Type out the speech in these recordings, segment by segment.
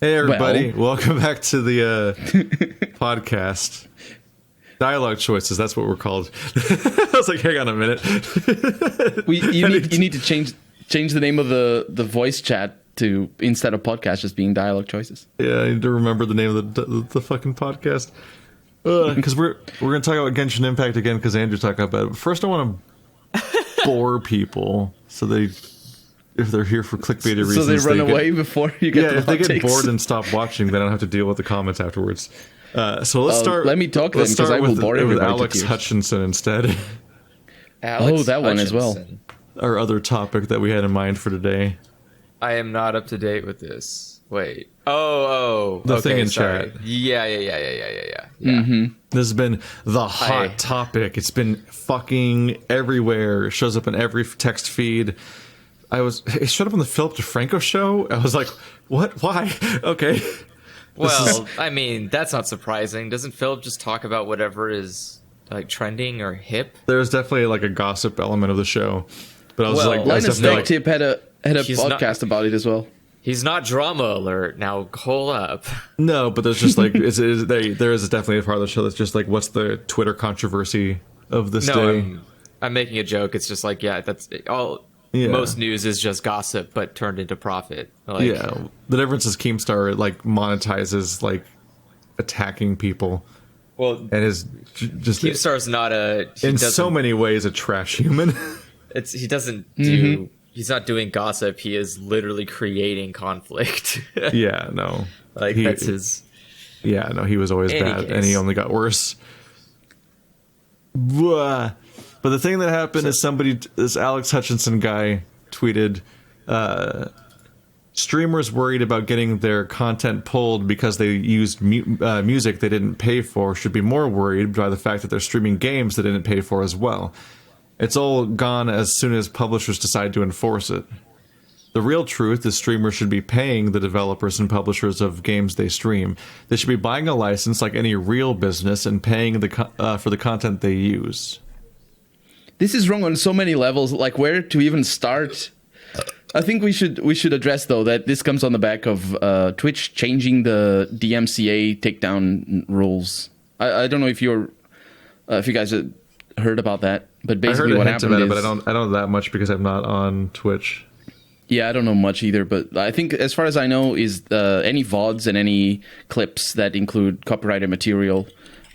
Hey everybody, welcome back to the podcast. Dialog Choices, that's what we're called. I was like, hang on a minute. You need to change the name of the voice chat to, instead of podcast, just being Dialog Choices. Yeah, I need to remember the name of the fucking podcast. Because we're going to talk about Genshin Impact again because Andrew's talking about it. But first I want to bore people so if they're here for clickbaity reasons. So they run away before you get to the if they get takes. bored and stop watching, then I don't have to deal with the comments afterwards. So let's start. Let me talk then, because I will bore everybody with Alex to tears. Hutchinson instead. Alex that one as well. Our other topic that we had in mind for today. I am not up to date with this. Wait. The thing in sorry. chat. Yeah. Mm-hmm. This has been the hot topic. It's been fucking everywhere. It shows up in every text feed. It showed up on the Philip DeFranco show. I was like, what? Why? Okay. Well, I mean, that's not surprising. Doesn't Philip just talk about whatever is like trending or hip? There's definitely like a gossip element of the show. But I was like, Linus Tech Tip had a podcast about it as well. He's not drama alert. Now, hold up. No, but there's just like, there is definitely a part of the show that's just like, what's the Twitter controversy of this day? I'm making a joke. It's just like, that's all. Yeah. Most news is just gossip, but turned into profit. The difference is Keemstar like monetizes like attacking people. Well, and is just Keemstar's not in so many ways a trash human. He doesn't do. He's not doing gossip. He is literally creating conflict. Yeah, no, that's his. Yeah, no, he was always bad, and he only got worse. Blah. But the thing that happened is this Alex Hutchinson guy tweeted, streamers worried about getting their content pulled because they used music they didn't pay for should be more worried by the fact that they're streaming games they didn't pay for as well. It's all gone as soon as publishers decide to enforce it. The real truth is streamers should be paying the developers and publishers of games they stream. They should be buying a license like any real business and paying for the content they use. This is wrong on so many levels, like where to even start. I think we should address, though, that this comes on the back of Twitch changing the DMCA takedown rules. I don't know if you guys heard about that, but basically what happened is... but I don't know that much because I'm not on Twitch. Yeah, I don't know much either, but I think as far as I know is any VODs and any clips that include copyrighted material,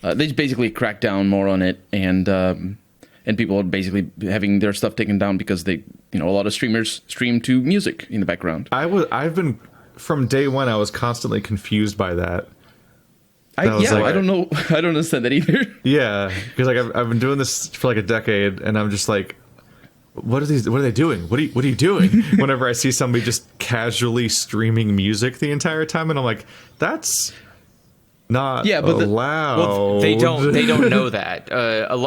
they basically crack down more on it, and people are basically having their stuff taken down because a lot of streamers stream to music in the background. I've been from day one. I was constantly confused by that. I don't know. I don't understand that either. Yeah, because like I've been doing this for like a decade, and I'm just like, what are they doing? What are you doing? Whenever I see somebody just casually streaming music the entire time, and I'm like, that's not allowed. Well, they don't know that.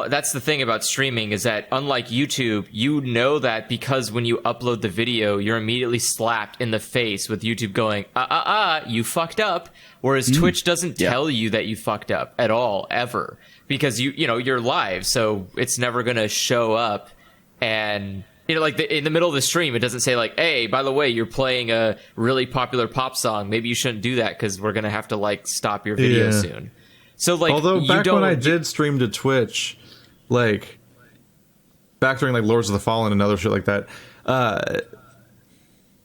That's the thing about streaming is that unlike YouTube, you know that because when you upload the video, you're immediately slapped in the face with YouTube going, you fucked up. Whereas Twitch doesn't tell you that you fucked up at all, ever, because you're live, so it's never gonna show up. And like in the middle of the stream, it doesn't say like, "Hey, by the way, you're playing a really popular pop song. Maybe you shouldn't do that because we're gonna have to like stop your video soon." So like, although back when I did stream to Twitch, like back during like Lords of the Fallen and other shit like that,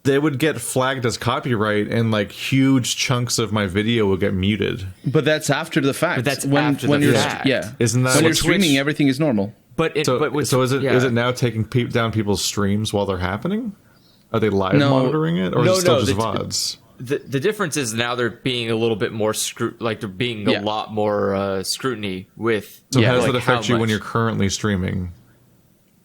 they would get flagged as copyright, and like huge chunks of my video would get muted. But that's after the fact. But that's when you're fact. Yeah, isn't that when you're streaming? Everything is normal. Is it now taking down people's streams while they're happening? Are they live monitoring it, or is it still just VODs? The difference is now they're being a little bit more they're being a lot more scrutiny with. So how does that affect you when you're currently streaming?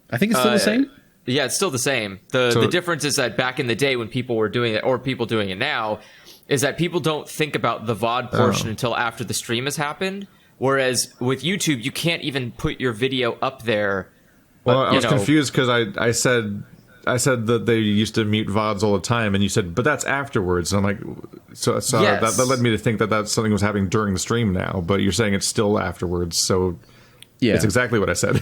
I think it's still the same. Yeah, it's still the same. The difference is that back in the day when people were doing it, or people doing it now, is that people don't think about the VOD portion until after the stream has happened. Whereas with YouTube, you can't even put your video up there. Well, I was confused because I said that they used to mute VODs all the time, and you said, but that's afterwards. And I'm like, so yes. that led me to think that something was happening during the stream now, but you're saying it's still afterwards. So yeah, it's exactly what I said.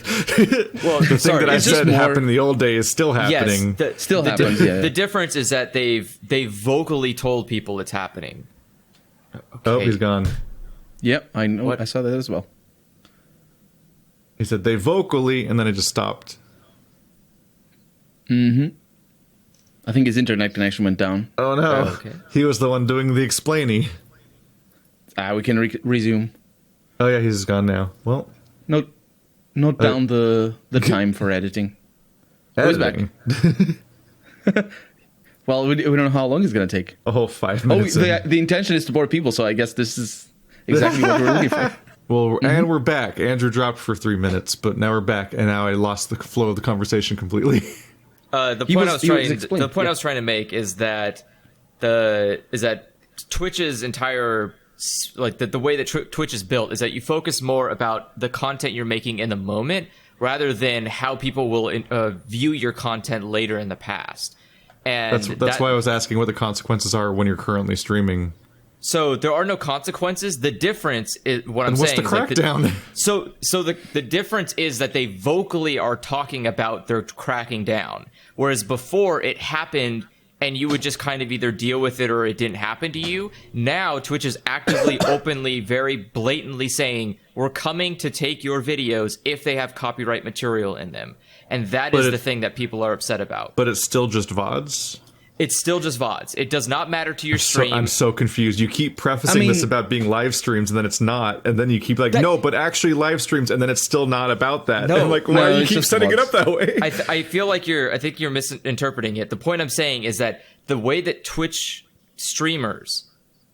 Well, the thing that I said happened in the old days still happening. Yes, still happens. Yeah. The difference is that they've vocally told people it's happening. Oh, he's gone. Yep, I know. What? I saw that as well. He said they vocally, and then it just stopped. I think his internet connection went down. Oh no! Okay. He was the one doing the explainy. We can resume. Oh yeah, he's gone now. Well, Note down the time for editing. Who's back? editing. Well, we don't know how long it's going to take. A whole 5 Oh, minutes. the intention is to bore people, so I guess this is exactly what we're looking for. Well, and we're back. Andrew dropped for 3 minutes, but now we're back, and now I lost the flow of the conversation completely. The He point was I was trying to make is that Twitch's entire the way that Twitch is built is that you focus more about the content you're making in the moment rather than how people will view your content later in the past. And That's why I was asking what the consequences are when you're currently streaming. So there are no consequences. The difference is what I'm And what's saying. the crackdown? So the difference is that they vocally are talking about their cracking down, whereas before it happened and you would just kind of either deal with it or it didn't happen to you. Now Twitch is actively, openly, very blatantly saying we're coming to take your videos if they have copyright material in them, and that is the thing that people are upset about. But it's still just VODs? It's still just VODs. It does not matter to your stream. I'm so confused. You keep prefacing this about being live streams, and then it's not. And then you keep no, but actually live streams, and then it's still not about that. No, and I'm like, why do you keep just setting it VODs. up that way? I feel like I think you're misinterpreting it. The point I'm saying is that the way that Twitch streamers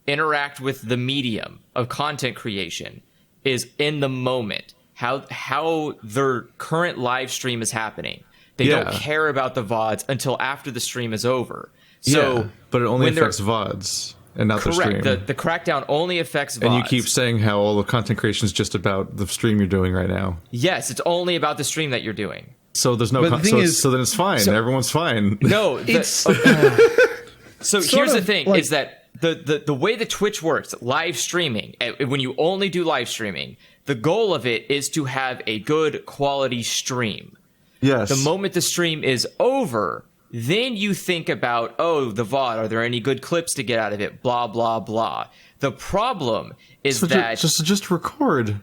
interact with the medium of content creation is in the moment. How their current live stream is happening. They don't care about the VODs until after the stream is over. So, but it only affects VODs and not the stream. Correct. The crackdown only affects VODs. And you keep saying how all the content creation is just about the stream you're doing right now. Yes, it's only about the stream that you're doing. So there's no. So then it's fine. Everyone's fine. No, It's so here's the thing: is that the way that Twitch works, live streaming. When you only do live streaming, the goal of it is to have a good quality stream. Yes. The moment the stream is over, then you think about, the VOD, are there any good clips to get out of it? Blah, blah, blah. The problem is that... Just record.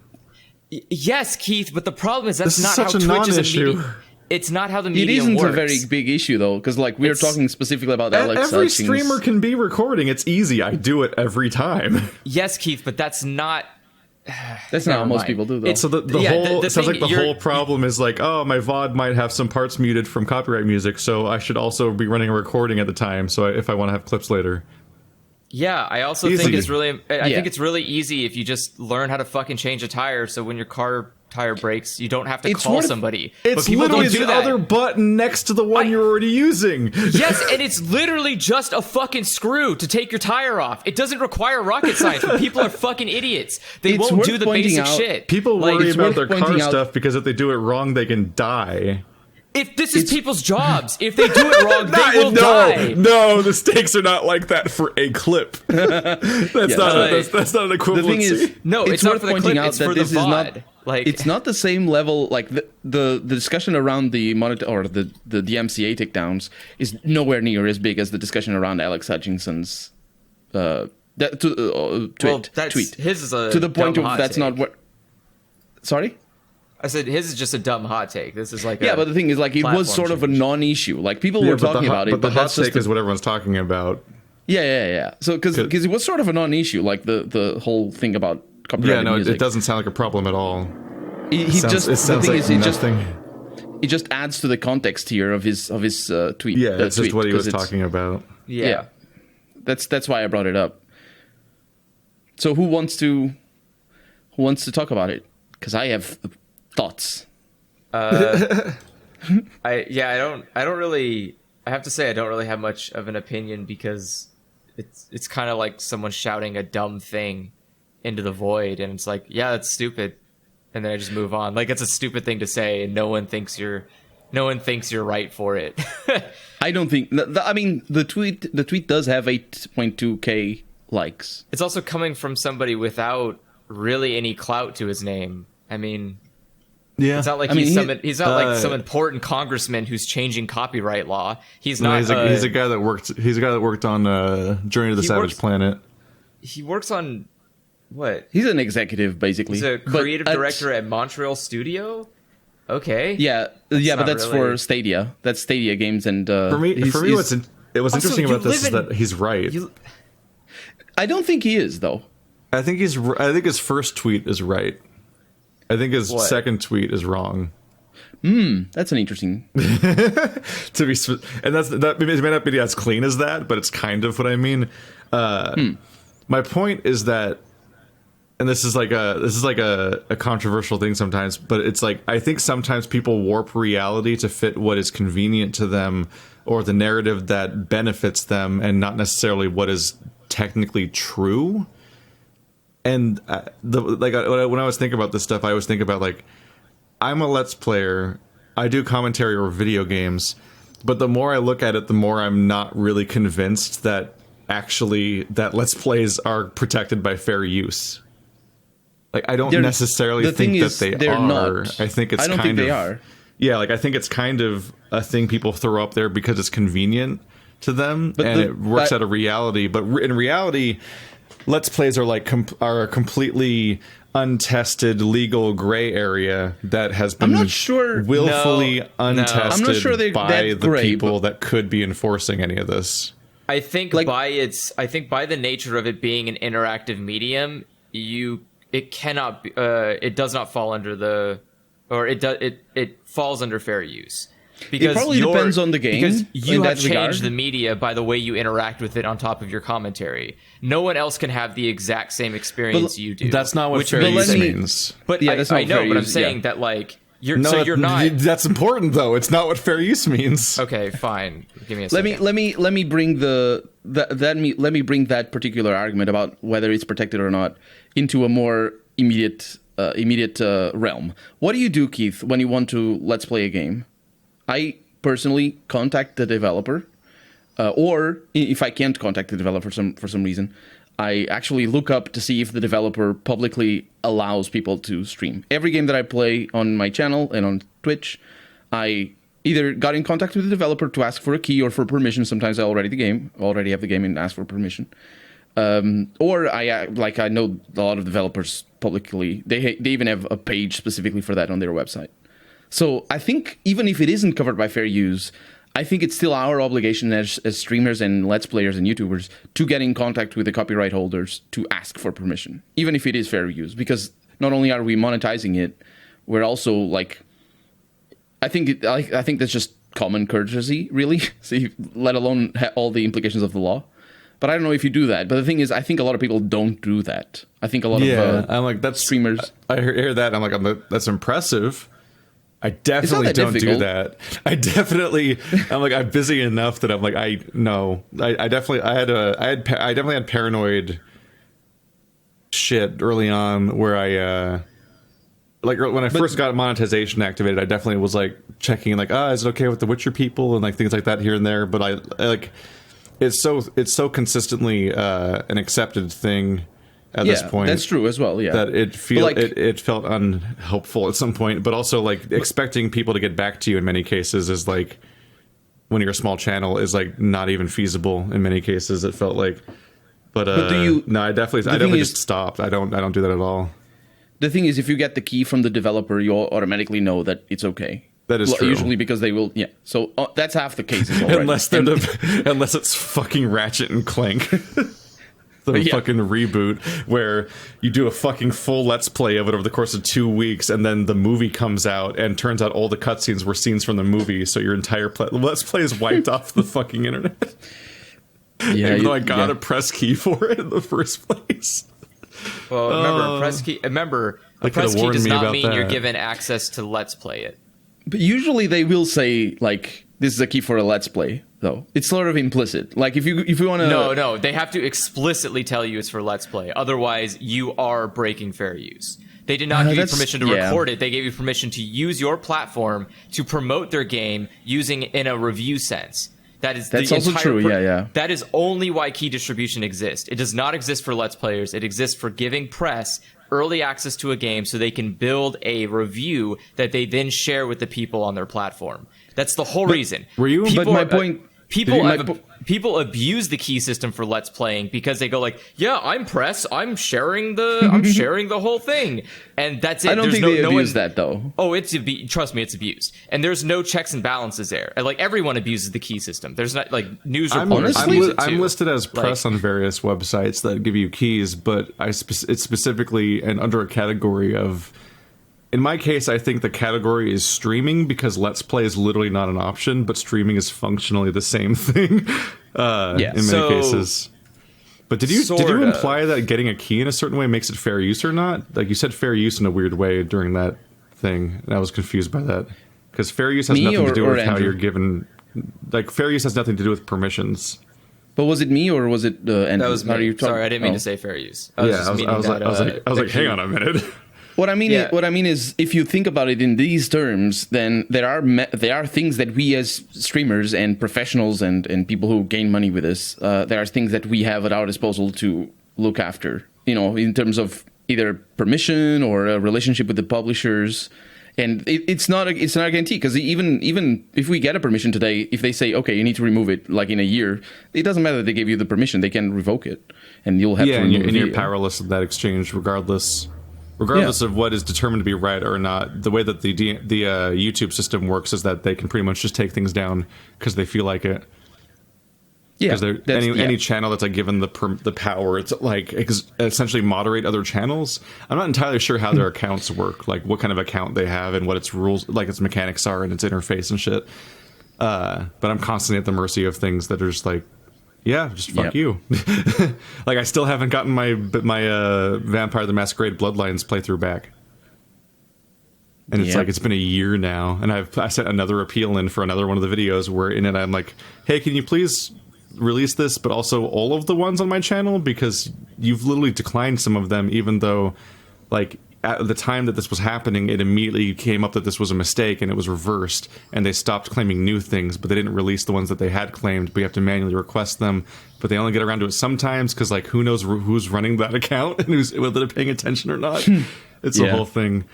Yes, Keith, but the problem is that's This is not such a how Twitch is a non-issue. medium. It's not how the It medium isn't works. a very big issue, though, because we're talking specifically about Alex Every Hutchins. streamer can be recording. It's easy. I do it every time. Yes, Keith, but that's not... That's not how Never most mind. people do, though. So the it sounds like the whole problem is like, oh, my VOD might have some parts muted from copyright music, so I should also be running a recording at the time. So if I want to have clips later. Yeah, I also Easy. think it's really... I think it's really easy if you just learn how to fucking change a tire, so when your car tire breaks, you don't have to call somebody. It's but people literally don't do the that. other button next to the one you're already using. Yes, and it's literally just a fucking screw to take your tire off. It doesn't require rocket science, but people are fucking idiots. They It's won't worth do the pointing basic out- shit. People worry it's about worth their car pointing out- stuff because if they do it wrong, they can die. If this is people's jobs, if they do it wrong, they will die. No, the stakes are not like that for a clip. That's not an equivalency. The thing is, No, it's not for the clip, it's for the this is not VOD. Like, it's not the same level. Like the discussion around the monitor or the DMCA takedowns is nowhere near as big as the discussion around Alex Hutchinson's tweet. His is a to the point dumb of hot that's take. not what. Sorry. I said his is just a dumb hot take. This is like Yeah, but the thing is, like, it was platform sort of a change. non-issue. Like, people were talking about it, but the hot that's just take is what everyone's talking about. Yeah. So because it was sort of a non-issue, like the whole thing about copyrighted music. It doesn't sound like a problem at all. It sounds like nothing. It just adds to the context here of his tweet. Yeah, it's just tweet, what he 'cause was talking about. Yeah. That's why I brought it up. So who wants to talk about it? Because I have thoughts. I don't really. I have to say I don't really have much of an opinion because it's kind of like someone shouting a dumb thing into the void, and it's like, yeah, that's stupid, and then I just move on. Like, it's a stupid thing to say, and no one thinks you're right for it. I don't think. I mean, the tweet does have 8.2K likes. It's also coming from somebody without really any clout to his name. I mean. Yeah, It's not like he's not like some important congressman who's changing copyright law. He's not. He's a guy that worked. He's a guy that worked on Journey to the Savage Planet. he works on what? He's an executive, basically. He's a creative director at Montreal Studio. Okay. Yeah, but that's really... for Stadia. That's Stadia Games, and for me, what's interesting about this is that he's right. I don't think he is, though. I think his first tweet is right. I think his second tweet is wrong. That's an interesting. To be, and that it may not be as clean as that, but it's kind of what I mean. My point is that, and this is like a controversial thing sometimes, but it's like I think sometimes people warp reality to fit what is convenient to them or the narrative that benefits them, and not necessarily what is technically true. And when I was thinking about this stuff, I always think about like, I'm a Let's Player. I do commentary over video games, but the more I look at it, the more I'm not really convinced that actually that Let's Plays are protected by fair use. Like, I don't necessarily think that they are. Not. I think it's kind of. They are. Yeah, like I think it's kind of a thing people throw up there because it's convenient to them, and it works out of reality. But in reality, Let's Plays are like are a completely untested legal gray area that has been willfully untested by the people that could be enforcing any of this. I think by the nature of it being an interactive medium, it cannot be, it does not fall under it falls under fair use. Because it probably depends on the game. Because you have changed the media by the way you interact with it on top of your commentary. No one else can have the exact same experience you do. That's not what fair use means. But yeah, I know, but I'm saying that like you're not. That's important though. It's not what fair use means. Okay, fine. Give me a second. Let me bring let me bring that particular argument about whether it's protected or not into a more immediate realm. What do you do, Keith, when you want to Let's Play a game? I personally contact the developer, or if I can't contact the developer for some reason, I actually look up to see if the developer publicly allows people to stream. Every game that I play on my channel and on Twitch, I either got in contact with the developer to ask for a key or for permission. Sometimes I already have the game and ask for permission. Or I know a lot of developers publicly, they even have a page specifically for that on their website. So I think even if it isn't covered by fair use, I think it's still our obligation as streamers and Let's Players and YouTubers to get in contact with the copyright holders to ask for permission, even if it is fair use. Because not only are we monetizing it, we're also like, I think that's just common courtesy, really. So let alone all the implications of the law. But I don't know if you do that. But the thing is, I think a lot of people don't do that. I think a lot of I'm like, that's streamers. I hear that. I'm like, that's impressive. I definitely don't do that. I'm busy enough that I'm like, I definitely had paranoid shit early on where I when I first got monetization activated, I definitely was like checking like, is it okay with the Witcher people and like things like that here and there. But I like, it's so consistently an accepted thing at this point. That's true as well. Yeah, that it felt unhelpful at some point, but also like expecting people to get back to you in many cases is like, when you're a small channel, is like not even feasible in many cases. It felt like, but do you? No, I definitely just stopped. I don't do that at all. The thing is, if you get the key from the developer, you automatically know that it's okay. That is true. Usually because they will, yeah. So that's half the cases already. Unless it's fucking Ratchet and Clank. The fucking reboot where you do a fucking full Let's Play of it over the course of 2 weeks, and then the movie comes out, and turns out all the cutscenes were scenes from the movie, so your entire Let's Play is wiped off the fucking internet. Yeah, even though I got a press key for it in the first place. Well, remember, a press key does not mean you're given access to Let's Play it. But usually they will say, like, this is a key for a Let's Play, though. It's sort of implicit. Like, if you want to... No, they have to explicitly tell you it's for Let's Play. Otherwise, you are breaking fair use. They did not give you permission to record it. They gave you permission to use your platform to promote their game using in a review sense. That's also true, yeah. That is only why key distribution exists. It does not exist for Let's Players. It exists for giving press early access to a game so they can build a review that they then share with the people on their platform. That's the whole reason. But my point people abuse the key system for Let's Playing because they go like, yeah, I'm press, I'm sharing the whole thing, and that's it. I don't There's think they abuse that though. Oh, trust me, it's abused, and there's no checks and balances there. And, like, everyone abuses the key system. There's not like news reporters. I'm listed as press on various websites that give you keys, but it's specifically and under a category of. In my case, I think the category is streaming because Let's Play is literally not an option, but streaming is functionally the same thing in many cases. But did you imply that getting a key in a certain way makes it fair use or not? Like, you said fair use in a weird way during that thing, and I was confused by that. Because fair use has nothing to do with how you're given... Like, fair use has nothing to do with permissions. But was it me or was it Andrew? That was me. Sorry, I didn't mean to say fair use. I was like, hang on a minute. What I mean is, if you think about it in these terms, then there are things that we as streamers and professionals and people who gain money with this, there are things that we have at our disposal to look after. You know, in terms of either permission or a relationship with the publishers, and it's not a guarantee, because even if we get a permission today, if they say, okay, you need to remove it like in a year, it doesn't matter that they gave you the permission; they can revoke it, and you'll have to remove it. And you're powerless in that exchange, regardless of what is determined to be right or not. The way that the YouTube system works is that they can pretty much just take things down because they feel like it. Yeah, because any channel that's like given the power to like essentially moderate other channels. I'm not entirely sure how their accounts work, like what kind of account they have and what its rules, like its mechanics are and its interface and shit. But I'm constantly at the mercy of things that are just like, yeah, just fuck you. Like, I still haven't gotten my Vampire the Masquerade Bloodlines playthrough back. And it's like, it's been a year now. And I sent another appeal in for another one of the videos where in it I'm like, hey, can you please release this, but also all of the ones on my channel? Because you've literally declined some of them, even though, like, at the time that this was happening, it immediately came up that this was a mistake and it was reversed, and they stopped claiming new things, but they didn't release the ones that they had claimed. But you have to manually request them, but they only get around to it sometimes because, like, who knows who's running that account and whether they're paying attention or not. It's a whole thing.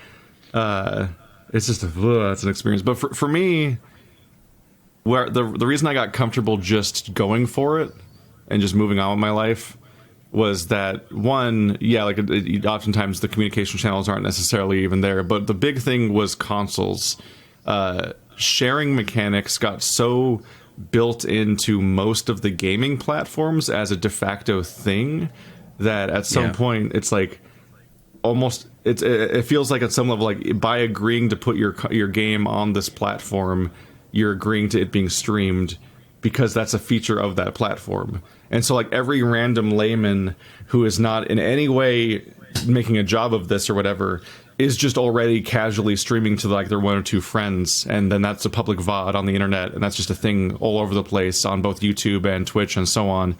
It's just it's an experience. But for me, where the reason I got comfortable just going for it and just moving on with my life was that, one, oftentimes the communication channels aren't necessarily even there, but the big thing was consoles. Sharing mechanics got so built into most of the gaming platforms as a de facto thing that at some point it's like almost it feels like at some level, like, by agreeing to put your game on this platform, you're agreeing to it being streamed because that's a feature of that platform. And so, like, every random layman who is not in any way making a job of this or whatever is just already casually streaming to, like, their one or two friends, and then that's a public VOD on the internet, and that's just a thing all over the place on both YouTube and Twitch and so on,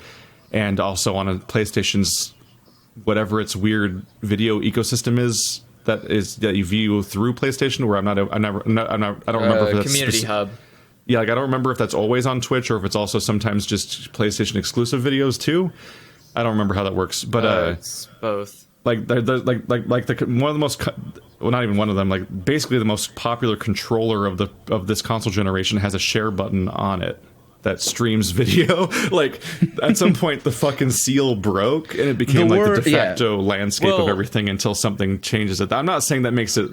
and also on a PlayStation's whatever its weird video ecosystem is that you view through PlayStation. Where I don't remember if that's community hub. Yeah, like, I don't remember if that's always on Twitch or if it's also sometimes just PlayStation exclusive videos too. I don't remember how that works, but it's both. Like one of the most, well, not even one of them. Like, basically the most popular controller of this console generation has a share button on it that streams video. Like, at some point the fucking seal broke and it became the de facto landscape of everything until something changes it. I'm not saying that makes it.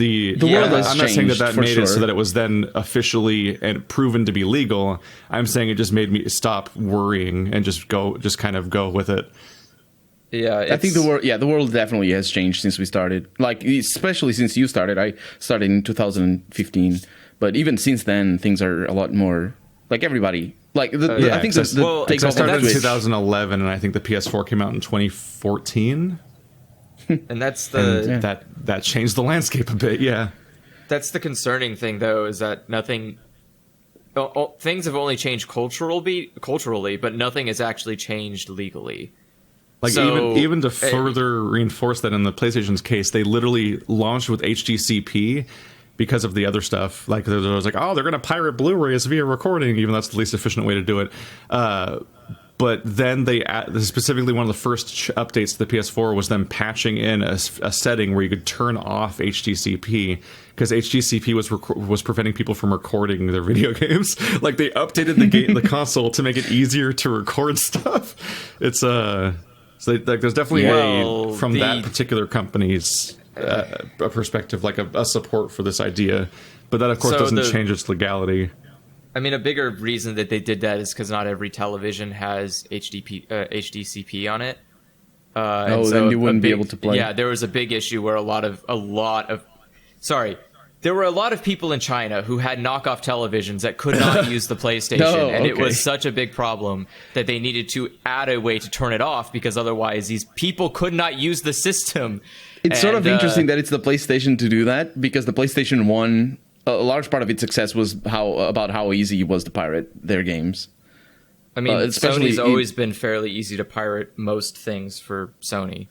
I'm not saying that made it so that it was then officially and proven to be legal. I'm saying it just made me stop worrying and just kind of go with it. Yeah, I think the world definitely has changed since we started. Like, especially since you started. I started in 2015, but even since then, things are a lot more like everybody. Like, I think I started in 2011, and I think the PS4 came out in 2014. And that's that changed the landscape a bit. Yeah, that's the concerning thing, though, is that things have only changed culturally, but nothing has actually changed legally. Like, even to further reinforce that, in the PlayStation's case, they literally launched with HDCP because of the other stuff. Like, there was like, oh, they're going to pirate Blu-rays via recording, even though that's the least efficient way to do it. But then specifically one of the first updates to the PS4 was them patching in a setting where you could turn off HDCP, because HDCP was preventing people from recording their video games. Like, they updated the console to make it easier to record stuff. It's so like there's definitely that particular company's a perspective, like a support for this idea, but that of course doesn't change its legality. I mean, a bigger reason that they did that is because not every television has HDCP on it. Then you wouldn't be able to play. Yeah, there was a big issue where there were a lot of people in China who had knockoff televisions that could not use the PlayStation, and it was such a big problem that they needed to add a way to turn it off, because otherwise these people could not use the system. It's sort of interesting that it's the PlayStation to do that, because the PlayStation 1, a large part of its success was how easy it was to pirate their games. I mean, Sony's always been fairly easy to pirate most things for Sony.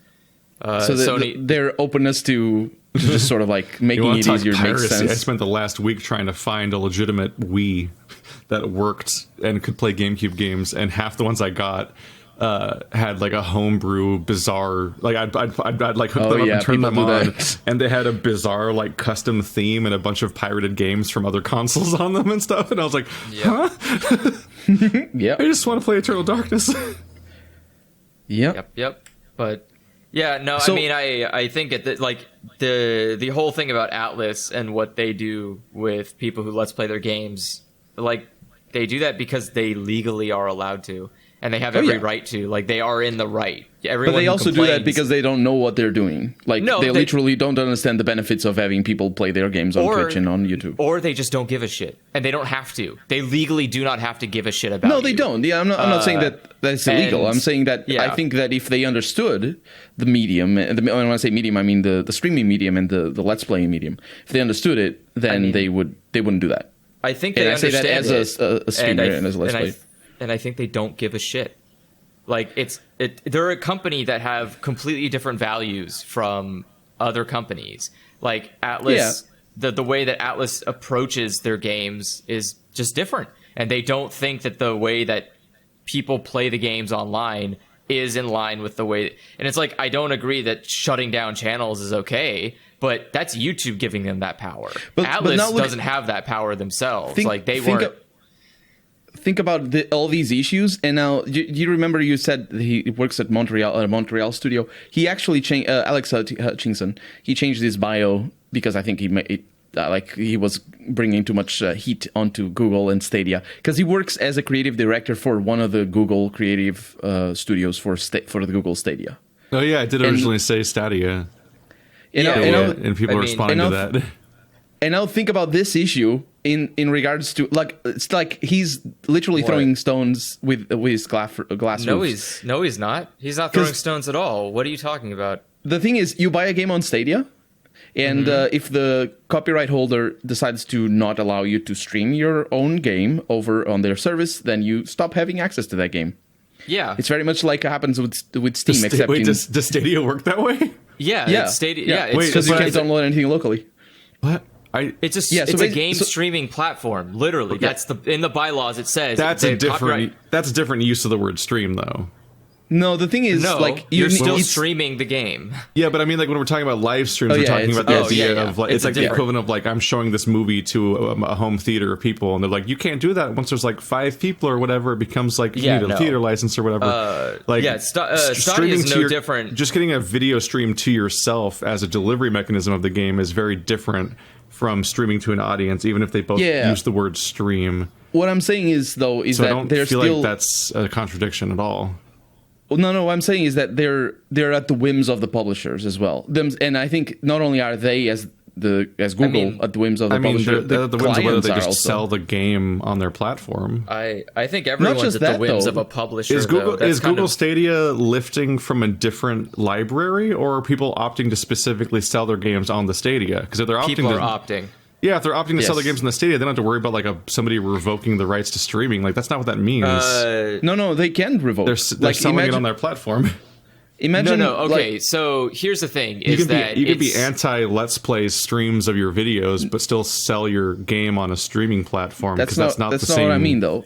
Their openness to just sort of like making it easier makes sense. I spent the last week trying to find a legitimate Wii that worked and could play GameCube games, and half the ones I got had like a homebrew bizarre, like I'd like hook them up and turn them on, and they had a bizarre like custom theme and a bunch of pirated games from other consoles on them and stuff, and I was like, huh? Yeah, I just want to play Eternal Darkness. Yep. But yeah, no, I mean, I think the whole thing about Atlas and what they do with people who let's play their games, like, they do that because they legally are allowed to. And they have every right to. Like, they are in the right. Everyone but they also do that because they don't know what they're doing. Like, they literally don't understand the benefits of having people play their games on Twitch and on YouTube. Or they just don't give a shit. And they don't have to. They legally do not have to give a shit about No, they don't. Yeah, I'm not saying that that's illegal. I'm saying that I think that if they understood the medium, and when I say medium, I mean the streaming medium and the Let's Playing medium. If they understood it, then they wouldn't do that. I think they understand it. I say that as a streamer and as a Let's Play. And I think they don't give a shit. Like, they're a company that have completely different values from other companies. Like, Atlas, the way that Atlas approaches their games is just different. And they don't think that the way that people play the games online is in line with the way. And it's like, I don't agree that shutting down channels is okay, but that's YouTube giving them that power. Atlas doesn't have that power themselves. Think about all these issues, and now you remember you said he works at Montreal studio. He actually changed Alex Hutchinson. He changed his bio because I think he was bringing too much heat onto Google and Stadia, because he works as a creative director for one of the Google creative studios for the Google Stadia. Oh yeah, I did originally say Stadia. And people are responding to that. And now think about this issue in regards to, like, it's like he's literally throwing stones with his glass roofs. No, he's not. He's not throwing stones at all. What are you talking about? The thing is, you buy a game on Stadia, and if the copyright holder decides to not allow you to stream your own game over on their service, then you stop having access to that game. Yeah, it's very much like it happens with Steam. Does Stadia work that way? Yeah. Stadia. Yeah, it's because you can't download anything locally. What? It's a game streaming platform. Literally, that's in the bylaws. It says that's a different use of the word stream, though. No, the thing is, you're still streaming the game. Yeah, but I mean, like, when we're talking about live streams, we're talking about the idea of, like, it's like the equivalent of, like, I'm showing this movie to a home theater of people, and they're like, you can't do that once there's like 5 people or whatever. It becomes like you need a theater license or whatever. Stadia is no different. Just getting a video stream to yourself as a delivery mechanism of the game is very different from streaming to an audience, even if they both use the word stream. What I'm saying is, though, that I don't feel like that's a contradiction at all. No, what I'm saying is that they're at the whims of the publishers as well. And I think not only are they as Google at the whims of the publisher, they're at the whims of whether they just sell the game on their platform. I think everyone's at the whims of a publisher. Is Google Stadia lifting from a different library, or are people opting to specifically sell their games on the Stadia? Because if they're opting. Yeah, if they're opting to sell their games in the Stadia, they don't have to worry about, like, somebody revoking the rights to streaming. Like, that's not what that means. No, they can revoke. They're selling it on their platform. Imagine, okay, so here's the thing: you could be anti-Let's Play streams of your videos, but still sell your game on a streaming platform. That's not the same. What I mean, though.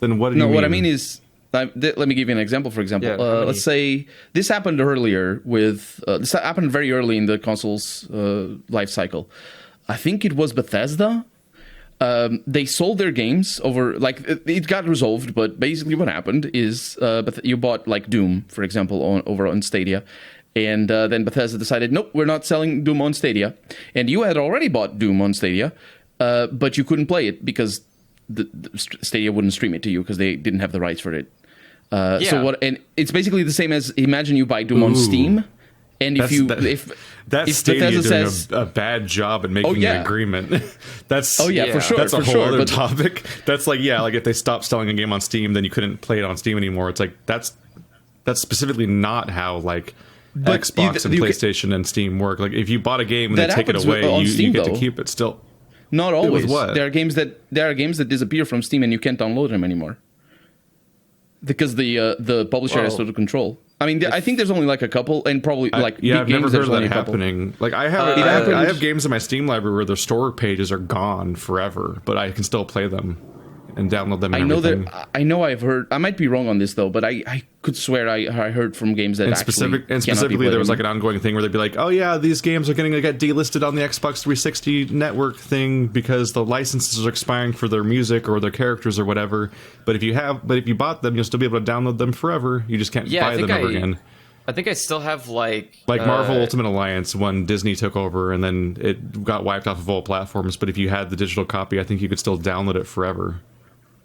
Then what do you mean? No, what I mean is Let me give you an example. For example, Yeah, let's say this happened earlier with this happened very early in the console's life cycle. I think it was Bethesda. They sold their games over, like, it got resolved, but basically what happened is you bought, like, Doom, for example, over on Stadia, and then Bethesda decided, nope, we're not selling Doom on Stadia, and you had already bought Doom on Stadia, but you couldn't play it because the Stadia wouldn't stream it to you because they didn't have the rights for it. So and it's basically the same as, imagine you buy Doom on Steam, and if Stadia Bethesda doing says a bad job at making an agreement. That's for sure. That's a for whole sure, other topic. That's like if they stopped selling a game on Steam, then you couldn't play it on Steam anymore. It's like that's specifically not how Xbox and PlayStation and Steam work. Like if you bought a game and they take it away, you get to keep it still. Not always. With what? There are games that disappear from Steam and you can't download them anymore because the publisher has total control. I mean, I think there's only like a couple, and probably I've games, never heard of that only happening. Like I have games in my Steam library where their store pages are gone forever, but I can still play them and download them. And I've heard. I might be wrong on this though, but I could swear I heard from games that specifically there was like an ongoing thing where they'd be like, oh yeah, these games are going to get delisted on the Xbox 360 network thing because the licenses are expiring for their music or their characters or whatever. But if you bought them, you'll still be able to download them forever. You just can't buy them ever again. I think I still have like Marvel Ultimate Alliance when Disney took over and then it got wiped off of all platforms. But if you had the digital copy, I think you could still download it forever.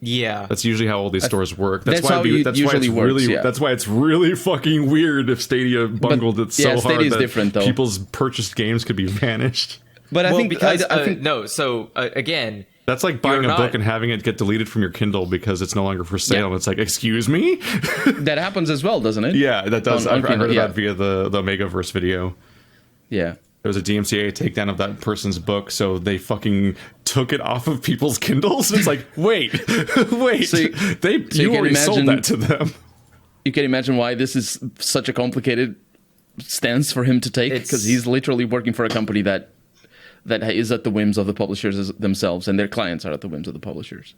Yeah, that's usually how all these stores work. That's why it's really fucking weird if Stadia bungled it so hard that different, though. People's purchased games could be vanished. But I think again, that's like buying a book and having it get deleted from your Kindle because it's no longer for sale. And it's like, excuse me. That happens as well, doesn't it? Yeah, that does. I heard that via the Omegaverse video. Yeah. There was a DMCA takedown of that person's book, so they fucking took it off of people's Kindles. It's like, wait. You already sold that to them. You can imagine why this is such a complicated stance for him to take, because he's literally working for a company that is at the whims of the publishers themselves, and their clients are at the whims of the publishers.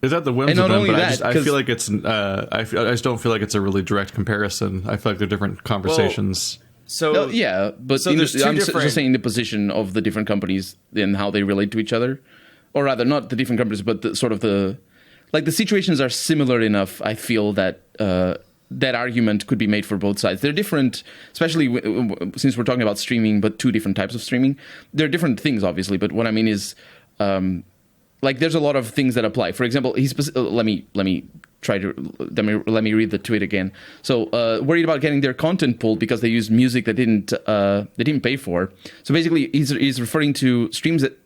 Is that the whims of them? But I feel like it's. I just don't feel like it's a really direct comparison. I feel like they're different conversations. I'm just saying the position of the different companies and how they relate to each other, or rather, not the different companies, but the situations are similar enough. I feel that that argument could be made for both sides. They're different, especially since we're talking about streaming, but two different types of streaming. They're different things, obviously. But what I mean is, there's a lot of things that apply. For example, let me read the tweet again. So, worried about getting their content pulled because they use music that they didn't pay for. So basically, he's referring to streams that.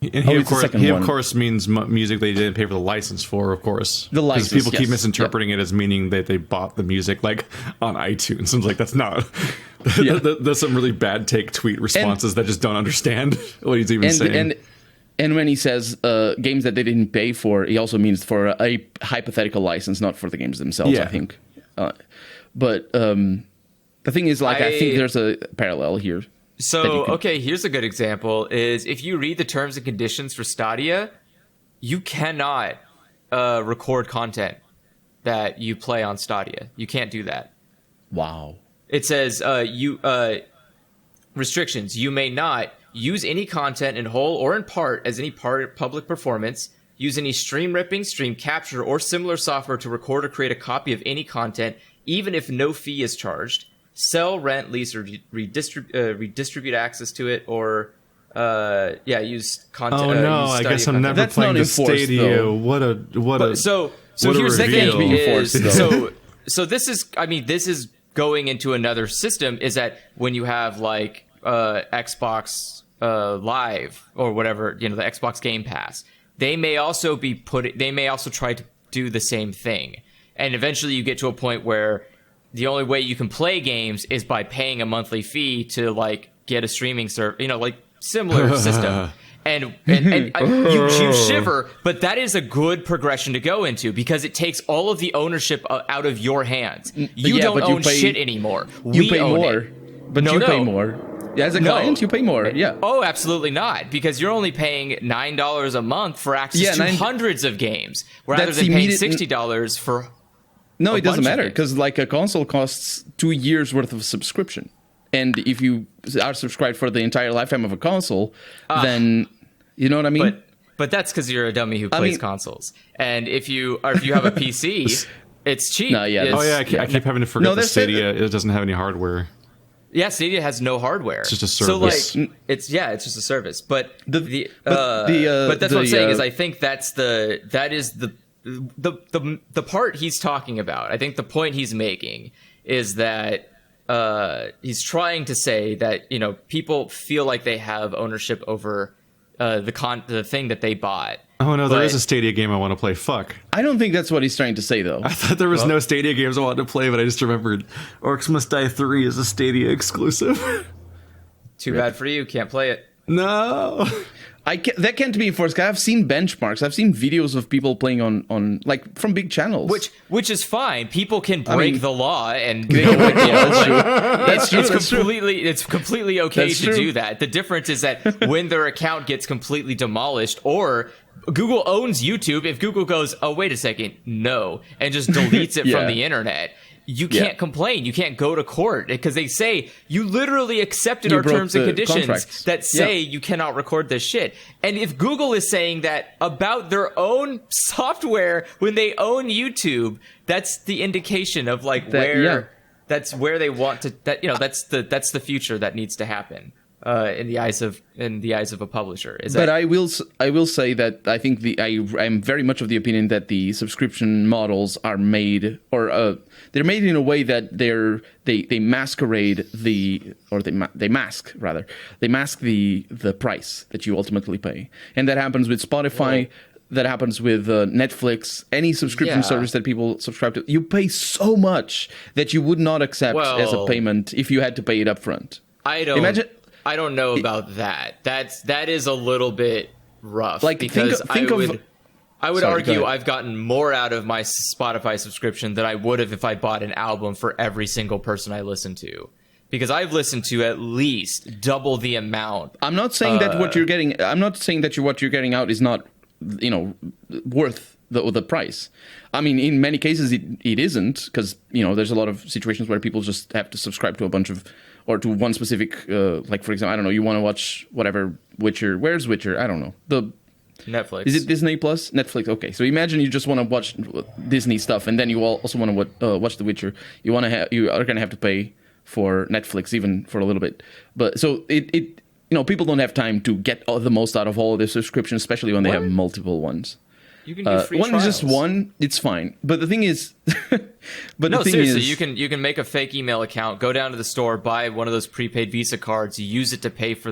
He of course means music they didn't pay for the license for. Of course, the license. People keep misinterpreting it as meaning that they bought the music like on iTunes. I'm like, that's not. There's some really bad take tweet responses that just don't understand what he's even saying. And when he says games that they didn't pay for, he also means for a hypothetical license, not for the games themselves, I think. But the thing is, I think there's a parallel here. So, here's a good example, is if you read the terms and conditions for Stadia, you cannot record content that you play on Stadia. You can't do that. Wow. It says, restrictions, you may not use any content in whole or in part as any public performance, use any stream ripping, stream capture, or similar software to record or create a copy of any content, even if no fee is charged, sell, rent, lease, or redistribute access to it, or use content. Oh no, I guess I'm never playing the Stadia. Though. So here's the thing. So this is going into another system, is that when you have like Xbox Live or whatever, the Xbox Game Pass, they may also try to do the same thing, and eventually you get to a point where the only way you can play games is by paying a monthly fee to like get a streaming service, similar system. And you shiver, but that is a good progression to go into because it takes all of the ownership out of your hands. You don't own shit anymore. You pay more, but you pay more. Yeah, as a client, you pay more. Yeah. Oh, absolutely not, because you're only paying $9 a month for access to hundreds of games, rather than paying $60 for No, it doesn't bunch of matter things. because like a console costs 2 years worth of subscription, and if you are subscribed for the entire lifetime of a console, then you know what I mean. But that's because you're a dummy who plays consoles. And if you have a PC, it's cheap. No, yeah, Oh yeah, I keep having to forget No, that they're Stadia it doesn't have any hardware. Yeah, Stadia has no hardware. It's just a So service. like, it's just a service. But but that's what I'm saying is I think that is the part he's talking about. I think the point he's making is that he's trying to say that people feel like they have ownership over the thing that they bought. Oh no, there is a Stadia game I want to play. Fuck. I don't think that's what he's trying to say, though. I thought there was no Stadia games I wanted to play, but I just remembered Orcs Must Die 3 is a Stadia exclusive. Too bad for you. Can't play it. No. That can't be enforced. I've seen benchmarks. I've seen videos of people playing on like from big channels, Which is fine. People can break the law, and that's true. It's completely okay That's to true. do that. The difference is that when their account gets completely demolished, or Google owns YouTube, if Google goes, oh wait a second, no, and just deletes it from the internet, you can't complain. You can't go to court because they say you literally accepted our broke terms and the conditions contracts. that say you cannot record this shit. And if Google is saying that about their own software when they own YouTube, that's the indication of like that's where they want to. That's the future that needs to happen. In the eyes of a publisher, I will say that I think I'm very much of the opinion that the subscription models are made, or they're made in a way that they masquerade they mask the price that you ultimately pay, and that happens with Spotify. That happens with Netflix, any subscription service that people subscribe to. You pay so much that you would not accept as a payment if you had to pay it up front. I don't know about that. That is a little bit rough. Like, because I would argue go I've gotten more out of my Spotify subscription than I would have if I bought an album for every single person I listen to. Because I've listened to at least double the amount. I'm not saying that what you're getting. I'm not saying that what you're getting out is not, worth the price. I mean, in many cases it isn't, because there's a lot of situations where people just have to subscribe to a bunch of, or to one specific, like for example, I don't know, you want to watch whatever Witcher. Where's Witcher? I don't know. The Netflix. Is it Disney Plus? Netflix. Okay, so imagine you just want to watch Disney stuff, and then you also want to watch The Witcher. You are gonna have to pay for Netflix even for a little bit. But so it people don't have time to get the most out of all of their subscriptions, especially when they have multiple ones. You can do free one is trials. just one, it's fine. But the thing is, seriously, you can make a fake email account, go down to the store, buy one of those prepaid Visa cards, use it to pay for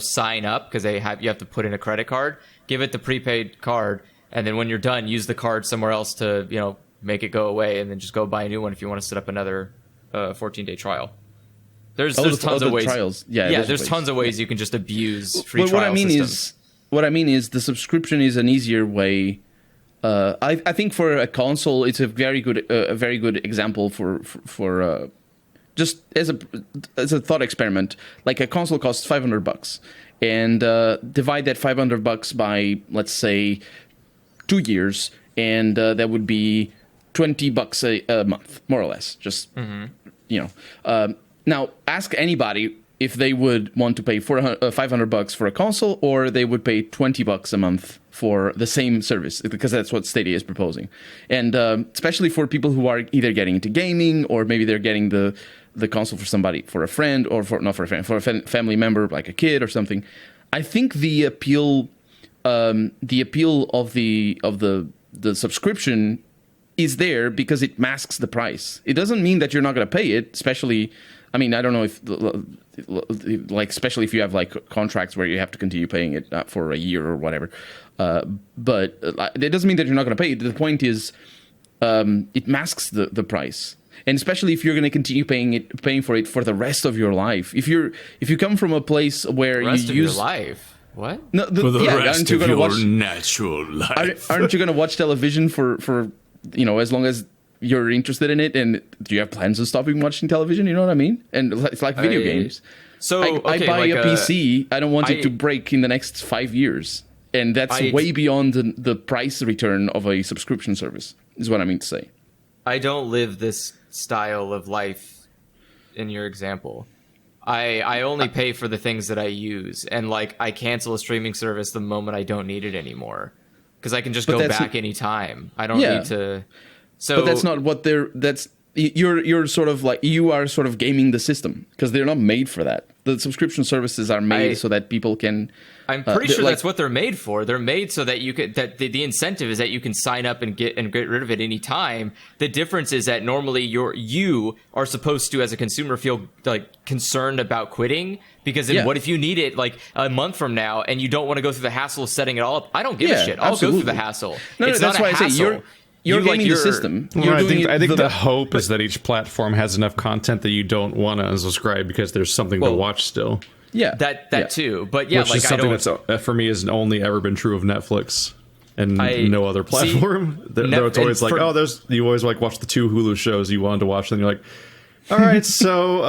sign up, because you have to put in a credit card, give it the prepaid card, and then when you're done, use the card somewhere else to make it go away, and then just go buy a new one if you want to set up another 14-day trial. There's tons of ways. Trials. There's tons of ways you can just abuse free but trial systems. What I mean is the subscription is an easier way. I think for a console, it's a very good example for just as a thought experiment. Like, a console costs $500, and divide that $500 by, let's say, 2 years, and that would be $20 a month, more or less. Just now, ask anybody if they would want to pay $500 for a console, or they would pay $20 a month for the same service, because that's what Stadia is proposing. And especially for people who are either getting into gaming, or maybe they're getting the console for a friend, or for a family member, like a kid or something. I think the appeal of the subscription is there because it masks the price. It doesn't mean that you're not going to pay it, especially. I mean, I don't know if, especially if you have contracts where you have to continue paying it for a year or whatever. But it doesn't mean that you're not going to pay it. The point is, it masks the price, and especially if you're going to continue paying for it for the rest of your life. If you come from a place where rest you of use your life, what? For the rest of your natural life. Aren't you going to watch television for as long as you're interested in it? And do you have plans of stopping watching television? You know what I mean? And it's like video games. So I buy a PC. I don't want it to break in the next 5 years, and that's way beyond the price return of a subscription service. Is what I mean to say. I don't live this style of life in your example. I only pay for the things that I use, and like I cancel a streaming service the moment I don't need it anymore, because I can just go back anytime. I don't need to. So, but that's not what you're sort of like, you are sort of gaming the system, because they're not made for that. The subscription services are made so that people can. I'm pretty sure that's what they're made for. They're made so that you could, that the incentive is that you can sign up and get rid of it any time. The difference is that normally you are supposed to, as a consumer, feel like concerned about quitting, because then what if you need it like a month from now and you don't want to go through the hassle of setting it all up? I don't give a shit. I'll go through the hassle. That's why I say you're gaming the system. I think the hope is that each platform has enough content that you don't want to unsubscribe because there's something to watch still. Yeah, that too. But yeah, which is something that's for me has only ever been true of Netflix and no other platform. It's always like, you always like watch the 2 Hulu shows you wanted to watch, and you're like, all right, so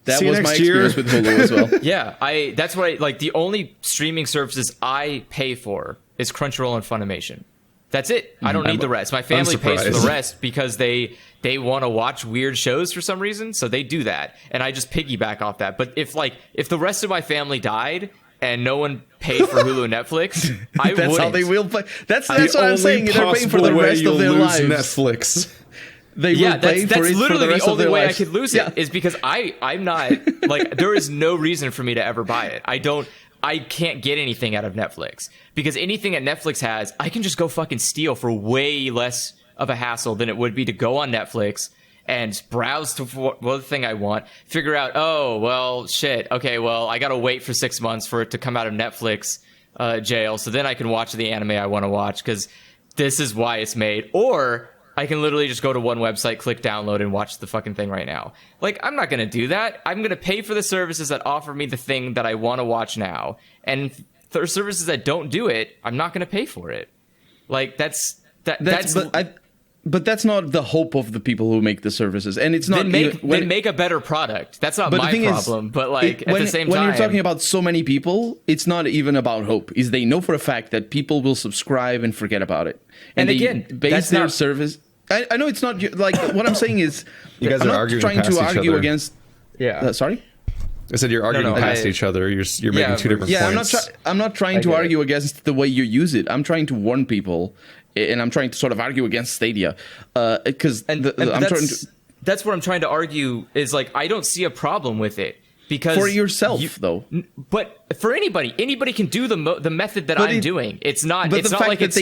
that was my experience with Hulu as well. Yeah, that's what like the only streaming services I pay for is Crunchyroll and Funimation. That's it. I don't need the rest. My family pays for the rest because they want to watch weird shows for some reason, so they do that, and I just piggyback off that. But if the rest of my family died and no one paid for Hulu and Netflix, I wouldn't. That's how they will play. That's what I'm saying. They're paying for the rest of their lives. Netflix. That's literally the only way I could lose it is because I'm not like, there is no reason for me to ever buy it. I can't get anything out of Netflix, because anything that Netflix has, I can just go fucking steal for way less of a hassle than it would be to go on Netflix and browse to the thing I want, figure out, I gotta wait for 6 months for it to come out of Netflix jail, so then I can watch the anime I want to watch, because this is why it's made. Or I can literally just go to one website, click download, and watch the fucking thing right now. Like, I'm not going to do that. I'm going to pay for the services that offer me the thing that I want to watch now. And there are services that don't do it, I'm not going to pay for it. Like, but that's not the hope of the people who make the services. And it's not... Then make a better product. That's not my problem. But, like, at the same time... When you're talking about so many people, it's not even about hope. Is they know for a fact that people will subscribe and forget about it. And again, base their service... I know it's not like what I'm saying is you guys are arguing trying past to each argue other. against. Yeah, sorry. I said you're arguing past each other. You're making two different points. I'm not trying to argue against the way you use it. I'm trying to warn people, and I'm trying to sort of argue against Stadia, because that's what I'm trying to argue is, like, I don't see a problem with it. Because for yourself, though. But for anybody can do the method that I'm doing. It's not. It's not like it's.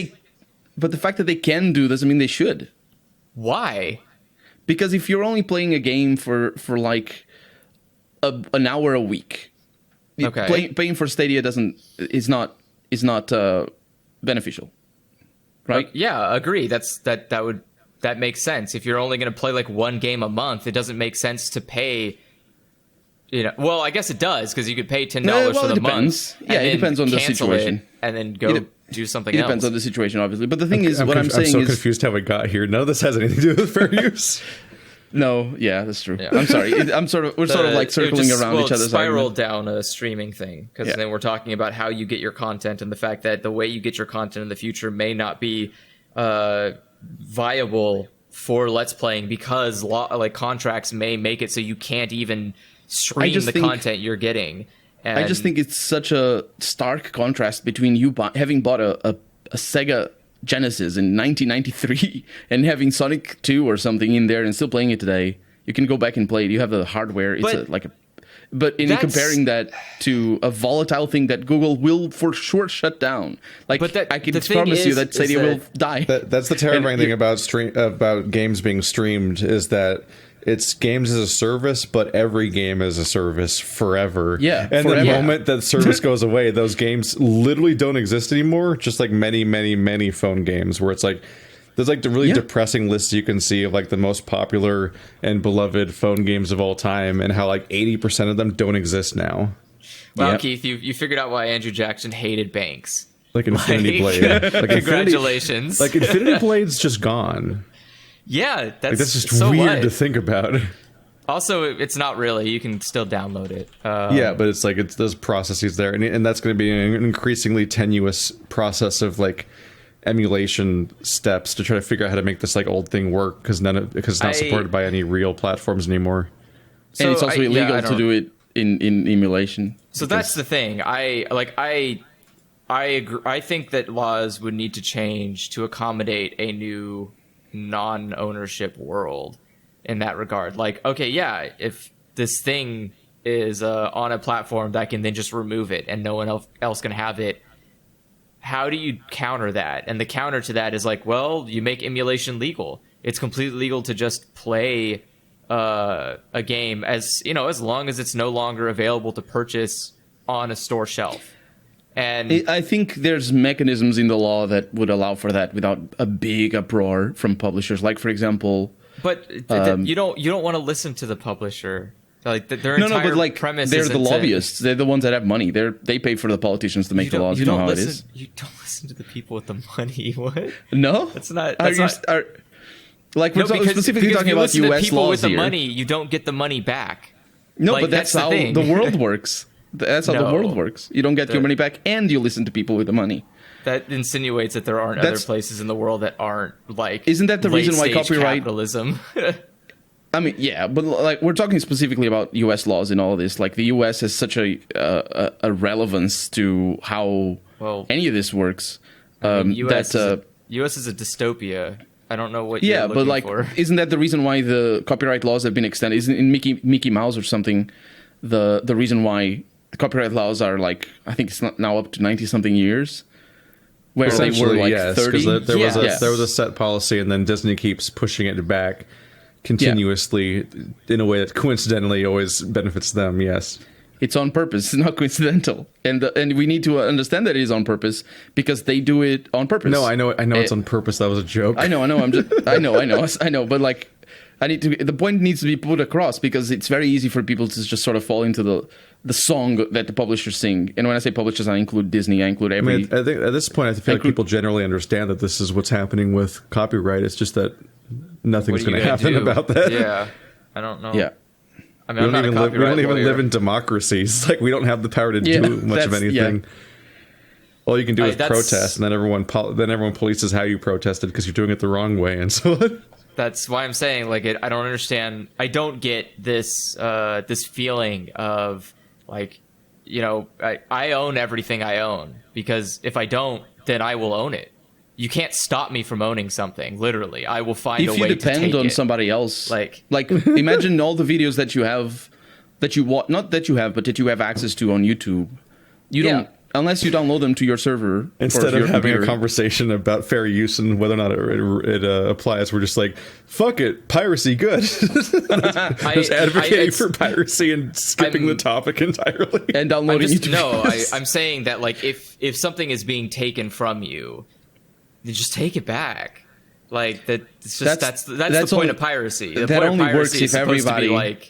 But the fact that they can do doesn't mean they should. Why? Because if you're only playing a game for like an hour a week, paying for Stadia is not beneficial, right? Yeah, agree. That makes sense. If you're only going to play like one game a month, it doesn't make sense to pay. Well, I guess it does, because you could pay $10 for the month. Yeah, it depends on the situation, and then go do something else. It depends on the situation, obviously. But the thing is, I'm saying is, I'm so confused how we got here. None of this has anything to do with fair use. No, yeah, that's true. Yeah. I'm sorry. We're sort of like circling around each other's spiral argument. down a streaming thing, because then we're talking about how you get your content, and the fact that the way you get your content in the future may not be viable for Let's Playing, because contracts may make it so you can't even stream the content you're getting. And I just think it's such a stark contrast between you having bought a Sega Genesis in 1993 and having Sonic 2 or something in there and still playing it today. You can go back and play it. You have the hardware. But in comparing that to a volatile thing that Google will for sure shut down, I can promise you that Stadia will die. That's the terrifying thing about games being streamed, is that it's games as a service, but every game as a service forever. Yeah, and the moment that service goes away, those games literally don't exist anymore. Just like many, many, many phone games, where it's like there's like the really depressing lists you can see of like the most popular and beloved phone games of all time, and how like 80% of them don't exist now. Wow, Keith, you figured out why Andrew Jackson hated banks. Like Infinity Blade. Congratulations. Infinity Blade's just gone. Yeah, that's just so weird to think about. Also, it's not really. You can still download it. But it's like those processes there, and that's going to be an increasingly tenuous process of like emulation steps to try to figure out how to make this like old thing work because it's not supported by any real platforms anymore. And it's also illegal to do it in emulation. So that's the thing. I agree. I think that laws would need to change to accommodate a new non-ownership world in that regard. Like, okay, yeah, if this thing is on a platform that can then just remove it and no one else can have it, how do you counter that? And the counter to that is like, well, you make emulation legal. It's completely legal to just play a game as long as it's no longer available to purchase on a store shelf. And I think there's mechanisms in the law that would allow for that without a big uproar from publishers. Like, for example, but you don't want to listen to the publisher. Like their entire but like premise they're is the lobbyists. They're the ones that have money. They pay for the politicians to make the laws. You know how it is. You don't listen to the people with the money. What? No, that's not. We're specifically talking about U.S. people laws with the here. money, you don't get the money back. No, but that's how the world works. That's how the world works. You don't get your money back, and you listen to people with the money. That insinuates that there aren't other places in the world that aren't like. Isn't that the reason why copyright capitalism? I mean, yeah, but like we're talking specifically about U.S. laws and all of this. Like the U.S. has such a relevance to how any of this works. U.S. is a dystopia. I don't know what. Yeah, you're but like, for. Isn't that the reason why the copyright laws have been extended? Isn't in Mickey Mouse or something? The reason why the copyright laws are like, I think it's now up to 90-something years, where they were like 30. There was a set policy, and then Disney keeps pushing it back continuously in a way that coincidentally always benefits them. Yes, it's on purpose. It's not coincidental, and we need to understand that it is on purpose because they do it on purpose. No, I know it's on purpose. That was a joke. I know. I know. But like, the point needs to be put across because it's very easy for people to just sort of fall into the song that the publishers sing. And when I say publishers, I include Disney. I include every. I mean, I think at this point, I feel like people generally understand that this is what's happening with copyright. It's just that nothing's going to happen about that. Yeah, I don't know. Yeah. I mean, we don't even live in democracies. Like, we don't have the power to do much of anything. Yeah. All you can do is protest, and then everyone polices how you protested because you're doing it the wrong way, and so on. That's why I'm saying, like, I don't understand. I don't get this this feeling of like, I own everything I own, because if I don't, then I will own it. You can't stop me from owning something. Literally, I will find a way to take it. If you depend on somebody else, like imagine all the videos that you have, that you have access to on YouTube. You don't, unless you download them to your server. Instead of having a conversation about fair use and whether or not it applies, we're just like, fuck it, piracy, good. Just advocating for piracy and skipping the topic entirely. And downloading YouTube. No, I'm saying that, like, if something is being taken from you, you just take it back. Like, that's the point of piracy. The that point only of works if everybody works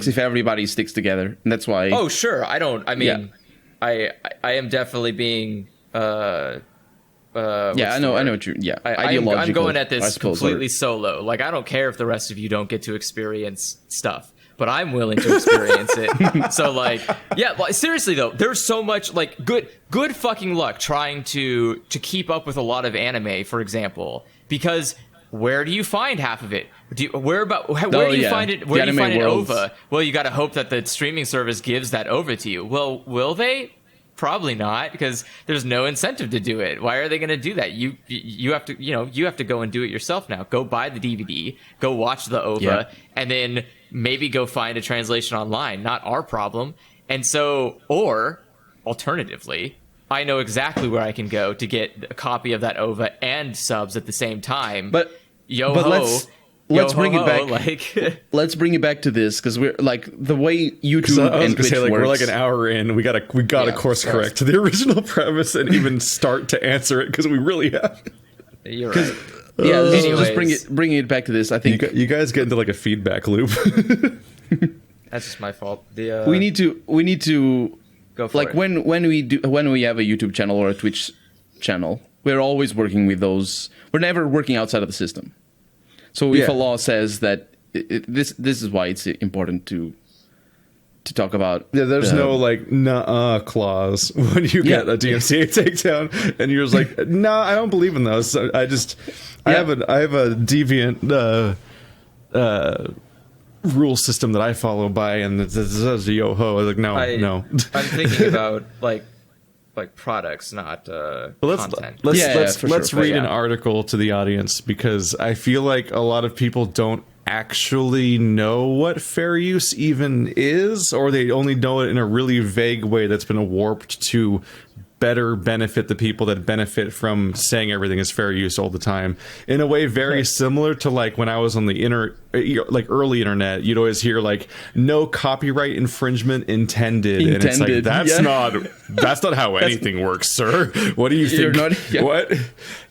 if everybody sticks together, and that's why. Oh, sure. I am definitely being. I know what you. Yeah, I'm going at this completely solo. Like, I don't care if the rest of you don't get to experience stuff, but I'm willing to experience it. So, like, seriously though, there's so much, like, good fucking luck trying to keep up with a lot of anime, for example, because where do you find half of it? Where do you find it? Where do you find it OVA? Well, you got to hope that the streaming service gives that OVA to you. Well, will they? Probably not, because there's no incentive to do it. Why are they going to do that? You have to go and do it yourself now. Go buy the DVD, go watch the OVA, and then maybe go find a translation online. Not our problem. And so, or alternatively, I know exactly where I can go to get a copy of that OVA and subs at the same time. But let's bring it back. Like, let's bring it back to this, because we're like, the way YouTube and Twitch works. We're like an hour in. We got to course correct to the original premise and even start to answer it, because we really have. You're right. Just bring it back to this. I think you guys get into like a feedback loop. That's just my fault. We need to go for it. when we have a YouTube channel or a Twitch channel, we're always working with those. We're never working outside of the system. So if a law says that this is why it's important to to talk about. Yeah, there's no like nuh-uh clause when you get a DMCA takedown, and you're just like, no, I don't believe in those. So I have a deviant rule system that I follow by, and this is a yo-ho. I was like, no. I'm thinking about like products, not content. Let's read an article to the audience, because I feel like a lot of people don't actually know what fair use even is, or they only know it in a really vague way that's been warped to better benefit the people that benefit from saying everything is fair use all the time, in a way very similar to like when I was on the early internet. You'd always hear like, no copyright infringement intended. And it's like, that's not how anything works, sir. What do you think? What?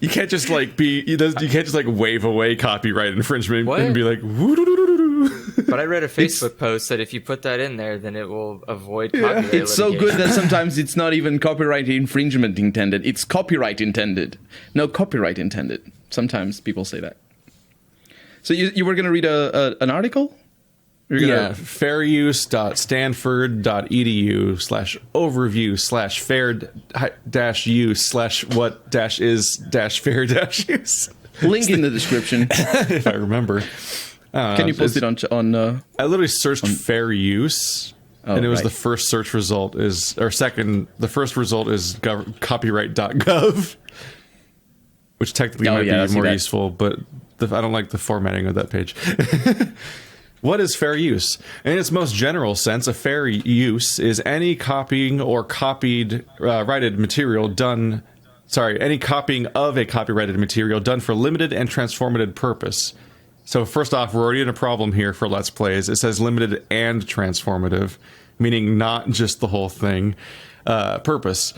You can't just like you can't just like wave away copyright infringement and be like, but I read a Facebook post that if you put that in there, then it will avoid copyright litigation. It's so good that sometimes it's not even copyright infringement intended. It's copyright intended. No copyright intended. Sometimes people say that. So you were going to read an article? fairuse.edu/overview/fair-use/what-is-fair-use. Link in the description. If I remember. Can you post it on? I literally searched fair use, and it was the first search result the first result is copyright.gov, which technically might be more useful, but I don't like the formatting of that page. What is fair use? In its most general sense, a fair use is any copying or copyrighted material done. Any copying of a copyrighted material done for limited and transformative purpose. So first off, we're already in a problem here for Let's Plays. It says limited and transformative, meaning not just the whole thing. Purpose,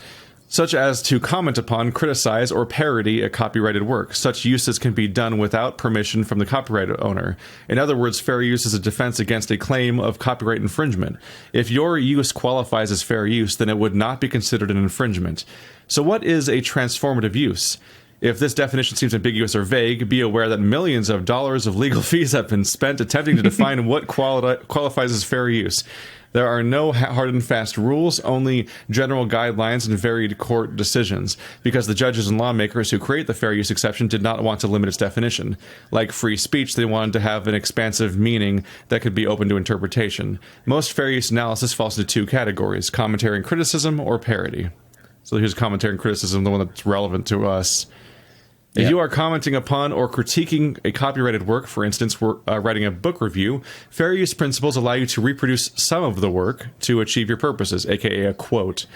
such as to comment upon, criticize, or parody a copyrighted work. Such uses can be done without permission from the copyright owner. In other words, fair use is a defense against a claim of copyright infringement. If your use qualifies as fair use, then it would not be considered an infringement. So what is a transformative use? If this definition seems ambiguous or vague, be aware that millions of dollars of legal fees have been spent attempting to define what qualifies as fair use. There are no hard and fast rules, only general guidelines and varied court decisions, because the judges and lawmakers who create the fair use exception did not want to limit its definition. Like free speech, they wanted to have an expansive meaning that could be open to interpretation. Most fair use analysis falls into two categories: commentary and criticism, or parody. So here's commentary and criticism, the one that's relevant to us. If you are commenting upon or critiquing a copyrighted work, for instance, writing a book review, fair use principles allow you to reproduce some of the work to achieve your purposes, aka a quote.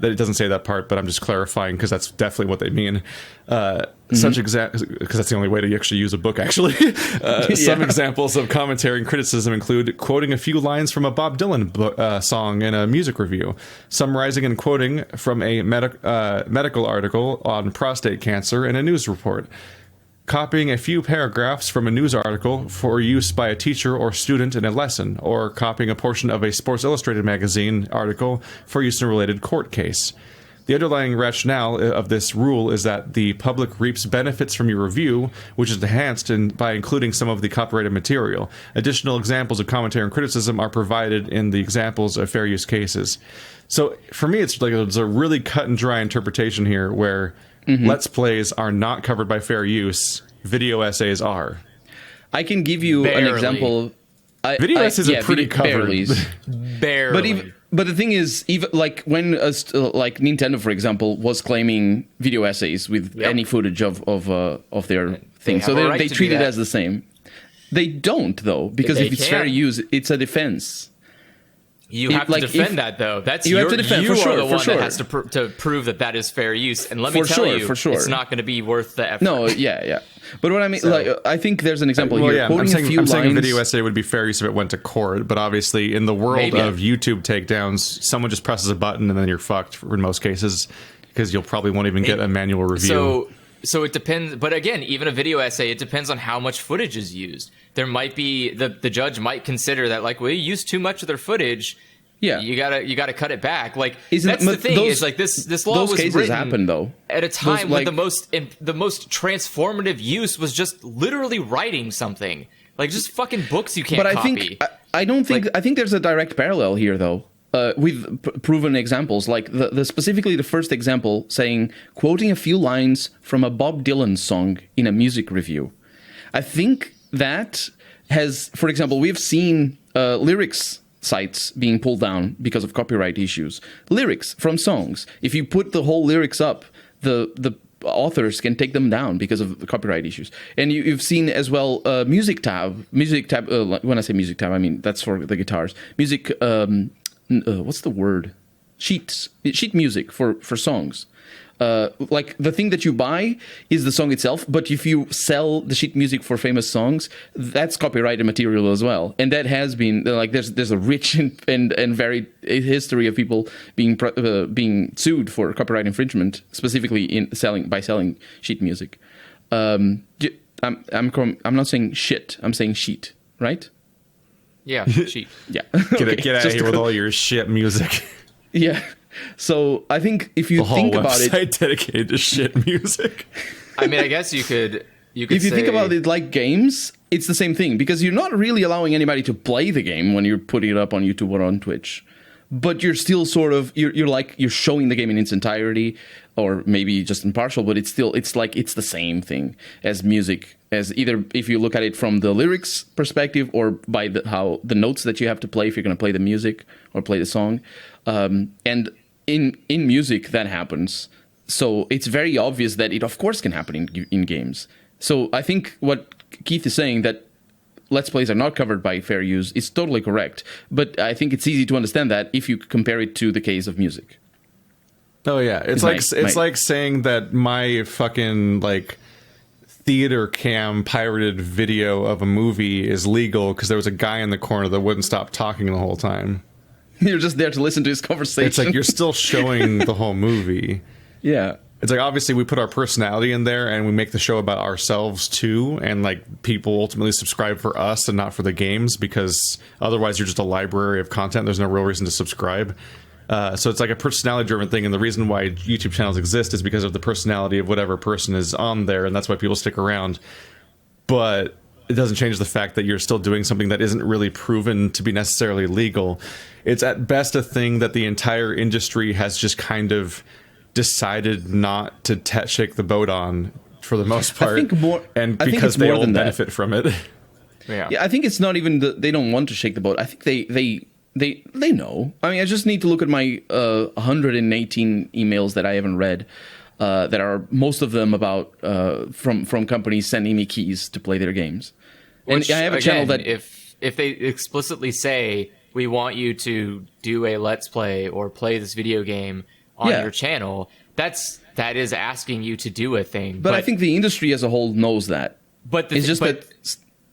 It doesn't say that part, but I'm just clarifying because that's definitely what they mean. Because that's the only way to actually use a book, actually. Some examples of commentary and criticism include quoting a few lines from a Bob Dylan song in a music review, summarizing and quoting from a medical article on prostate cancer in a news report, copying a few paragraphs from a news article for use by a teacher or student in a lesson, or copying a portion of a Sports Illustrated magazine article for use in a related court case. The underlying rationale of this rule is that the public reaps benefits from your review, which is enhanced by including some of the copyrighted material. Additional examples of commentary and criticism are provided in the examples of fair use cases. So for me, it's a really cut and dry interpretation here where Let's Plays are not covered by fair use. Video essays are. I can give you an example. Video essays are pretty covered. Barely. But the thing is, even like when like Nintendo, for example, was claiming video essays with any footage of their thing, so they treat it as the same. They don't, though, because if it's fair use, it's a defense. You have to defend that, though. That's you have to defend, you for sure, are the one sure. that has to prove that is fair use. And let me tell you, it's not going to be worth the effort. No, yeah. But what I mean, I think there's an example here. I'm saying a video essay would be fair use if it went to court, but obviously in the world of YouTube takedowns, someone just presses a button and then you're fucked in most cases, because you'll probably won't even get a manual review. So it depends, but again, even a video essay, it depends on how much footage is used. There might be the judge might consider that, like, well, you used too much of their footage. Yeah, you gotta cut it back. Like, that's the thing. Is like this law was written happen, though, at a time when the most transformative use was just literally writing something. Like just fucking books you can't But copy. I don't think I think there's a direct parallel here though. With proven examples, like the specifically the first example saying, quoting a few lines from a Bob Dylan song in a music review. I think that has, for example, we've seen lyrics sites being pulled down because of copyright issues. Lyrics from songs. If you put the whole lyrics up, the authors can take them down because of the copyright issues. And you've seen as well music tab. When I say music tab, I mean that's for the guitars. Music. What's the word? Sheet music for songs. Like the thing that you buy is the song itself, but if you sell the sheet music for famous songs, that's copyrighted material as well. And that has been like there's a rich and varied history of people being sued for copyright infringement, specifically in selling sheet music. I'm not saying shit. I'm saying sheet, right? Yeah, sheet. Yeah. Get out of here with all your shit music. Yeah. So I think if you think about it, website dedicated to shit music. I mean, I guess you could. If you think about it like games, it's the same thing because you're not really allowing anybody to play the game when you're putting it up on YouTube or on Twitch, but you're still sort of you're showing the game in its entirety, or maybe just in partial. But it's the same thing as music. As either if you look at it from the lyrics perspective or by how the notes that you have to play if you're going to play the music or play the song, and in music that happens. So it's very obvious that it of course can happen in games. So I think what Keith is saying, that Let's Plays are not covered by fair use, is totally correct. But I think it's easy to understand that if you compare it to the case of music. Oh yeah, it's like saying that my fucking like theater cam pirated video of a movie is legal because there was a guy in the corner that wouldn't stop talking the whole time. You're just there to listen to his conversation. It's like you're still showing the whole movie. Yeah. It's like obviously we put our personality in there and we make the show about ourselves too, and like people ultimately subscribe for us and not for the games, because otherwise you're just a library of content. There's no real reason to subscribe. So it's like a personality-driven thing, and the reason why YouTube channels exist is because of the personality of whatever person is on there, and that's why people stick around. But it doesn't change the fact that you're still doing something that isn't really proven to be necessarily legal. It's at best a thing that the entire industry has just kind of decided not to shake the boat on for the most part, because they all benefit from it. Yeah, I think it's not even they don't want to shake the boat. I think they know. I mean, I just need to look at my 118 emails that I haven't read, that are most of them about from companies sending me keys to play their games. Which, and I have a channel that if they explicitly say we want you to do a Let's Play or play this video game on your channel, that is asking you to do a thing. But I think the industry as a whole knows that. But it's just that.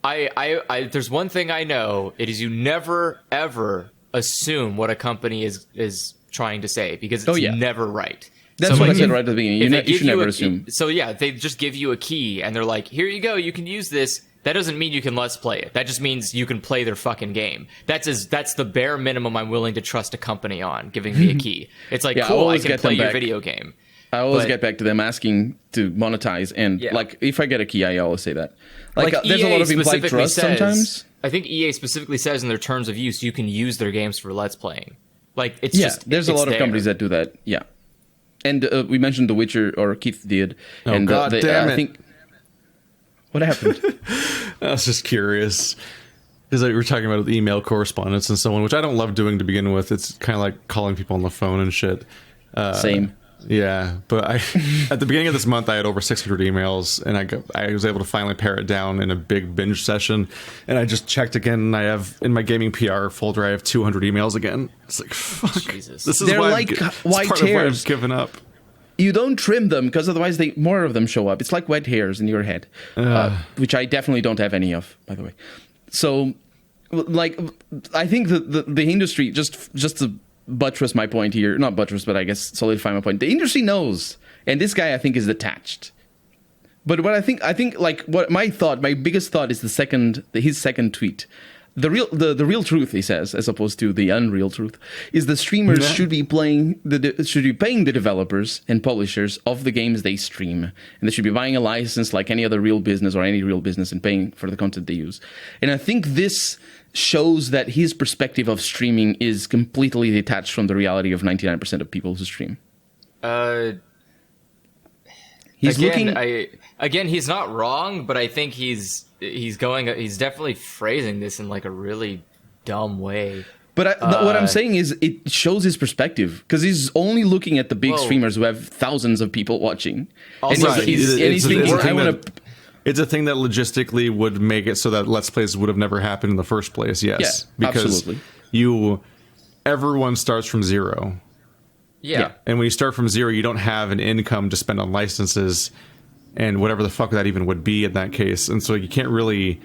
I there's one thing I know. It is you never ever assume what a company is trying to say, because it's never right. That's what I said right at the beginning. You should never assume. So yeah, they just give you a key and they're like, here you go, you can use this. That doesn't mean you can Let's Play it. That just means you can play their fucking game. That's the bare minimum I'm willing to trust a company on, giving me a key. It's like, cool, I can play your video game. I always get back to them asking to monetize, and like if I get a key, I always say that. Like there's a lot of implied trust sometimes. I think EA specifically says in their terms of use you can use their games for Let's Playing. Like it's just there's a lot of companies that do that. Yeah, and we mentioned The Witcher, or Keith did, and God damn it. I think. What happened? I was just curious. Because we were talking about email correspondence and so on, which I don't love doing to begin with. It's kind of like calling people on the phone and shit. Same. Yeah, but at the beginning of this month, I had over 600 emails, and I was able to finally pare it down in a big binge session. And I just checked again, and I have, in my gaming PR folder, I have 200 emails again. It's like, fuck. Jesus. This is They're why like white part of why hairs. I've given up. You don't trim them, because otherwise more of them show up. It's like wet hairs in your head, which I definitely don't have any of, by the way. So, like, I think the industry, just to buttress my point here, not buttress, but I guess solidify my point, the industry knows, and this guy I think is attached. But what I think like what my biggest thought is his second tweet. The real truth, he says, as opposed to the unreal truth, is the streamers should be paying the developers and publishers of the games they stream, and they should be buying a license like any other real business or any real business and paying for the content they use. And I think this shows that his perspective of streaming is completely detached from the reality of 99% of people who stream. He's he's not wrong, but I think he's definitely phrasing this in like a really dumb way. But what I'm saying is it shows his perspective, because he's only looking at the big streamers who have thousands of people watching. Also, and he's thinking, I want to... It's a thing that logistically would make it so that Let's Plays would have never happened in the first place, yes. Yeah, because absolutely. Everyone starts from zero. Yeah. And when you start from zero, you don't have an income to spend on licenses and whatever the fuck that even would be in that case. And so you can't really...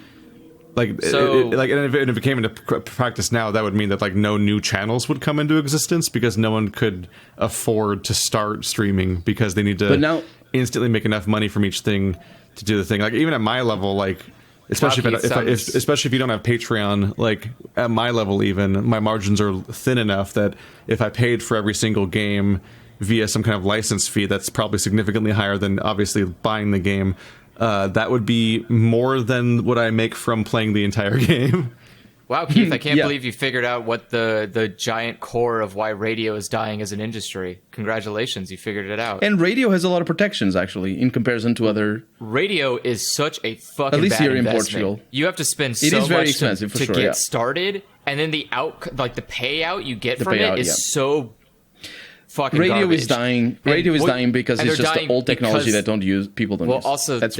and if it came into practice now, that would mean that like no new channels would come into existence because no one could afford to start streaming because they need to instantly make enough money from each thing to do the thing. Like even at my level, like especially if you don't have Patreon, like at my level, even my margins are thin enough that if I paid for every single game via some kind of license fee, that's probably significantly higher than obviously buying the game. That would be more than what I make from playing the entire game. Wow, Keith, I can't believe you figured out what the giant core of why radio is dying as an industry. Congratulations, you figured it out. And radio has a lot of protections, actually, in comparison to other... Radio is such a fucking At least bad here in investment. Portugal. You have to spend it so is very much expensive, to get started, and then the payout you get from it is so... Radio garbage. is dying. Radio is dying because it's just the old technology that people don't use. Well, also that's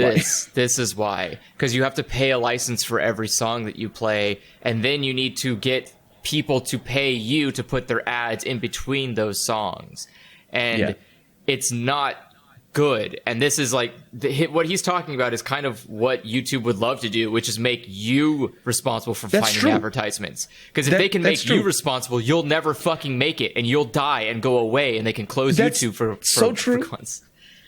this is why. Because you have to pay a license for every song that you play, and then you need to get people to pay you to put their ads in between those songs. And it's not good. And this is like what he's talking about is kind of what YouTube would love to do, which is make you responsible for finding advertisements. Because if they can make you responsible, you'll never fucking make it, and you'll die and go away, and they can close YouTube for so true.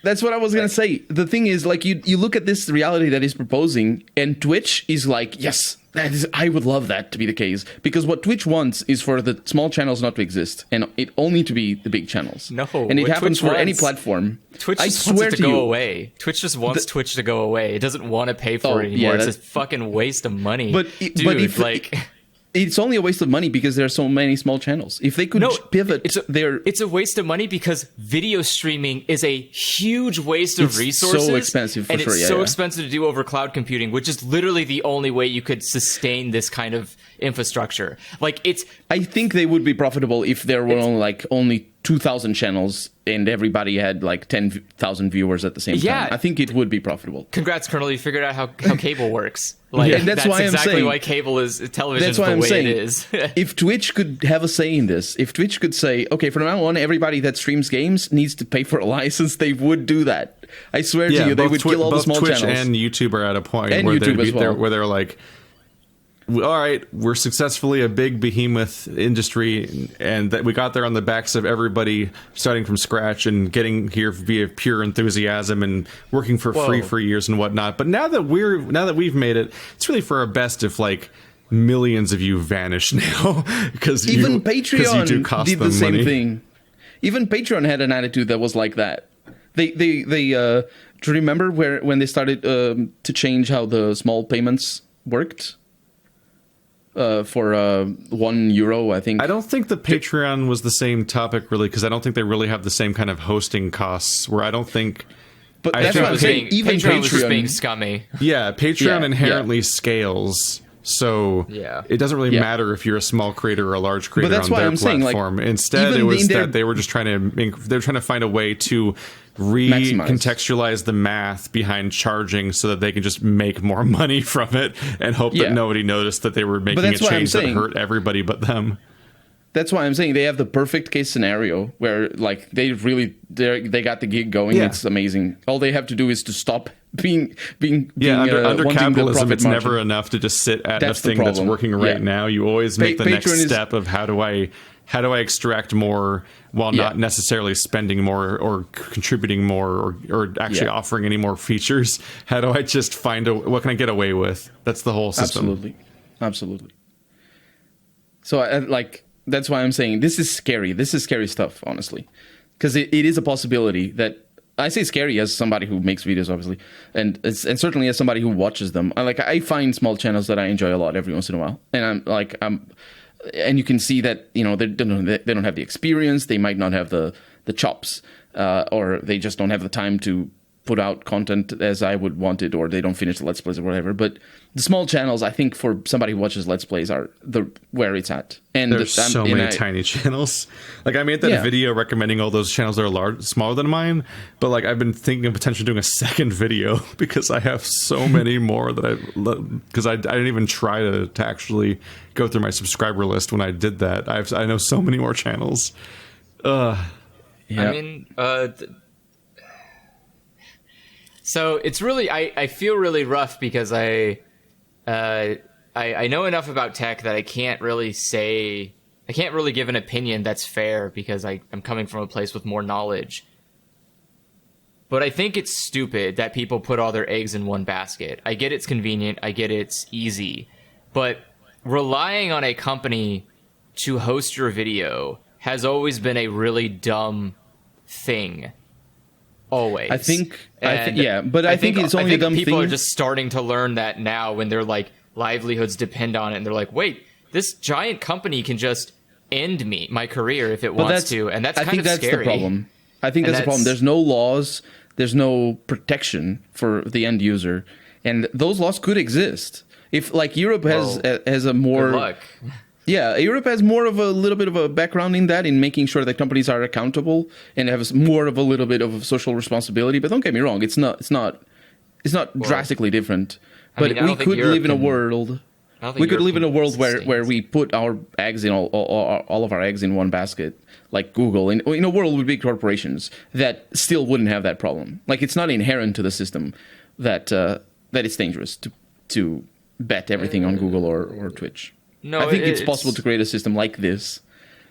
That's what I was going to say. The thing is, like, you look at this reality that he's proposing, and Twitch is like, yes, I would love that to be the case. Because what Twitch wants is for the small channels not to exist, and it only to be the big channels. No, and it happens for any platform. Twitch just wants it to go away. Twitch just wants Twitch to go away. It doesn't want to pay for it anymore. It's a fucking waste of money. It's only a waste of money because there are so many small channels. If they could pivot, it's a waste of money because video streaming is a huge waste of resources. So expensive, for it's so expensive to do over cloud computing, which is literally the only way you could sustain this kind of infrastructure. I think they would be profitable if there were only 2,000 channels and everybody had like 10,000 viewers at the same time. I think it would be profitable. Congrats, Colonel! You figured out how cable works. And that's why exactly I'm saying why cable is television is the way it is. If Twitch could have a say in this, if Twitch could say, okay, from now on, everybody that streams games needs to pay for a license, they would do that. I swear to you, they would kill all the small Twitch channels. And YouTube are at a point and where they're like, all right, we're successfully a big behemoth industry, and that we got there on the backs of everybody starting from scratch and getting here via pure enthusiasm and working for free for years and whatnot. But now that we've made it, it's really for our best if like millions of you vanish now because even Patreon did the same money. Thing. Even Patreon had an attitude that was like that. They do you remember when they started to change how the small payments worked? For €1, I think. I don't think the Patreon was the same topic, really, because I don't think they really have the same kind of hosting costs, where I don't think... But that's what I'm saying. Even Patreon was just being scummy. Yeah, Patreon inherently scales, so it doesn't really matter if you're a small creator or a large creator on their platform. Instead, it was that they were just trying to find a way to recontextualize the math behind charging so that they can just make more money from it and hope that nobody noticed that they were making a change that hurt everybody but them. That's why I'm saying they have the perfect case scenario where like they got the gig going. It's amazing. All they have to do is to stop being under capitalism, it's never enough to just sit at the thing that's working right now. You always make the next step of how do I extract more while not necessarily spending more or contributing more or actually offering any more features? How do I just find what can I get away with? That's the whole system. Absolutely. So that's why I'm saying this is scary. This is scary stuff, honestly, because it is a possibility that. I say scary as somebody who makes videos, obviously, and certainly as somebody who watches them. I find small channels that I enjoy a lot every once in a while, and and you can see that they don't have the experience, they might not have the chops, or they just don't have the time to put out content as I would want it, or they don't finish the Let's Plays or whatever. But the small channels, I think, for somebody who watches Let's Plays are where it's at. And there's so many tiny channels. Like, I made that video recommending all those channels that are smaller than mine, but like I've been thinking of potentially doing a second video because I have so many more that because I didn't even try to actually go through my subscriber list when I did that. I know so many more channels. I mean, so it's really, I feel really rough because I know enough about tech that I can't really give an opinion that's fair because I'm coming from a place with more knowledge. But I think it's stupid that people put all their eggs in one basket. I get it's convenient, I get it's easy, but relying on a company to host your video has always been a really dumb thing. Always. I think it's only a dumb thing. People are just starting to learn that now when their like livelihoods depend on it, and they're like, wait, this giant company can just end my career if it wants to, and that's kind of scary. The problem. I think that's the problem. There's no laws, there's no protection for the end user, and those laws could exist. If like Europe has a more good luck. Yeah, Europe has more of a little bit of a background in that, in making sure that companies are accountable and have more of a little bit of social responsibility. But don't get me wrong, it's not drastically different. But we could live in a world. We could live in a world where we put our eggs in all of our eggs in one basket, like Google, in a world with big corporations that still wouldn't have that problem. Like, it's not inherent to the system that it's dangerous to bet everything on Google or Twitch. No, I think it's possible to create a system like this.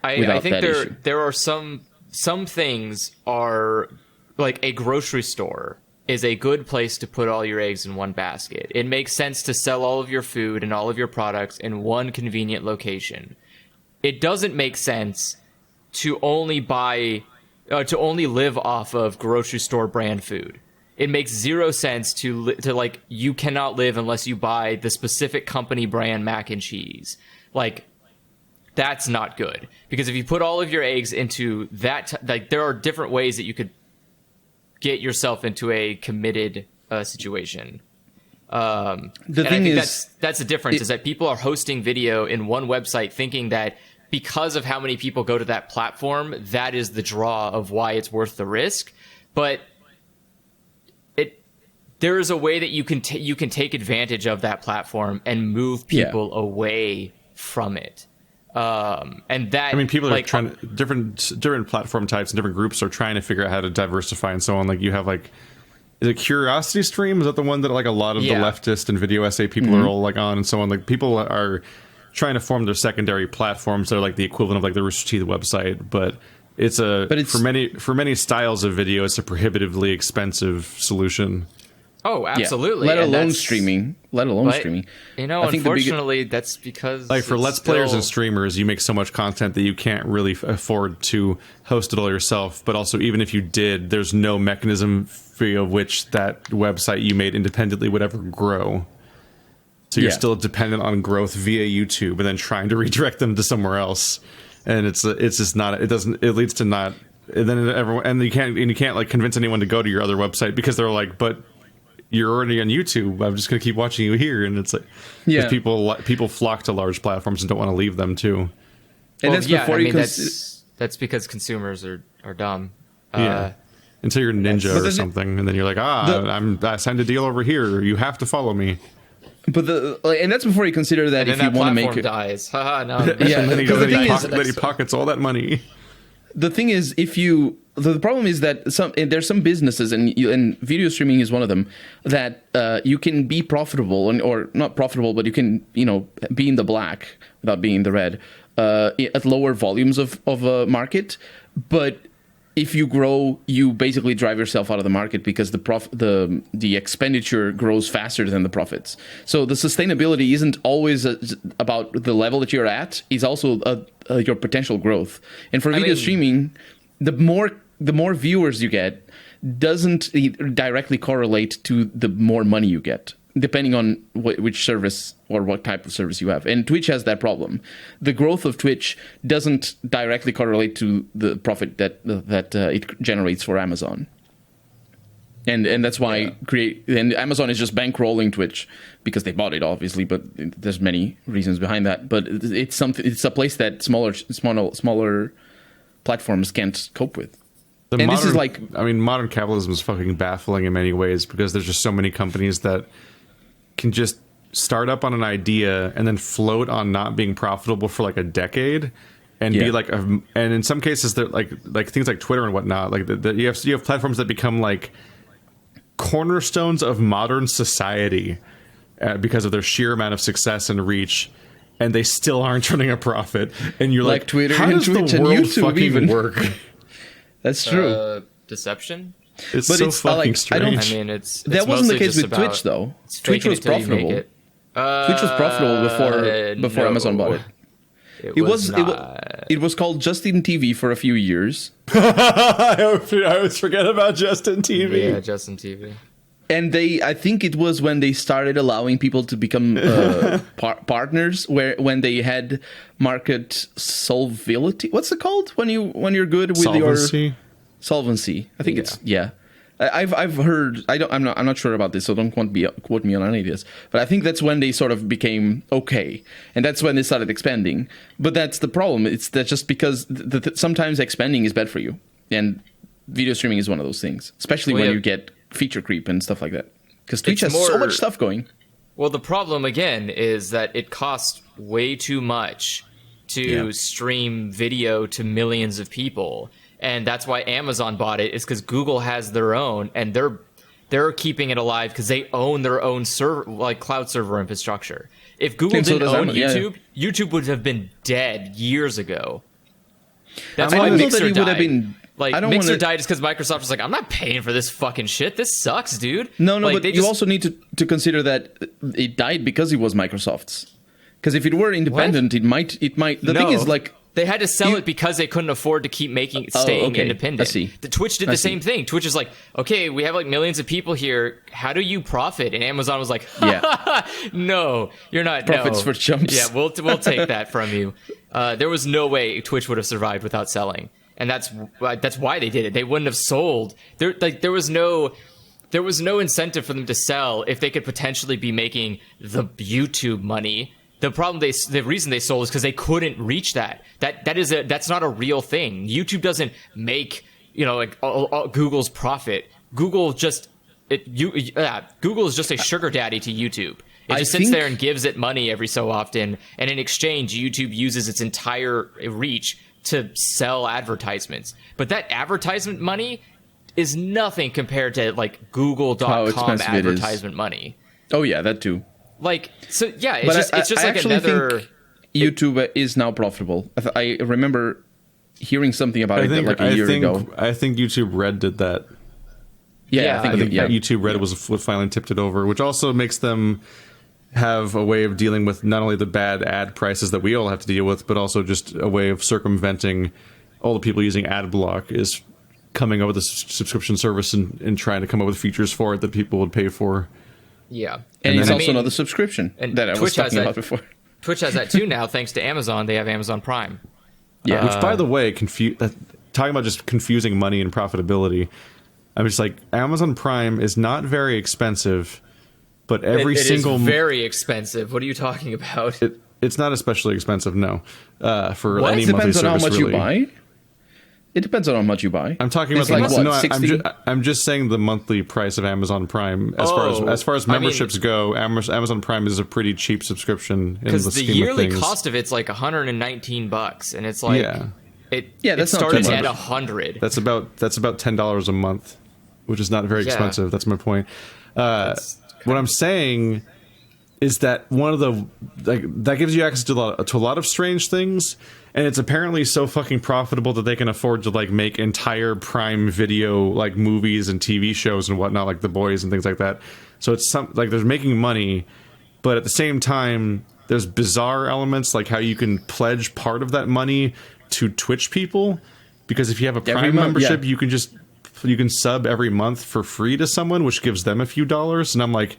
I think there are some things are like a grocery store is a good place to put all your eggs in one basket. It makes sense to sell all of your food and all of your products in one convenient location. It doesn't make sense to only live off of grocery store brand food. It makes zero sense to like, you cannot live unless you buy the specific company brand mac and cheese. Like, that's not good, because if you put all of your eggs into that, like, there are different ways that you could get yourself into a committed situation. The thing is, that's the difference, is that people are hosting video in one website thinking that because of how many people go to that platform, that is the draw of why it's worth the risk. But there is a way that you can take advantage of that platform and move people away from it. And that, I mean, people are like trying to, different platform types and different groups are trying to figure out how to diversify and so on. Like, you have like, is it Curiosity Stream? Is that the one that like a lot of the leftist and video essay people are all like on and so on? Like, people are trying to form their secondary platforms that are like the equivalent of like the Rooster Teeth website, but it's for many styles of video, it's a prohibitively expensive solution. Oh, absolutely. Let alone streaming. You know, unfortunately, that's because, like, for Let's Players and streamers, you make so much content that you can't really afford to host it all yourself. But also, even if you did, there's no mechanism via which that website you made independently would ever grow. So you're still dependent on growth via YouTube and then trying to redirect them to somewhere else. And it's just not, it leads to not, and then you can't like convince anyone to go to your other website because they're like, but you're already on YouTube, I'm just going to keep watching you here. And it's like, people flock to large platforms and don't want to leave them too. And that's because consumers are dumb. Until you're Ninja or something, and then you're like, I signed a deal over here. You have to follow me. But and that's before you consider that if you want to make it dies. Haha, no. Then he pockets all that money. The thing is, the problem is that there's some businesses, and video streaming is one of them, that you can be profitable, or not profitable, but you can be in the black without being in the red at lower volumes of a market. But if you grow, you basically drive yourself out of the market because the expenditure grows faster than the profits. So the sustainability isn't always about the level that you're at; it's also your potential growth. And for video streaming, the more viewers you get doesn't directly correlate to the more money you get, depending on which service or what type of service you have. And Twitch has that problem. The growth of Twitch doesn't directly correlate to the profit that it generates for Amazon. And that's why and Amazon is just bankrolling Twitch because they bought it, obviously, but there's many reasons behind that. But it's a place that smaller platforms can't cope with. This is modern capitalism is fucking baffling in many ways because there's just so many companies that can just start up on an idea and then float on not being profitable for like a decade and be like, and in some cases they're like things like Twitter and whatnot. Like you have platforms that become like cornerstones of modern society because of their sheer amount of success and reach, and they still aren't turning a profit. And you're like Twitter how and does Twitch the world and YouTube fucking even work? That's true. Deception. It's so fucking strange. That wasn't the case with Twitch, though. Twitch was profitable. Twitch was profitable before Amazon bought it. It was called Justin TV for a few years. I always forget about Justin TV. Yeah, Justin TV. And I think it was when they started allowing people to become partners, when they had market solvability. What's it called when you're good with your solvency? I think it's I've heard. I'm not sure about this, so don't quote me on any of this. But I think that's when they sort of became okay, and that's when they started expanding. But that's the problem. It's that just because sometimes expanding is bad for you, and video streaming is one of those things, especially when you get feature creep and stuff like that. Because Twitch has so much stuff going. Well, the problem again is that it costs way too much to stream video to millions of people. And that's why Amazon bought it, is because Google has their own, and they're keeping it alive because they own their own server, like cloud server infrastructure. If Google didn't own YouTube, YouTube would have been dead years ago. That's why Mixer died. Mixer died just because Microsoft was like, I'm not paying for this fucking shit. This sucks, dude. No, but you also need to consider that it died because it was Microsoft's. Because if it were independent, it might. The thing is, like, they had to sell it because they couldn't afford to keep staying independent. I see. The Twitch did the same thing. Twitch is like, okay, we have like millions of people here. How do you profit? And Amazon was like, no, you're not. Profits for chumps. Yeah, we'll take that from you. There was no way Twitch would have survived without selling, and that's why they did it. They wouldn't have sold. There was no incentive for them to sell if they could potentially be making the YouTube money. The reason they sold is because they couldn't reach that. That's not a real thing. YouTube doesn't make Google's profit. Google is just a sugar daddy to YouTube. It just sits there and gives it money every so often, and in exchange, YouTube uses its entire reach to sell advertisements. But that advertisement money is nothing compared to like Google.com advertisement money. Oh yeah, that too. It's just like another. Think YouTube is now profitable. I remember hearing something about it like a year ago. I think YouTube Red did that. Yeah, I think YouTube Red was what finally tipped it over, which also makes them have a way of dealing with not only the bad ad prices that we all have to deal with, but also just a way of circumventing all the people using ad block is coming up with a subscription service and trying to come up with features for it that people would pay for. Yeah. And it's also another subscription that I was talking about before. Twitch has that too now, thanks to Amazon. They have Amazon Prime. Yeah. Which, by the way, talking about just confusing money and profitability, I'm just like, Amazon Prime is not very expensive, but it is very expensive. What are you talking about? It's not especially expensive, no. For any monthly service, it depends on how much you buy. It depends on how much you buy. I'm talking about I'm just saying the monthly price of Amazon Prime. As far as memberships go, Amazon Prime is a pretty cheap subscription. Because the yearly cost of it's like $119, and it's like it started at $100. That's about $10 a month, which is not very expensive. That's my point. What I'm saying is that one of the that gives you access to a lot of strange things, and it's apparently so fucking profitable that they can afford to make entire Prime Video movies and TV shows and whatnot, like The Boys and things like that. So it's they're making money, but at the same time there's bizarre elements like how you can pledge part of that money to Twitch people, because if you have a Prime membership, you can sub every month for free to someone, which gives them a few dollars. And I'm like,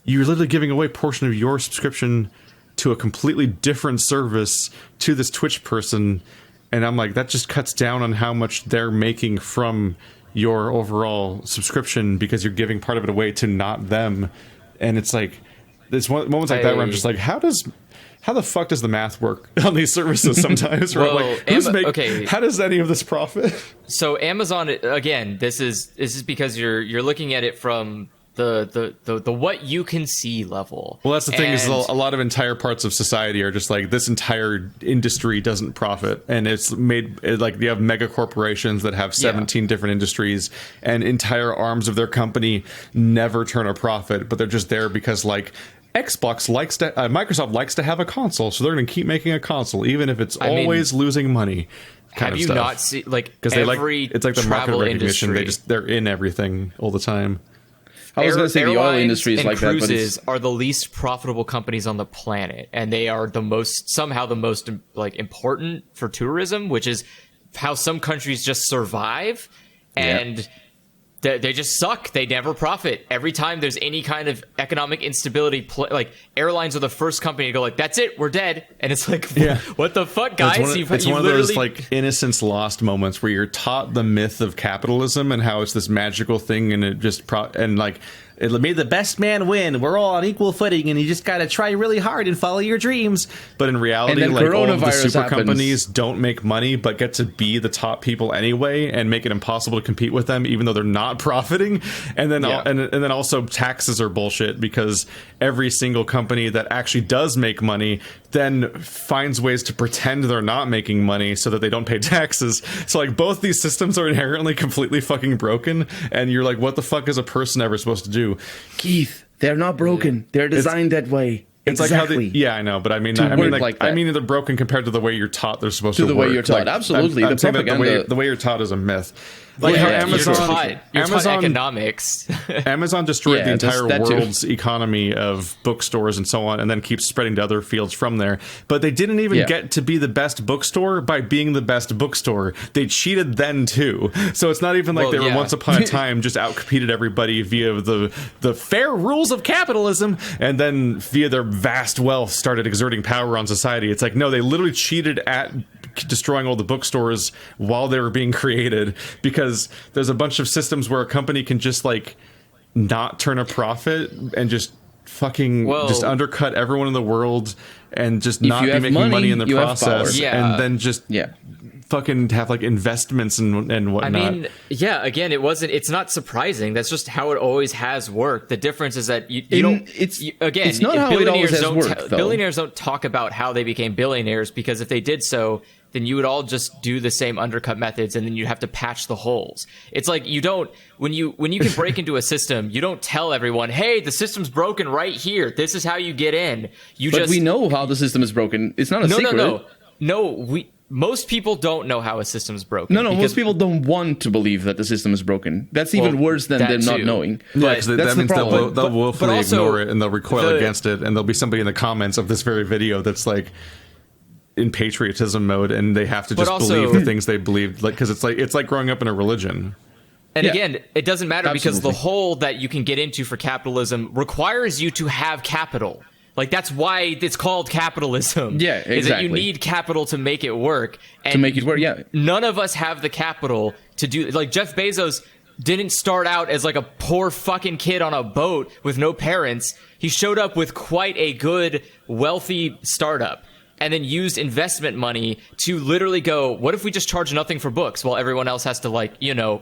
you're literally giving away a portion of your subscription to a completely different service to this Twitch person. And I'm like, that just cuts down on how much they're making from your overall subscription, because you're giving part of it away to not them. And it's like, there's moments like that where I'm just like, how the fuck does the math work on these services sometimes? How does any of this profit? So Amazon, again, this is because you're looking at it from the what you can see level. Well, that's the thing, is a lot of entire parts of society are just like, this entire industry doesn't profit, and it's made like you have mega corporations that have 17 different industries, and entire arms of their company never turn a profit, but they're just there because Microsoft likes to have a console, so they're going to keep making a console even if it's always losing money. Have you not seen because it's like the market recognition? They're in everything all the time. I was going to say the oil industry is like that, but cruises are the least profitable companies on the planet, and they are somehow the most important for tourism, which is how some countries just survive, and they just suck. They never profit. Every time there's any kind of economic instability, airlines are the first company to go that's it, we're dead. And it's like, what the fuck, guys? It's one of those innocence lost moments where you're taught the myth of capitalism and how it's this magical thing, and it just it made the best man win. We're all on equal footing, and you just got to try really hard and follow your dreams. But in reality, all of the super companies don't make money, but get to be the top people anyway, and make it impossible to compete with them, even though they're not profiting. And then and then also taxes are bullshit, because every single company that actually does make money then finds ways to pretend they're not making money so that they don't pay taxes. So both these systems are inherently completely fucking broken, and you're like, what the fuck is a person ever supposed to do? Keith, they're not broken. They're designed that way. It's exactly. I know, but I mean they're broken compared to the way you're taught they're supposed to work. To the way you're taught, absolutely. I'm saying that the way you're taught is a myth. How Amazon economics. Amazon destroyed the entire world's economy of bookstores and so on, and then keeps spreading to other fields from there. But they didn't even get to be the best bookstore by being the best bookstore. They cheated then too. So it's not even like they were once upon a time just outcompeted everybody via the fair rules of capitalism, and then via their vast wealth started exerting power on society. It's like, no, they literally cheated at destroying all the bookstores while they were being created, because there's a bunch of systems where a company can just not turn a profit and just fucking just undercut everyone in the world and just not be making money in the process, and then just fucking have investments and whatnot. I mean, again, it's not surprising. That's just how it always has worked. The difference is that it's not how it always has worked. Billionaires don't talk about how they became billionaires, because if they did so, then you would all just do the same undercut methods, and then you'd have to patch the holes. It's like, you don't, when you can break into a system, you don't tell everyone, hey, the system's broken right here, this is how you get in. But we know how the system is broken. It's not a secret. Most people don't know how a system is broken. No, most people don't want to believe that the system is broken. That's even worse than them not knowing. Yeah, because that means they'll willfully ignore it, and they'll recoil against it, and there'll be somebody in the comments of this very video that's in patriotism mode, and they have to just believe the things they believe, because it's like growing up in a religion. And again, it doesn't matter, because the hole that you can get into for capitalism requires you to have capital. That's why it's called capitalism. Yeah, exactly. Is that you need capital to make it work. And none of us have the capital to do. Jeff Bezos didn't start out as a poor fucking kid on a boat with no parents. He showed up with quite a good, wealthy startup, and then used investment money to literally go, what if we just charge nothing for books while everyone else has to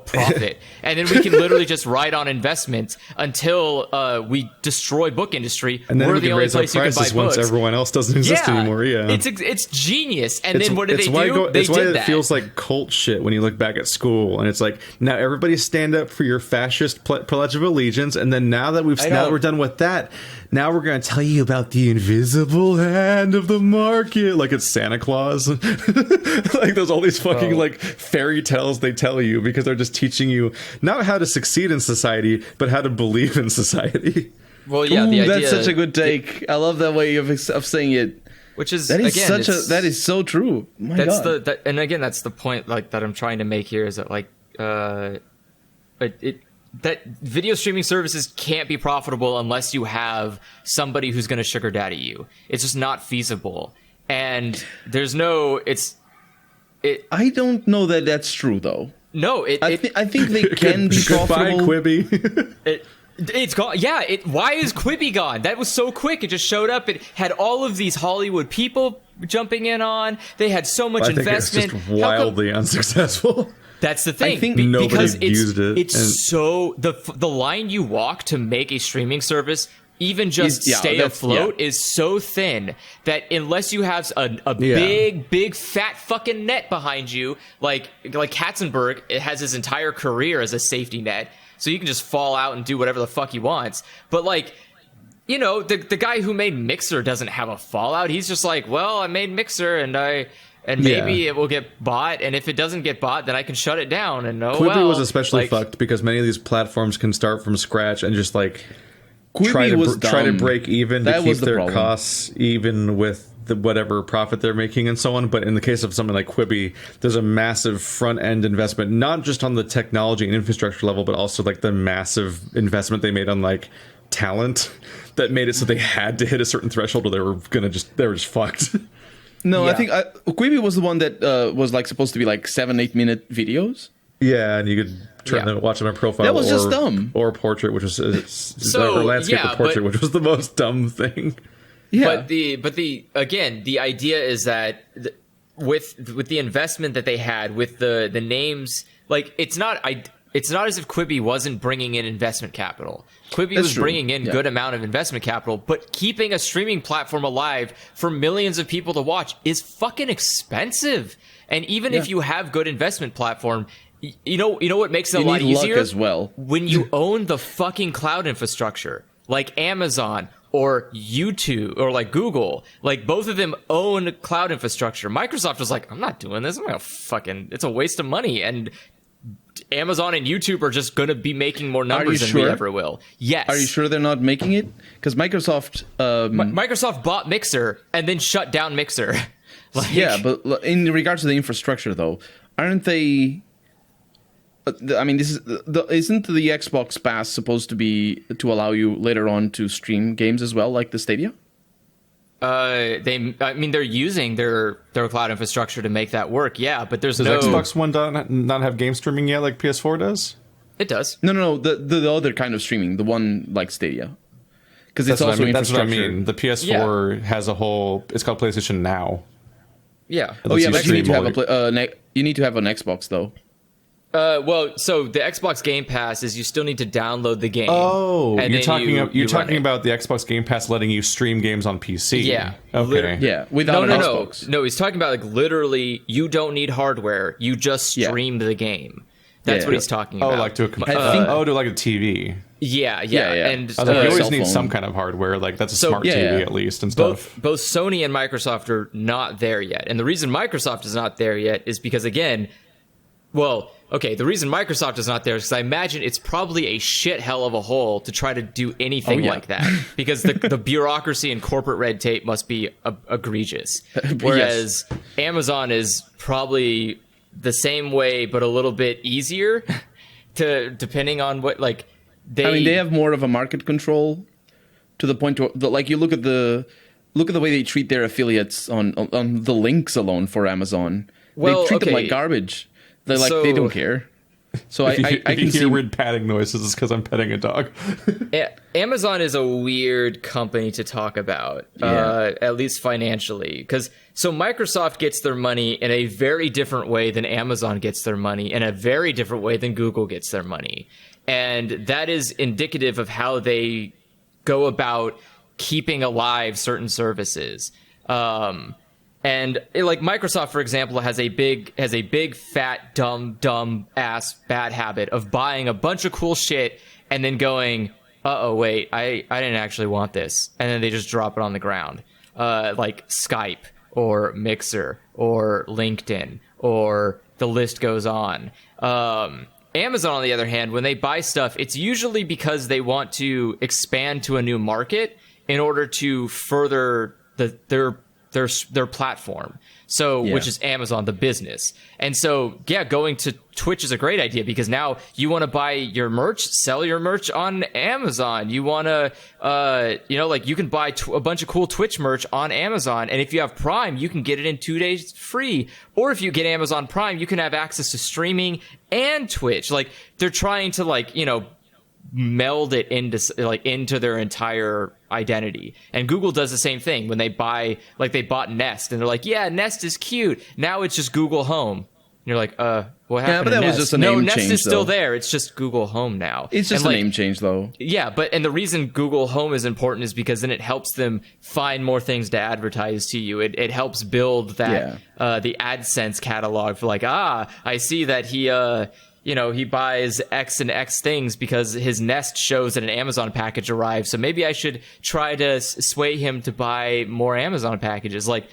profit? And then we can literally just ride on investments until we destroy book industry. And then we're we the can only raise our place you can buy prices once books. Everyone else doesn't exist anymore. It's genius. And then what did they do? It's why it feels like cult shit when you look back at school, and it's like, now everybody stand up for your fascist pledge of allegiance, and then now that we're done with that, now we're going to tell you about the invisible hand of the market. Like it's Santa Claus. Like there's all these fucking like fairy tales they tell you because they're just teaching you not how to succeed in society, but how to believe in society. Well, yeah, the idea, that's such a good take. I love that way of saying it. Which is that is again, that is so true. My God. And again, that's the point like that I'm trying to make here is that like that video streaming services can't be profitable unless you have somebody who's going to sugar daddy you. It's just not feasible, and there's no. I don't know that that's true though. No, I think they can be profitable. Goodbye, Quibi. It's gone. Yeah. Why is Quibi gone? That was so quick. It just showed up. It had all of these Hollywood people jumping in on. They had so much investment. It's just wildly unsuccessful. That's the thing. I think nobody used it. It's so the line you walk to make a streaming service, even just stay afloat, is so thin that unless you have a big fat fucking net behind you, like Katzenberg, it has his entire career as a safety net. So you can just fall out and do whatever the fuck he wants. But like, you know, the guy who made Mixer doesn't have a fallout. He's just like, well, I made Mixer and maybe it will get bought. And if it doesn't get bought, then I can shut it down. And Quibi was especially fucked because many of these platforms can start from scratch and just like try to break even to keep their costs even with whatever profit they're making and so on. But in the case of something like Quibi, there's a massive front end investment, not just on the technology and infrastructure level, but also like the massive investment they made on like talent that made it so they had to hit a certain threshold or they were just fucked. No, I think Quibi was the one that was like supposed to be like 7-8 minute videos. Yeah, and you could watch them on profile. That was just dumb. Or portrait, which was or landscape or portrait, which was the most dumb thing. Yeah. But the idea is that with the investment that they had with the names, like it's not as if Quibi wasn't bringing in investment capital. Quibi was bringing in good amount of investment capital, but keeping a streaming platform alive for millions of people to watch is fucking expensive. And even if you have good investment platform, you know what makes it a lot easier as well when you own the fucking cloud infrastructure, like Amazon or YouTube or like Google. Like both of them own cloud infrastructure. Microsoft was like, I'm not doing this. It's a waste of money. And Amazon and YouTube are just going to be making more numbers than we ever will. Yes. Are you sure they're not making it? Because Microsoft... Microsoft bought Mixer and then shut down Mixer. Yeah, but in regards to the infrastructure, though, aren't they... I mean, isn't the Xbox Pass supposed to be to allow you later on to stream games as well, like the Stadia? They're using their cloud infrastructure to make that work. Yeah, but does Xbox One not have game streaming yet, like PS4 does? It does. No. The other kind of streaming, the one like Stadia, because it's also infrastructure. That's what I mean. The PS4 has a whole. It's called PlayStation Now. Yeah. But you need to have you need to have an Xbox though. So the Xbox Game Pass is you still need to download the game. Oh, you're talking about the Xbox Game Pass letting you stream games on PC. Yeah. Okay. Without an Xbox. No, he's talking about like literally you don't need hardware. You just stream the game. That's what he's talking about. Oh, like to a computer. To like a TV. Yeah. And you always need some kind of hardware. Like that's a smart TV at least and stuff. Both Sony and Microsoft are not there yet. And the reason Microsoft is not there yet is because again, the reason Microsoft is not there is because I imagine it's probably a shit hell of a hole to try to do anything like that because the bureaucracy and corporate red tape must be egregious. Whereas Amazon is probably the same way, but a little bit easier depending on what they have more of a market control to the point like you look at the way they treat their affiliates on the links alone for Amazon. They treat them like garbage. They don't care. So I can hear weird patting noises. It's because I'm petting a dog. Amazon is a weird company to talk about, at least financially. So Microsoft gets their money in a very different way than Amazon gets their money, in a very different way than Google gets their money. And that is indicative of how they go about keeping alive certain services. And like Microsoft, for example, has a big fat dumb ass bad habit of buying a bunch of cool shit and then going, uh-oh, wait, I didn't actually want this. And then they just drop it on the ground. Like Skype or Mixer or LinkedIn, or the list goes on. Amazon, on the other hand, when they buy stuff, it's usually because they want to expand to a new market in order to further their platform. So, which is Amazon, the business. And so, yeah, going to Twitch is a great idea, because now you want to buy your merch, sell your merch on Amazon. You want to, like, you can buy a bunch of cool Twitch merch on Amazon. And if you have Prime, you can get it in 2 days free. Or if you get Amazon Prime, you can have access to streaming and Twitch. Like, they're trying to, like, meld it into their entire identity. And Google does the same thing when they buy, like, they bought Nest, and they're like, yeah, Nest is cute. Now it's just Google Home. And you're like, what happened? Yeah, but that to was Nest? just a name Nest change, is still though. there. It's just Google Home now. It's just a name change, though. Yeah, and the reason Google Home is important is because then it helps them find more things to advertise to you. It helps build that the AdSense catalog for, like, I see that he buys X and X things because his Nest shows that an Amazon package arrived. So maybe I should try to sway him to buy more Amazon packages. Like,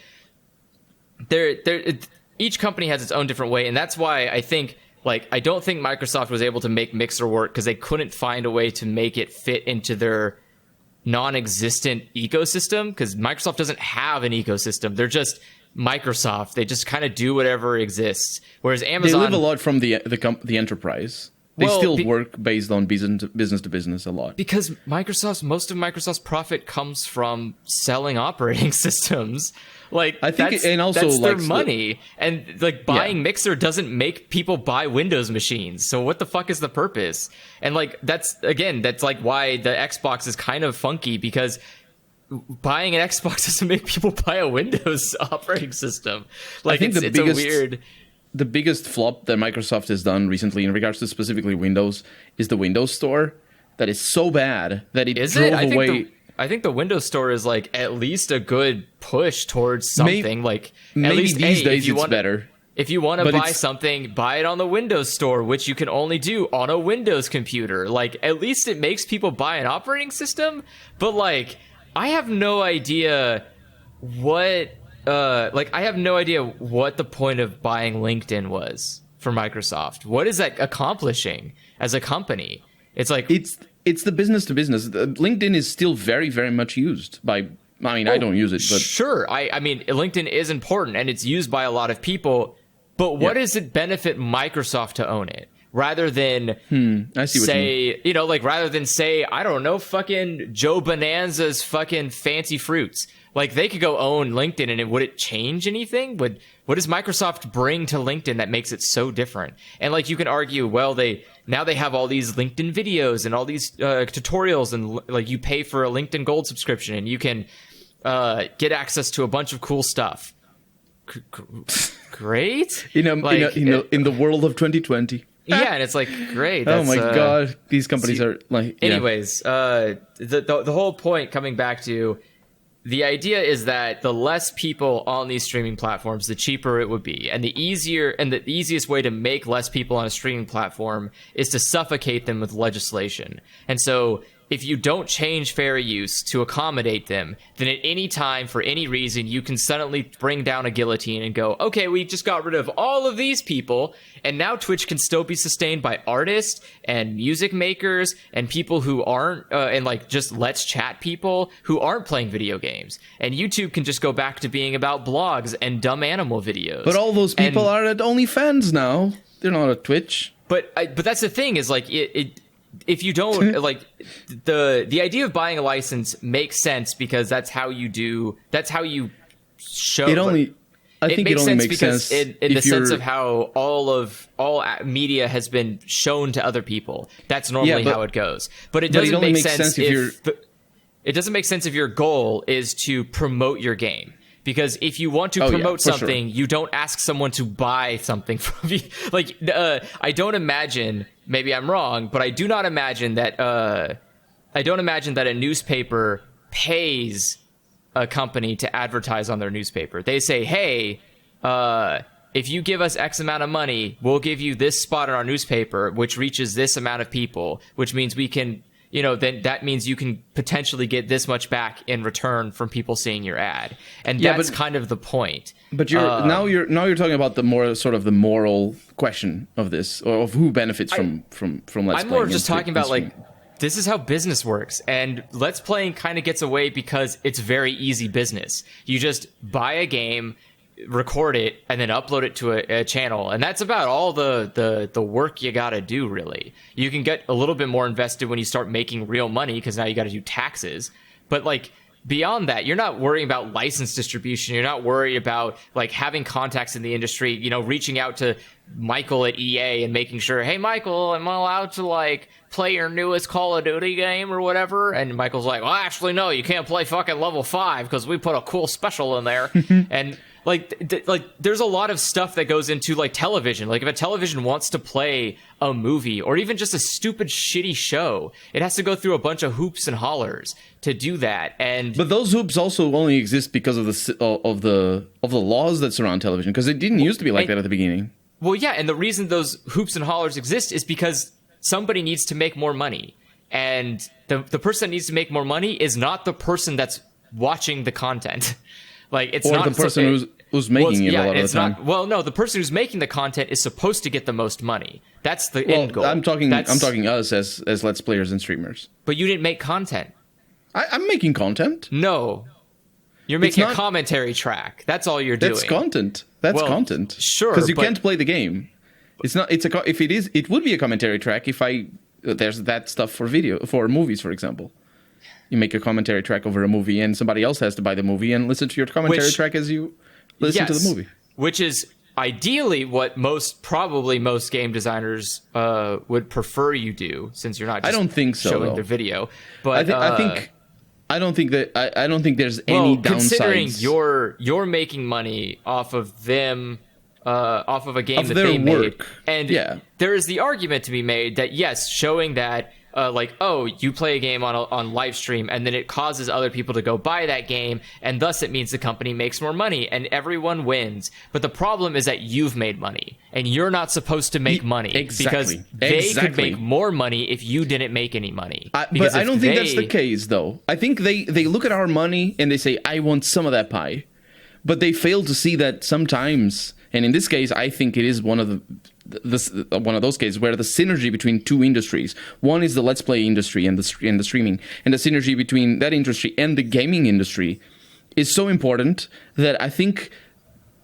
each company has its own different way. And that's why I think, like, I don't think Microsoft was able to make Mixer work, because they couldn't find a way to make it fit into their non-existent ecosystem, because Microsoft doesn't have an ecosystem. They're just Microsoft. They just kind of do whatever exists. Whereas Amazon, they live a lot from the enterprise. They still work based on business to business a lot. Because most of Microsoft's profit comes from selling operating systems. Like, I think, that's their money. And, like, buying Mixer doesn't make people buy Windows machines. So what the fuck is the purpose? And, like, that's like why the Xbox is kind of funky, because buying an Xbox doesn't make people buy a Windows operating system. Like, it's a weird. The biggest flop that Microsoft has done recently in regards to specifically Windows is the Windows Store. That is so bad that it drove away. I think the Windows Store is, like, at least a good push towards something. Like, maybe at least these days it's better. If you want to buy something, buy it on the Windows Store, which you can only do on a Windows computer. Like, at least it makes people buy an operating system. But, like, I have no idea what the point of buying LinkedIn was for Microsoft. What is that accomplishing as a company? It's like, it's the business to business. LinkedIn is still very, very much used by, I don't use it, but sure. I mean, LinkedIn is important and it's used by a lot of people, but what does it benefit Microsoft to own it? Rather than I see say, rather than say, I don't know, fucking Joe Bonanza's fucking fancy fruits. Like, they could go own LinkedIn, and would it change anything? What does Microsoft bring to LinkedIn that makes it so different? And, like, you can argue, well, they have all these LinkedIn videos and all these tutorials, and, like, you pay for a LinkedIn Gold subscription, and you can get access to a bunch of cool stuff. Great. In the world of 2020. Yeah, and it's like, great. Oh my god, these companies are like. Yeah. Anyways, the whole point, coming back to, the idea is that the less people on these streaming platforms, the cheaper it would be, and the easiest way to make less people on a streaming platform is to suffocate them with legislation. And so, if you don't change fair use to accommodate them, then at any time, for any reason, you can suddenly bring down a guillotine and go, okay, we just got rid of all of these people, and now Twitch can still be sustained by artists and music makers and people who aren't, and, like, just Let's Chat people who aren't playing video games. And YouTube can just go back to being about blogs and dumb animal videos. But all those people are at OnlyFans now. They're not at Twitch. But that's the thing, is, like, if you don't, like, the idea of buying a license makes sense, because that's how you show it. I think it only makes sense in the sense of how all media has been shown to other people. That's normally how it goes. But it doesn't make sense it doesn't make sense if your goal is to promote your game. Because if you want to promote something, you don't ask someone to buy something from you. Like, I don't imagine, maybe I'm wrong, but I do not imagine that a newspaper pays a company to advertise on their newspaper. They say, hey, if you give us X amount of money, we'll give you this spot in our newspaper, which reaches this amount of people, which means we can then that means you can potentially get this much back in return from people seeing your ad. And Yeah, that's but- kind of the point. But now you're talking about the more sort of the moral question of this, or of who benefits from Let's Playing. I'm more just talking about streaming. this is how business works, and Let's Playing kind of gets away because it's very easy business. You just buy a game, record it, and then upload it to a channel, and that's about all the work you got to do. Really, you can get a little bit more invested when you start making real money because now you got to do taxes. But beyond that, you're not worrying about license distribution. You're not worried about having contacts in the industry. Reaching out to Michael at EA and making sure, hey Michael, am I allowed to play your newest Call of Duty game or whatever? And Michael's like, well, actually no, you can't play fucking level 5 because we put a cool special in there. And there's a lot of stuff that goes into television. If a television wants to play a movie or even just a stupid shitty show, it has to go through a bunch of hoops and hollers to do that. But those hoops also only exist because of the laws that surround television, because it didn't used to be like that at the beginning. Well, yeah, and the reason those hoops and hollers exist is because somebody needs to make more money. And the person that needs to make more money is not the person that's watching the content. It's or not the person who's making it a lot of the time. No, the person who's making the content is supposed to get the most money. That's the end goal. I'm talking us as Let's Players and streamers. But you didn't make content. I'm making content. No. You're making a commentary track. That's all you're doing. That's content. That's content. Sure. Because you can't play the game. It's not. If it is, it would be a commentary track if there's that stuff for movies, for example. You make a commentary track over a movie, and somebody else has to buy the movie and listen to your commentary track as you listen to the movie. Which is ideally what most game designers would prefer you do, since you're not just I don't think so, showing though. the video. But I don't think there's any downsides. Considering you're making money off of them, off of a game that they made, and there is the argument to be made that yes, showing that you play a game on live stream and then it causes other people to go buy that game, and thus it means the company makes more money and everyone wins. But the problem is that you've made money and you're not supposed to make money because they could make more money if you didn't make any money. But I don't think that's the case, though. I think they look at our money and they say, I want some of that pie. But they fail to see that sometimes, and in this case, I think it is one of those cases where the synergy between two industries, one is the Let's Play industry and the streaming, and the synergy between that industry and the gaming industry is so important that I think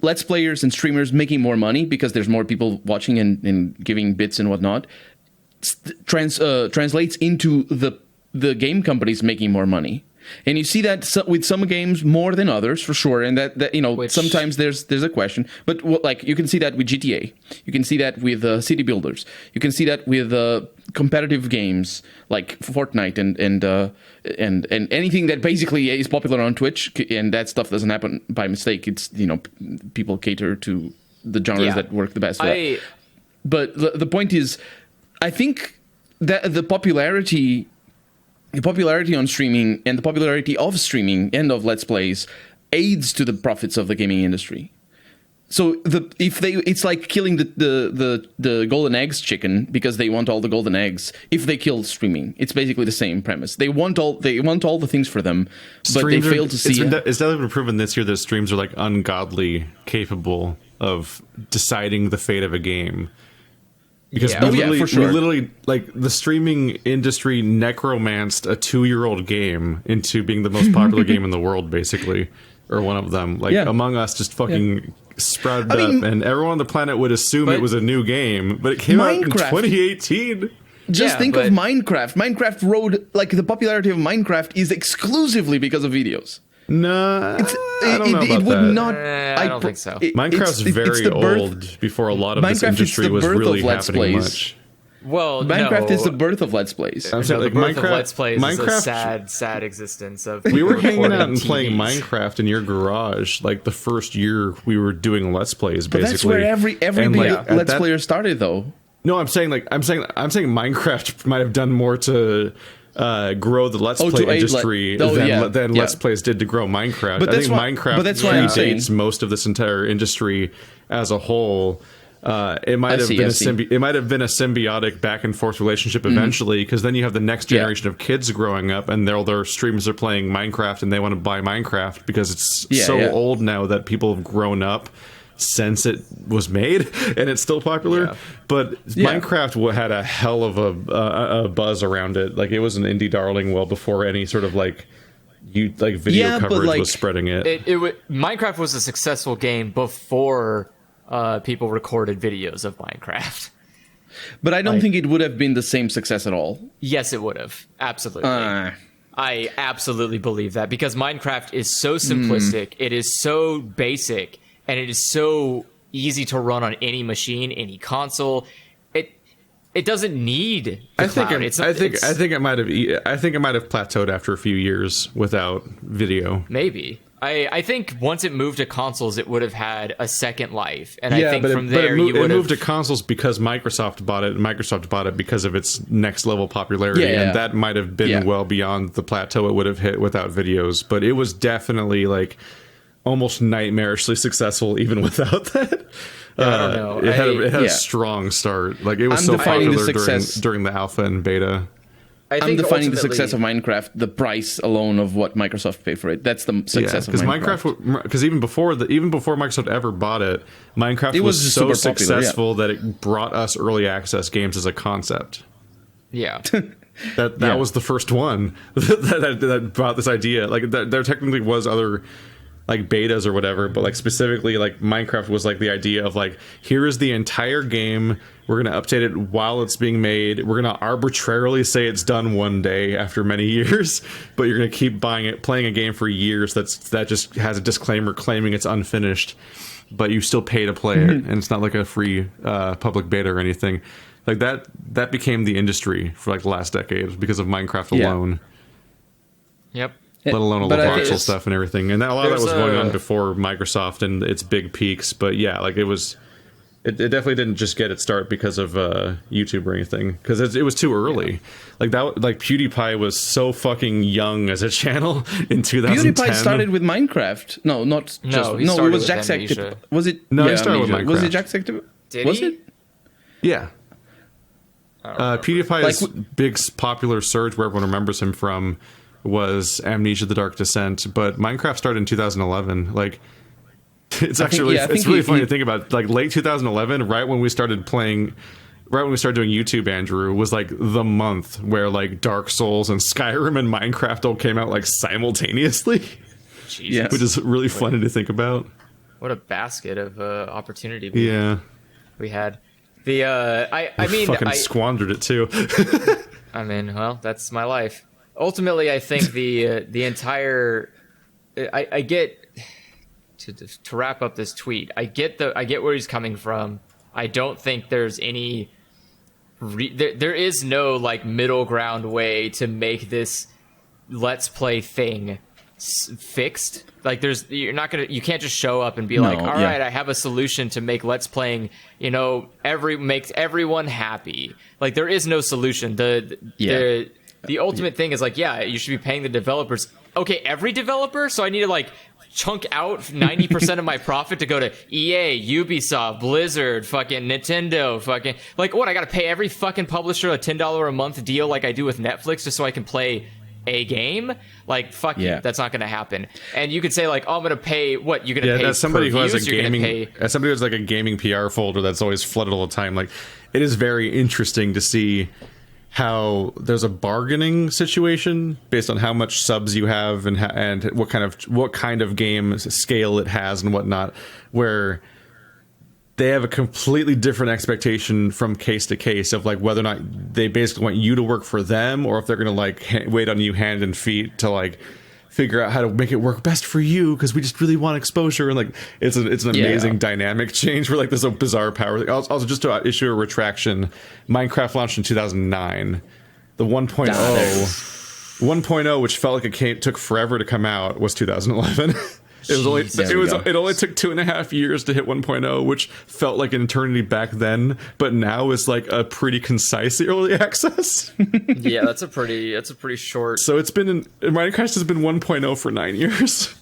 Let's Players and streamers making more money because there's more people watching and giving bits and whatnot translates into the game companies making more money. And you see that with some games more than others, for sure. And that sometimes there's a question. But you can see that with GTA. You can see that with city builders. You can see that with competitive games like Fortnite and anything that basically is popular on Twitch. And that stuff doesn't happen by mistake. It's people cater to the genres that work the best for that. But the point is, I think that the popularity on streaming and the popularity of streaming and of Let's Plays aids to the profits of the gaming industry. So it's like killing the golden eggs chicken because they want all the golden eggs. If they kill streaming, it's basically the same premise. They want all the things for them, but they fail to see. It's definitely been proven this year that streams are ungodly capable of deciding the fate of a game. Because for sure. we literally, the streaming industry necromanced a 2-year-old game into being the most popular game in the world, basically, or one of them. Among Us just fucking sprouted up, and everyone on the planet would assume it was a new game, but it came out in 2018. Just think of Minecraft. Minecraft rode, the popularity of Minecraft is exclusively because of videos. No, I don't know about that. I don't think so. Minecraft's very old before a lot of this industry was really happening much. Well, Minecraft is the birth of Let's Plays. I'm saying, the birth of Let's Plays is a sad existence of. We were hanging out and playing Minecraft in your garage, the first year we were doing Let's Plays. Basically, but that's where every Let's Player started, though. No, I'm saying Minecraft might have done more to grow the Let's Play industry than Let's Plays did to grow Minecraft. I think Minecraft predates most of this entire industry as a whole. It might have been see. it might have been a symbiotic back and forth relationship eventually, because then you have the next generation of kids growing up, and their streamers are playing Minecraft, and they want to buy Minecraft because it's old now that people have grown up since it was made, and it's still popular. But Minecraft had a hell of a buzz around it. Like, it was an indie darling well before any sort of video coverage was spreading it. Minecraft was a successful game before people recorded videos of Minecraft. But I don't think it would have been the same success at all. Yes, it would have. Absolutely. I absolutely believe that, because Minecraft is so simplistic, it is so basic, and it is so easy to run on any machine, any console. It doesn't need the cloud. I think it might have plateaued after a few years without video. Maybe. I think once it moved to consoles, it would have had a second life, and I think from there it moved to consoles because Microsoft bought it. And Microsoft bought it because of its next level popularity, and that might have been well beyond the plateau it would have hit without videos. But it was definitely like almost nightmarishly successful even without that. I don't know. It had a strong start. Like, it was so popular during the alpha and beta. I'm defining the success of Minecraft, the price alone of what Microsoft paid for it. That's the success of Minecraft. Because even before Microsoft ever bought it, Minecraft was so successful that it brought us early access games as a concept. Yeah. That was the first one that brought this idea. Like, there technically was other like betas or whatever, but like specifically like Minecraft was like the idea of like, here is the entire game, we're going to update it while it's being made, we're going to arbitrarily say it's done one day after many years, but you're going to keep playing a game for years that just has a disclaimer claiming it's unfinished, but you still pay to play it, and it's not like a free public beta or anything. Like, that became the industry for like the last decade because of Minecraft alone. Yep. Let alone all the voxel stuff and everything. And a lot of that was going on before Microsoft and its big peaks. But yeah, like, it definitely didn't just get its start because of YouTube or anything. Because it was too early. Yeah. Like PewDiePie was so fucking young as a channel in 2010. PewDiePie started with Minecraft. It was Jacksepticeye. Was it? No, he started with Minecraft. Was it Jacksepticeye? Was it? Yeah. PewDiePie's big popular surge, where everyone remembers him from, was Amnesia: The Dark Descent, but Minecraft started in 2011. Like, it's really funny to think about. Like, late 2011, right when we started doing YouTube, Andrew, was like the month where like Dark Souls and Skyrim and Minecraft all came out like simultaneously. Jesus. Which is really funny to think about. What a basket of opportunity we had. I squandered it too. I mean, well, that's my life. Ultimately, I think the entire I get to wrap up this tweet. I get where he's coming from. I don't think there's any there is no like middle ground way to make this Let's Play thing fixed. Like, you can't just show up and be all right, I have a solution to make Let's Playing, makes everyone happy. Like, there is no solution. The ultimate thing is like, you should be paying the developers. Okay, every developer? So I need to like chunk out 90% of my profit to go to EA, Ubisoft, Blizzard, fucking Nintendo, fucking... Like, what, I gotta pay every fucking publisher a $10 a month deal like I do with Netflix just so I can play a game? Like, fuck you, that's not gonna happen. And you could say like, I'm gonna pay... What, you're gonna pay as somebody who has a gaming... As somebody who has like a gaming PR folder that's always flooded all the time, like, it is very interesting to see how there's a bargaining situation based on how much subs you have and what kind of game scale it has and whatnot, where they have a completely different expectation from case to case of like whether or not they basically want you to work for them or if they're going to like wait on you hand and feet to like figure out how to make it work best for you because we just really want exposure. And like it's an amazing dynamic change where like there's a bizarre power. Also, just to issue a retraction, Minecraft launched in 2009. The 1.0 1.0, which felt like it took forever to come out, was 2011. It only took 2.5 years to hit 1.0, which felt like an eternity back then, but now is like a pretty concise early access. Yeah, that's a pretty short. So Minecraft has been 1.0 for 9 years.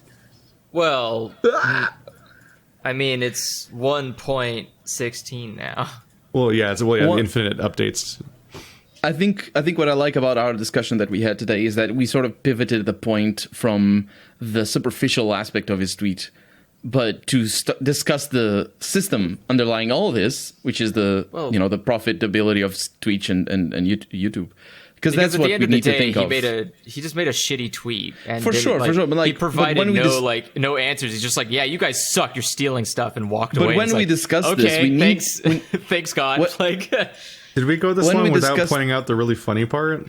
Well, I mean, it's 1.16 now. Well, yeah, it's infinite updates. I think what I like about our discussion that we had today is that we sort of pivoted the point from the superficial aspect of his tweet, but to discuss the system underlying all this, which is the profitability of Twitch and YouTube. Because that's what we need to think of. He just made a shitty tweet, and for sure. But he provided no answers. He's just like, yeah, you guys suck. You're stealing stuff, and walked away. But when we discuss this, we need thanks God. Did we go this long without pointing out the really funny part?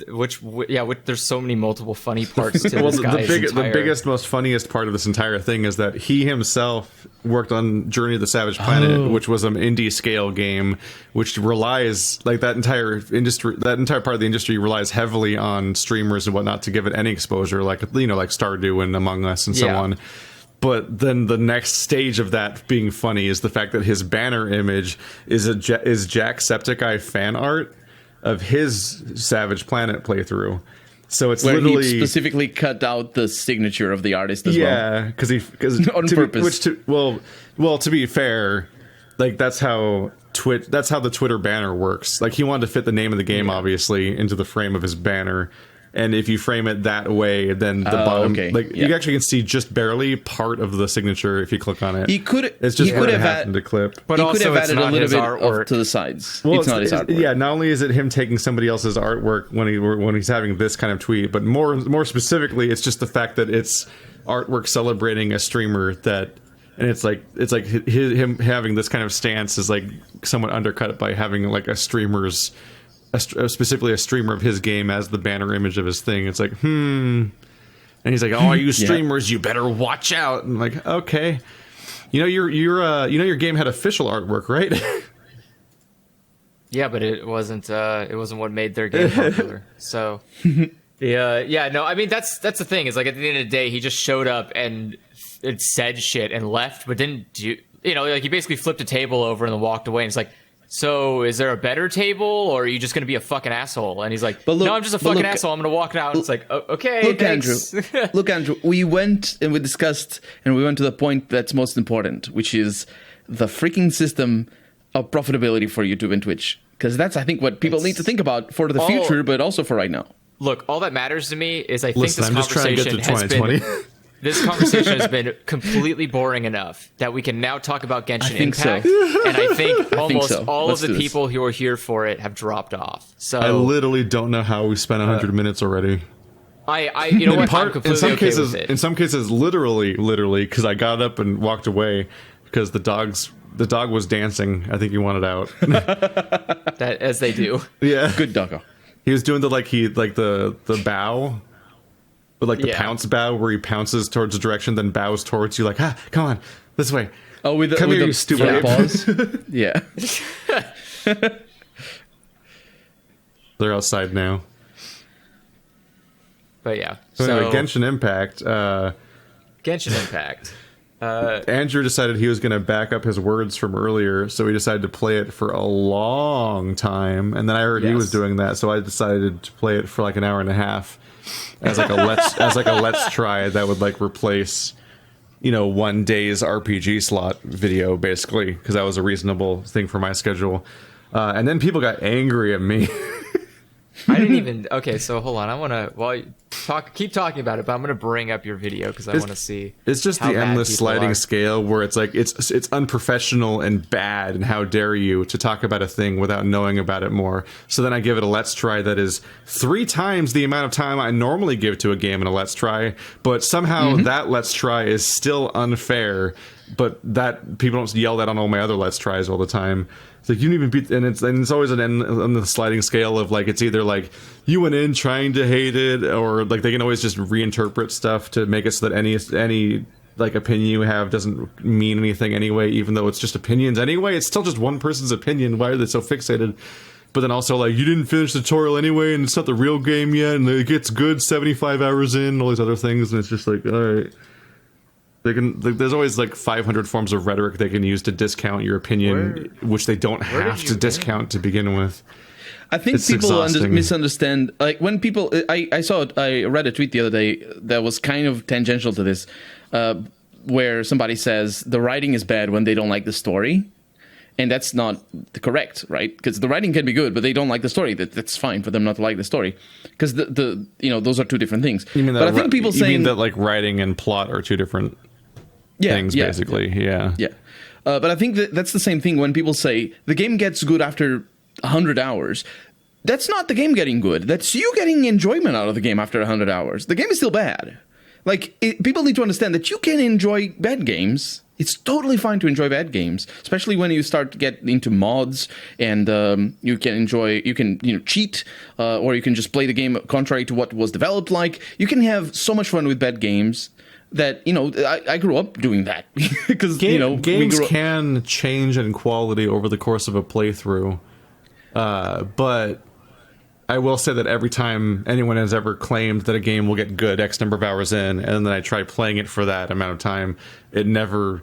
Which one? There's so many multiple funny parts to this guy's the biggest, most funniest part of this entire thing is that he himself worked on Journey to the Savage Planet, which was an indie scale game, which relies that entire part of the industry relies heavily on streamers and whatnot to give it any exposure, like Stardew and Among Us and so on. But then the next stage of that being funny is the fact that his banner image is Jacksepticeye fan art of his Savage Planet playthrough. So it's where literally he specifically cut out the signature of the artist as well. Yeah, because on purpose. To be fair, that's how the Twitter banner works. Like, he wanted to fit the name of the game obviously into the frame of his banner. And if you frame it that way, then the bottom, you actually can see just barely part of the signature if you click on it. It's just where it happened to clip. But he also, could have added a little bit artwork to the sides. Well, it's not his artwork. Yeah, not only is it him taking somebody else's artwork when he's having this kind of tweet, but more specifically, it's just the fact that it's artwork celebrating a streamer that. And it's like him having this kind of stance is like somewhat undercut by having like specifically a streamer of his game as the banner image of his thing. It's like, and he's like, oh, you streamers, you better watch out. And I'm like, okay, your game had official artwork, right? Yeah, but it wasn't what made their game popular. So no, I mean that's the thing, is like at the end of the day, he just showed up and it said shit and left, but didn't do, he basically flipped a table over and then walked away, and it's like, so is there a better table, or are you just going to be a fucking asshole? And he's like, no, I'm just a fucking asshole. I'm going to walk out. And it's like, okay, look, thanks. Andrew, we went and we discussed and we went to the point that's most important, which is the freaking system of profitability for YouTube and Twitch. Because that's, I think, what people need to think about for the future, but also for right now. Look, all that matters to me is I'm just trying to get to 2020. This conversation has been completely boring enough that we can now talk about Genshin Impact. So. And I think almost all Let's of the people who are here for it have dropped off. So I literally don't know how we spent 100 minutes already. You know what? I'm completely okay with it. In some cases, literally, because I got up and walked away because the dog was dancing. I think he wanted out. That, as they do. Yeah, good doggo. He was doing the bow. But the pounce bow, where he pounces towards the direction, then bows towards you, like, come on, this way. Oh, come here, you stupid paws. Yeah. They're outside now. But yeah. So anyway, Genshin Impact. Andrew decided he was going to back up his words from earlier, so he decided to play it for a long time. And then I heard he was doing that, so I decided to play it for like an hour and a half. As like a let's try that would like replace, one day's RPG slot video, basically, because that was a reasonable thing for my schedule. And then people got angry at me. I didn't even. Okay, so hold on. I want to keep talking about it, but I'm going to bring up your video because I want to see. It's just the endless sliding scale where it's like it's unprofessional and bad, and how dare you to talk about a thing without knowing about it more. So then I give it a let's try that is 3 times the amount of time I normally give to a game in a let's try, but somehow that let's try is still unfair. But that people don't yell that on all my other let's tries all the time. It's like, you didn't even beat, and it's always an end on the sliding scale of like, it's either like you went in trying to hate it, or like they can always just reinterpret stuff to make it so that any like opinion you have doesn't mean anything anyway, even though it's just opinions anyway. It's still just one person's opinion. Why are they so fixated? But then also, like, you didn't finish the tutorial anyway, and it's not the real game yet, and it gets good 75 hours in, and all these other things, and it's just like, all right. There's always like 500 forms of rhetoric they can use to discount your opinion, which they don't have to discount to begin with. I think people misunderstand. Like when people, I read a tweet the other day that was kind of tangential to this. where somebody says the writing is bad when they don't like the story. And that's not correct, right? Because the writing can be good, but they don't like the story. That's fine for them not to like the story, because the those are two different things. You mean that? But I think people you saying mean that like writing and plot are two different things, basically. Yeah. But I think that's the same thing when people say the game gets good after 100 hours. That's not the game getting good. That's you getting enjoyment out of the game after 100 hours. The game is still bad. Like, people need to understand that you can enjoy bad games. It's totally fine to enjoy bad games, especially when you start to get into mods and you can cheat, or you can just play the game contrary to what was developed like. You can have so much fun with bad games that, I grew up doing that. Because, games can change in quality over the course of a playthrough. But I will say that every time anyone has ever claimed that a game will get good X number of hours in, and then I try playing it for that amount of time, it never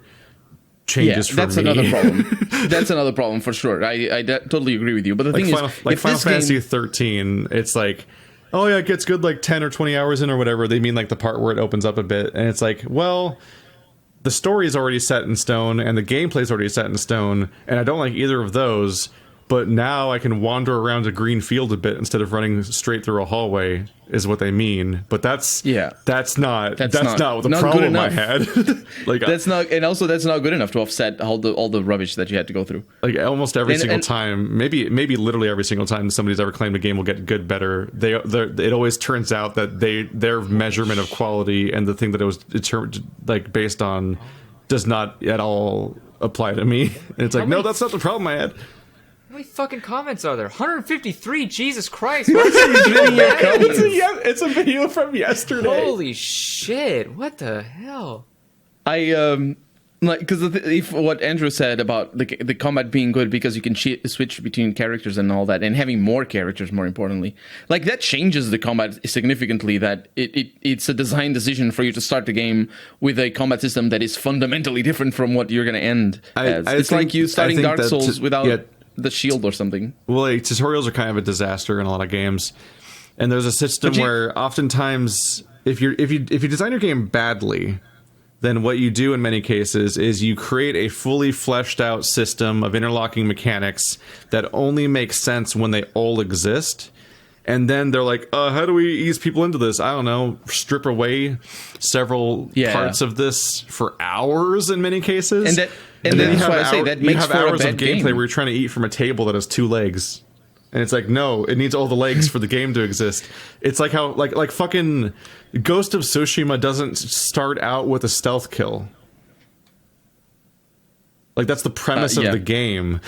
changes for me. That's another problem. That's another problem for sure. I totally agree with you. But the thing is, Final Fantasy 13, it's like, oh yeah, it gets good like 10 or 20 hours in or whatever. They mean like the part where it opens up a bit, and it's like, well, the story is already set in stone, and the gameplay is already set in stone, and I don't like either of those. But now I can wander around a green field a bit instead of running straight through a hallway, is what they mean. But that's not the problem I had. Like, that's not good enough to offset all the rubbish that you had to go through. Like almost every single time, maybe literally every single time somebody's ever claimed a game will get good better, it always turns out that their measurement of quality and the thing that it was determined like based on does not at all apply to me. And it's like, no, that's not the problem I had. How many fucking comments are there? 153. Jesus Christ! It's a video from yesterday. Holy shit! What the hell? Because if what Andrew said about the combat being good because you can switch between characters and all that, and having more characters, more importantly, like that changes the combat significantly. That it's a design decision for you to start the game with a combat system that is fundamentally different from what you're going to end as. It's like you starting Dark Souls without the shield or something. Well, like, tutorials are kind of a disaster in a lot of games, and there's a system where oftentimes if you design your game badly, then what you do in many cases is you create a fully fleshed out system of interlocking mechanics that only make sense when they all exist. And then they're like, how do we ease people into this? I don't know, strip away several parts of this for hours in many cases. And then you have hours of gameplay where you're trying to eat from a table that has two legs. And it's like, no, it needs all the legs for the game to exist. It's like how, like fucking Ghost of Tsushima doesn't start out with a stealth kill. Like, that's the premise of the game.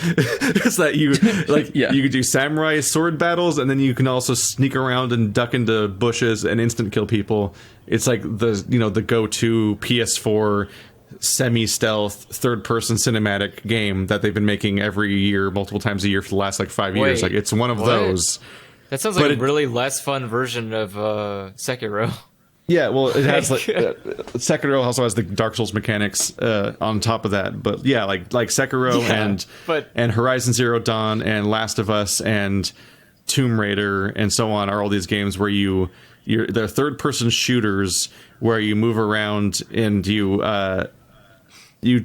Is that you can do samurai sword battles, and then you can also sneak around and duck into bushes and instant kill people. It's like the go-to PS4 semi-stealth third-person cinematic game that they've been making every year, multiple times a year for the last 5 years. Like, it's one of those. That sounds like a really less fun version of Sekiro. Yeah, well, it has Sekiro also has the Dark Souls mechanics on top of that, but yeah, like Sekiro and Horizon Zero Dawn and Last of Us and Tomb Raider and so on are all these games where they're third-person shooters where you move around and you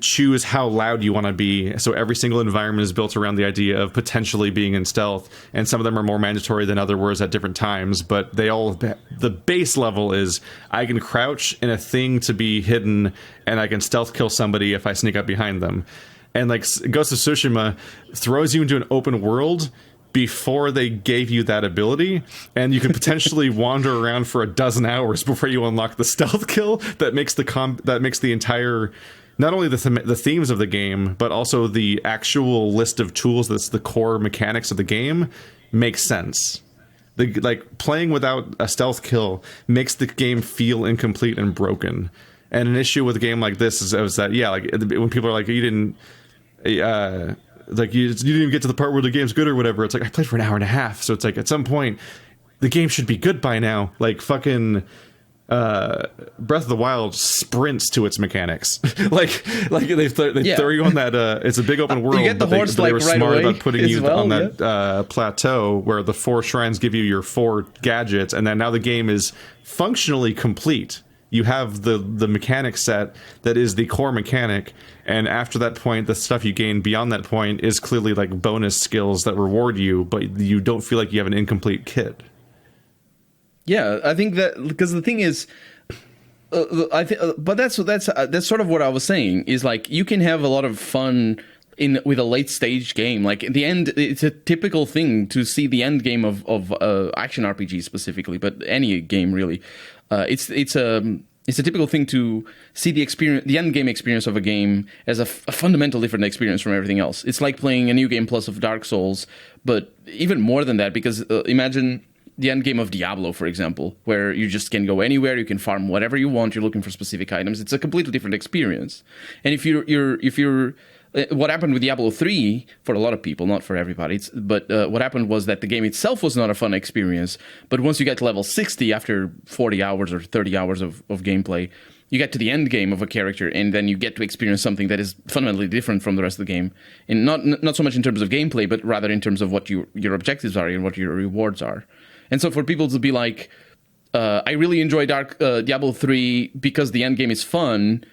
choose how loud you want to be. So every single environment is built around the idea of potentially being in stealth, and some of them are more mandatory than others at different times, but the base level is I can crouch in a thing to be hidden, and I can stealth kill somebody if I sneak up behind them. And like Ghost of Tsushima throws you into an open world before they gave you that ability, and you can potentially wander around for 12 hours before you unlock the stealth kill that makes the entire, not only the themes of the game, but also the actual list of tools that's the core mechanics of the game makes sense. Playing without a stealth kill makes the game feel incomplete and broken. And an issue with a game like this is that when people are like, you didn't even get to the part where the game's good or whatever. It's like, I played for an hour and a half, so it's like at some point the game should be good by now. Like fucking Breath of the Wild sprints to its mechanics. they throw you on that. It's a big open world. You get the horse they were right smart away about putting you on that plateau where the 4 shrines give you your 4 gadgets, and then now the game is functionally complete. you have the mechanic set that is the core mechanic, and after that point, the stuff you gain beyond that point is clearly like bonus skills that reward you, but you don't feel like you have an incomplete kit. Yeah, I think that because the thing is, but that's sort of what I was saying is like you can have a lot of fun with a late stage game. Like at the end, it's a typical thing to see the end game of action RPG specifically, but any game really. It's a typical thing to see the end game experience of a game as a fundamental different experience from everything else. It's like playing a new game plus of Dark Souls, but even more than that, because imagine the end game of Diablo, for example, where you just can go anywhere, you can farm whatever you want, you're looking for specific items. It's a completely different experience. And if you're what happened with Diablo 3 for a lot of people, not for everybody, but what happened was that the game itself was not a fun experience. But once you get to level 60 after 40 hours or 30 hours of gameplay, you get to the end game of a character, and then you get to experience something that is fundamentally different from the rest of the game. And not so much in terms of gameplay, but rather in terms of what your objectives are and what your rewards are. And so for people to be like, I really enjoy Diablo 3 because the end game is fun,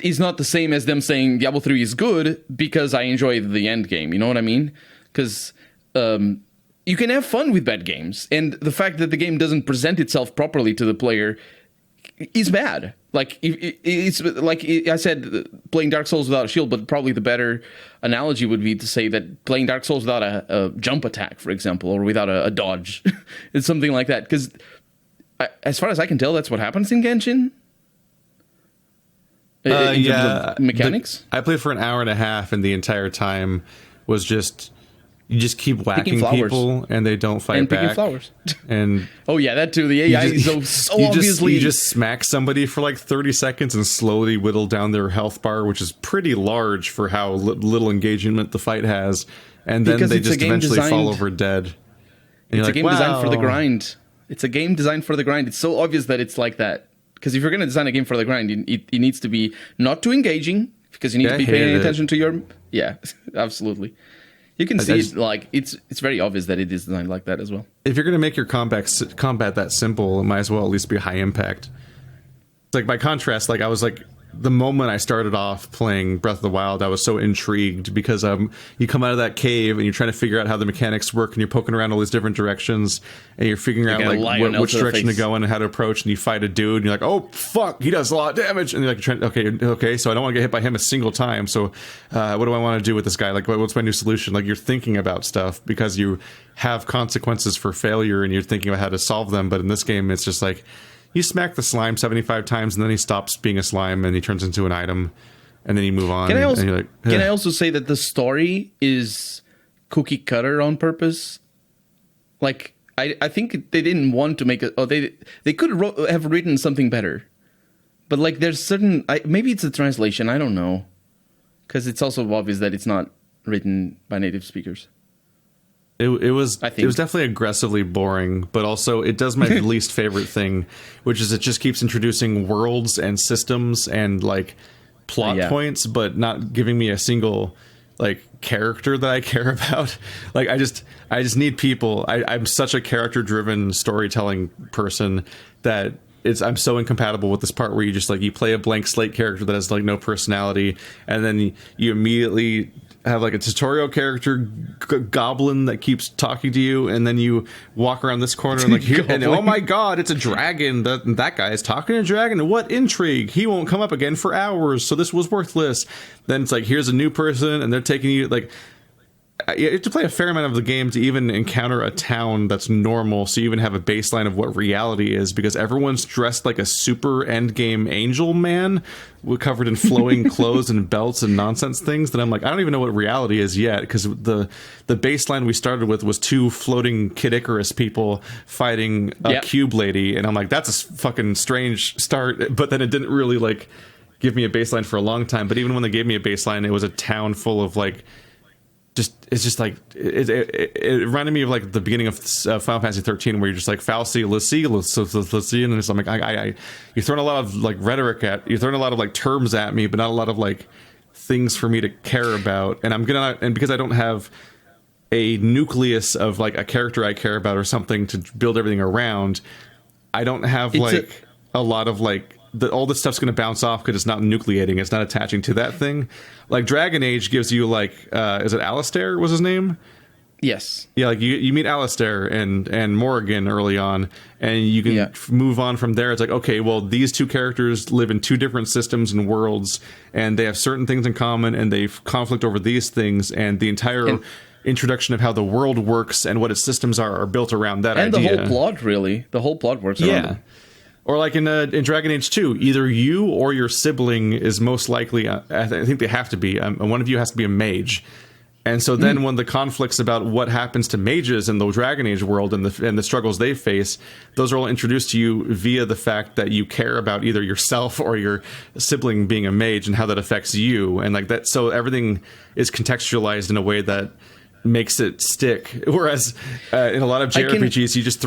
is not the same as them saying Diablo 3 is good because I enjoy the end game. You know what I mean? Because you can have fun with bad games, and the fact that the game doesn't present itself properly to the player is bad. Like it's like I said, playing Dark Souls without a shield, but probably the better analogy would be to say that playing Dark Souls without a jump attack, for example, or without a dodge. It's something like that. Because as far as I can tell, that's what happens in Genshin. In terms of mechanics. I played for an hour and a half, and the entire time was just you just keep whacking people, and they don't fight back. Picking flowers. And oh yeah, that too. The AI is obviously you just smack somebody for like 30 seconds and slowly whittle down their health bar, which is pretty large for how little engagement the fight has, and then they just eventually fall over dead. And it's a game designed for the grind. It's a game designed for the grind. It's so obvious that it's like that. Because if you're going to design a game for the grind, it needs to be not too engaging, because you need to be paying attention to your... Yeah, absolutely. You can see it, like, it's very obvious that it is designed like that as well. If you're going to make your combat that simple, it might as well at least be high impact. It's like, by contrast, like, I was like... The moment I started off playing Breath of the Wild, I was so intrigued because you come out of that cave and you're trying to figure out how the mechanics work, and you're poking around all these different directions, and you're figuring out like which direction to go in and how to approach, and you fight a dude and you're like, oh fuck, he does a lot of damage, and you're like, okay, so I don't want to get hit by him a single time, so what do I want to do with this guy? Like, what's my new solution? Like, you're thinking about stuff because you have consequences for failure and you're thinking about how to solve them. But in this game, it's just like, you smack the slime 75 times, and then he stops being a slime, and he turns into an item, and then you move on. Can I I also say that the story is cookie cutter on purpose? Like, I think they didn't want to make it. Oh, they could have written something better, but like, there's certain. Maybe it's a translation. I don't know, because it's also obvious that it's not written by native speakers. It was definitely aggressively boring, but also it does my least favorite thing, which is it just keeps introducing worlds and systems and like plot points, but not giving me a single like character that I care about. Like, I just need people. I'm such a character driven storytelling person that I'm so incompatible with this part where you just like you play a blank slate character that has like no personality, and then you immediately have like a tutorial character goblin that keeps talking to you, and then you walk around this corner and like here, and oh my god, it's a dragon. That guy is talking to a dragon. What intrigue! He won't come up again for hours, so this was worthless. Then it's like, here's a new person, and they're taking you like. You have to play a fair amount of the game to even encounter a town that's normal, so you even have a baseline of what reality is, because everyone's dressed like a super endgame angel man covered in flowing clothes and belts and nonsense things that I'm like, I don't even know what reality is yet, because the baseline we started with was 2 floating Kid Icarus people fighting a cube lady, and I'm like, that's a fucking strange start, but then it didn't really like give me a baseline for a long time. But even when they gave me a baseline, it was a town full of like it's just like it reminded me of like the beginning of Final Fantasy 13, where you're just like falsi, let's see, and it's like you're throwing a lot of like rhetoric you're throwing a lot of like terms at me, but not a lot of like things for me to care about. And because I don't have a nucleus of like a character I care about or something to build everything around, I don't have a lot of like all this stuff's going to bounce off because it's not nucleating, it's not attaching to that thing. Like Dragon Age gives you like is it Alistair was his name? Yes. Yeah, like you meet Alistair and Morrigan early on, and you can move on from there. It's like, okay, well, these two characters live in two different systems and worlds, and they have certain things in common, and they conflict over these things, and the entire introduction of how the world works and what its systems are built around that idea. And the whole plot, really. The whole plot works around it. Or like in Dragon Age 2, either you or your sibling is most likely, I think they have to be, one of you has to be a mage. And so then when the conflicts about what happens to mages in the Dragon Age world and the struggles they face, those are all introduced to you via the fact that you care about either yourself or your sibling being a mage and how that affects you. And like that, so everything is contextualized in a way that makes it stick. Whereas in a lot of JRPGs, you just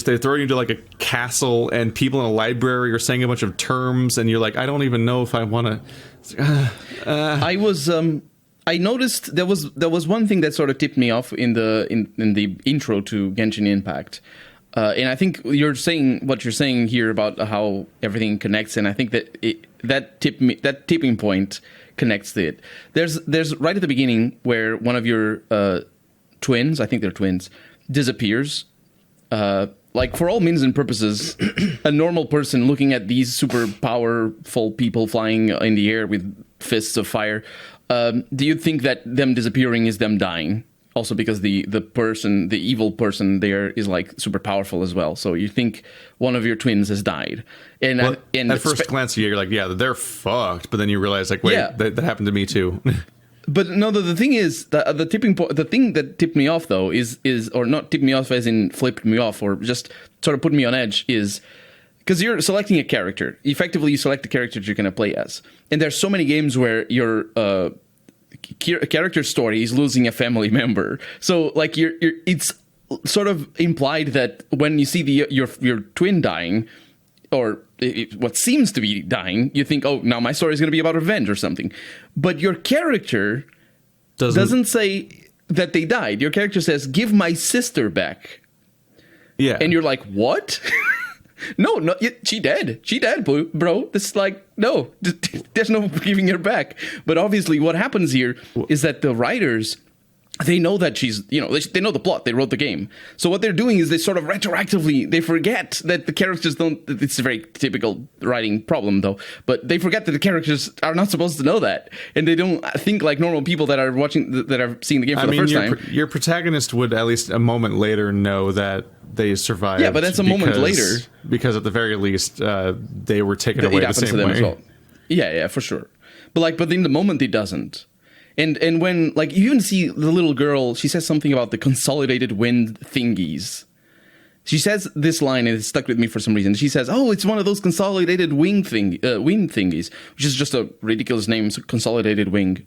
they throw you into like a castle and people in a library are saying a bunch of terms and you're like, I don't even know if I want to. I noticed there was one thing that sort of tipped me off in the intro to Genshin Impact, and I think you're saying what you're saying here about how everything connects, and I think that tipping point connects it. There's right at the beginning where one of your twins, I think they're twins, disappears. Like for all means and purposes, a normal person looking at these super powerful people flying in the air with fists of fire. Do you think that them disappearing is them dying? Also because the evil person there is like super powerful as well. So you think one of your twins has died. And at first glance, you're like, yeah, they're fucked. But then you realize like, wait, that happened to me too. But no, the thing is, the tipping point, the thing that tipped me off though is or not tipped me off as in flipped me off or just sort of put me on edge is because you're selecting a character. Effectively, you select the character you're going to play as. And there's so many games where your character story is losing a family member. So like it's sort of implied that when you see your twin dying, or what seems to be dying, you think, oh, now my story is going to be about revenge or something. But your character doesn't say that they died. Your character says, give my sister back. Yeah. And you're like, what? No, she dead. She dead, bro. This is like, no, there's no giving her back. But obviously what happens here is that the writers, they know that she's, they know the plot. They wrote the game. So what they're doing is they sort of retroactively, they forget that the characters don't, it's a very typical writing problem though, but they forget that the characters are not supposed to know that. And they don't think like normal people that are watching, that are seeing the game for the first time. Your protagonist would at least a moment later know that they survived. Yeah, but that's a moment later. Because at the very least, they were taken away the same way. As well. Yeah, for sure. But in the moment, it doesn't. And when, like, you even see the little girl, she says something about the consolidated wind thingies. She says this line, and it stuck with me for some reason. She says, oh, it's one of those consolidated wind thingies, which is just a ridiculous name, consolidated wind.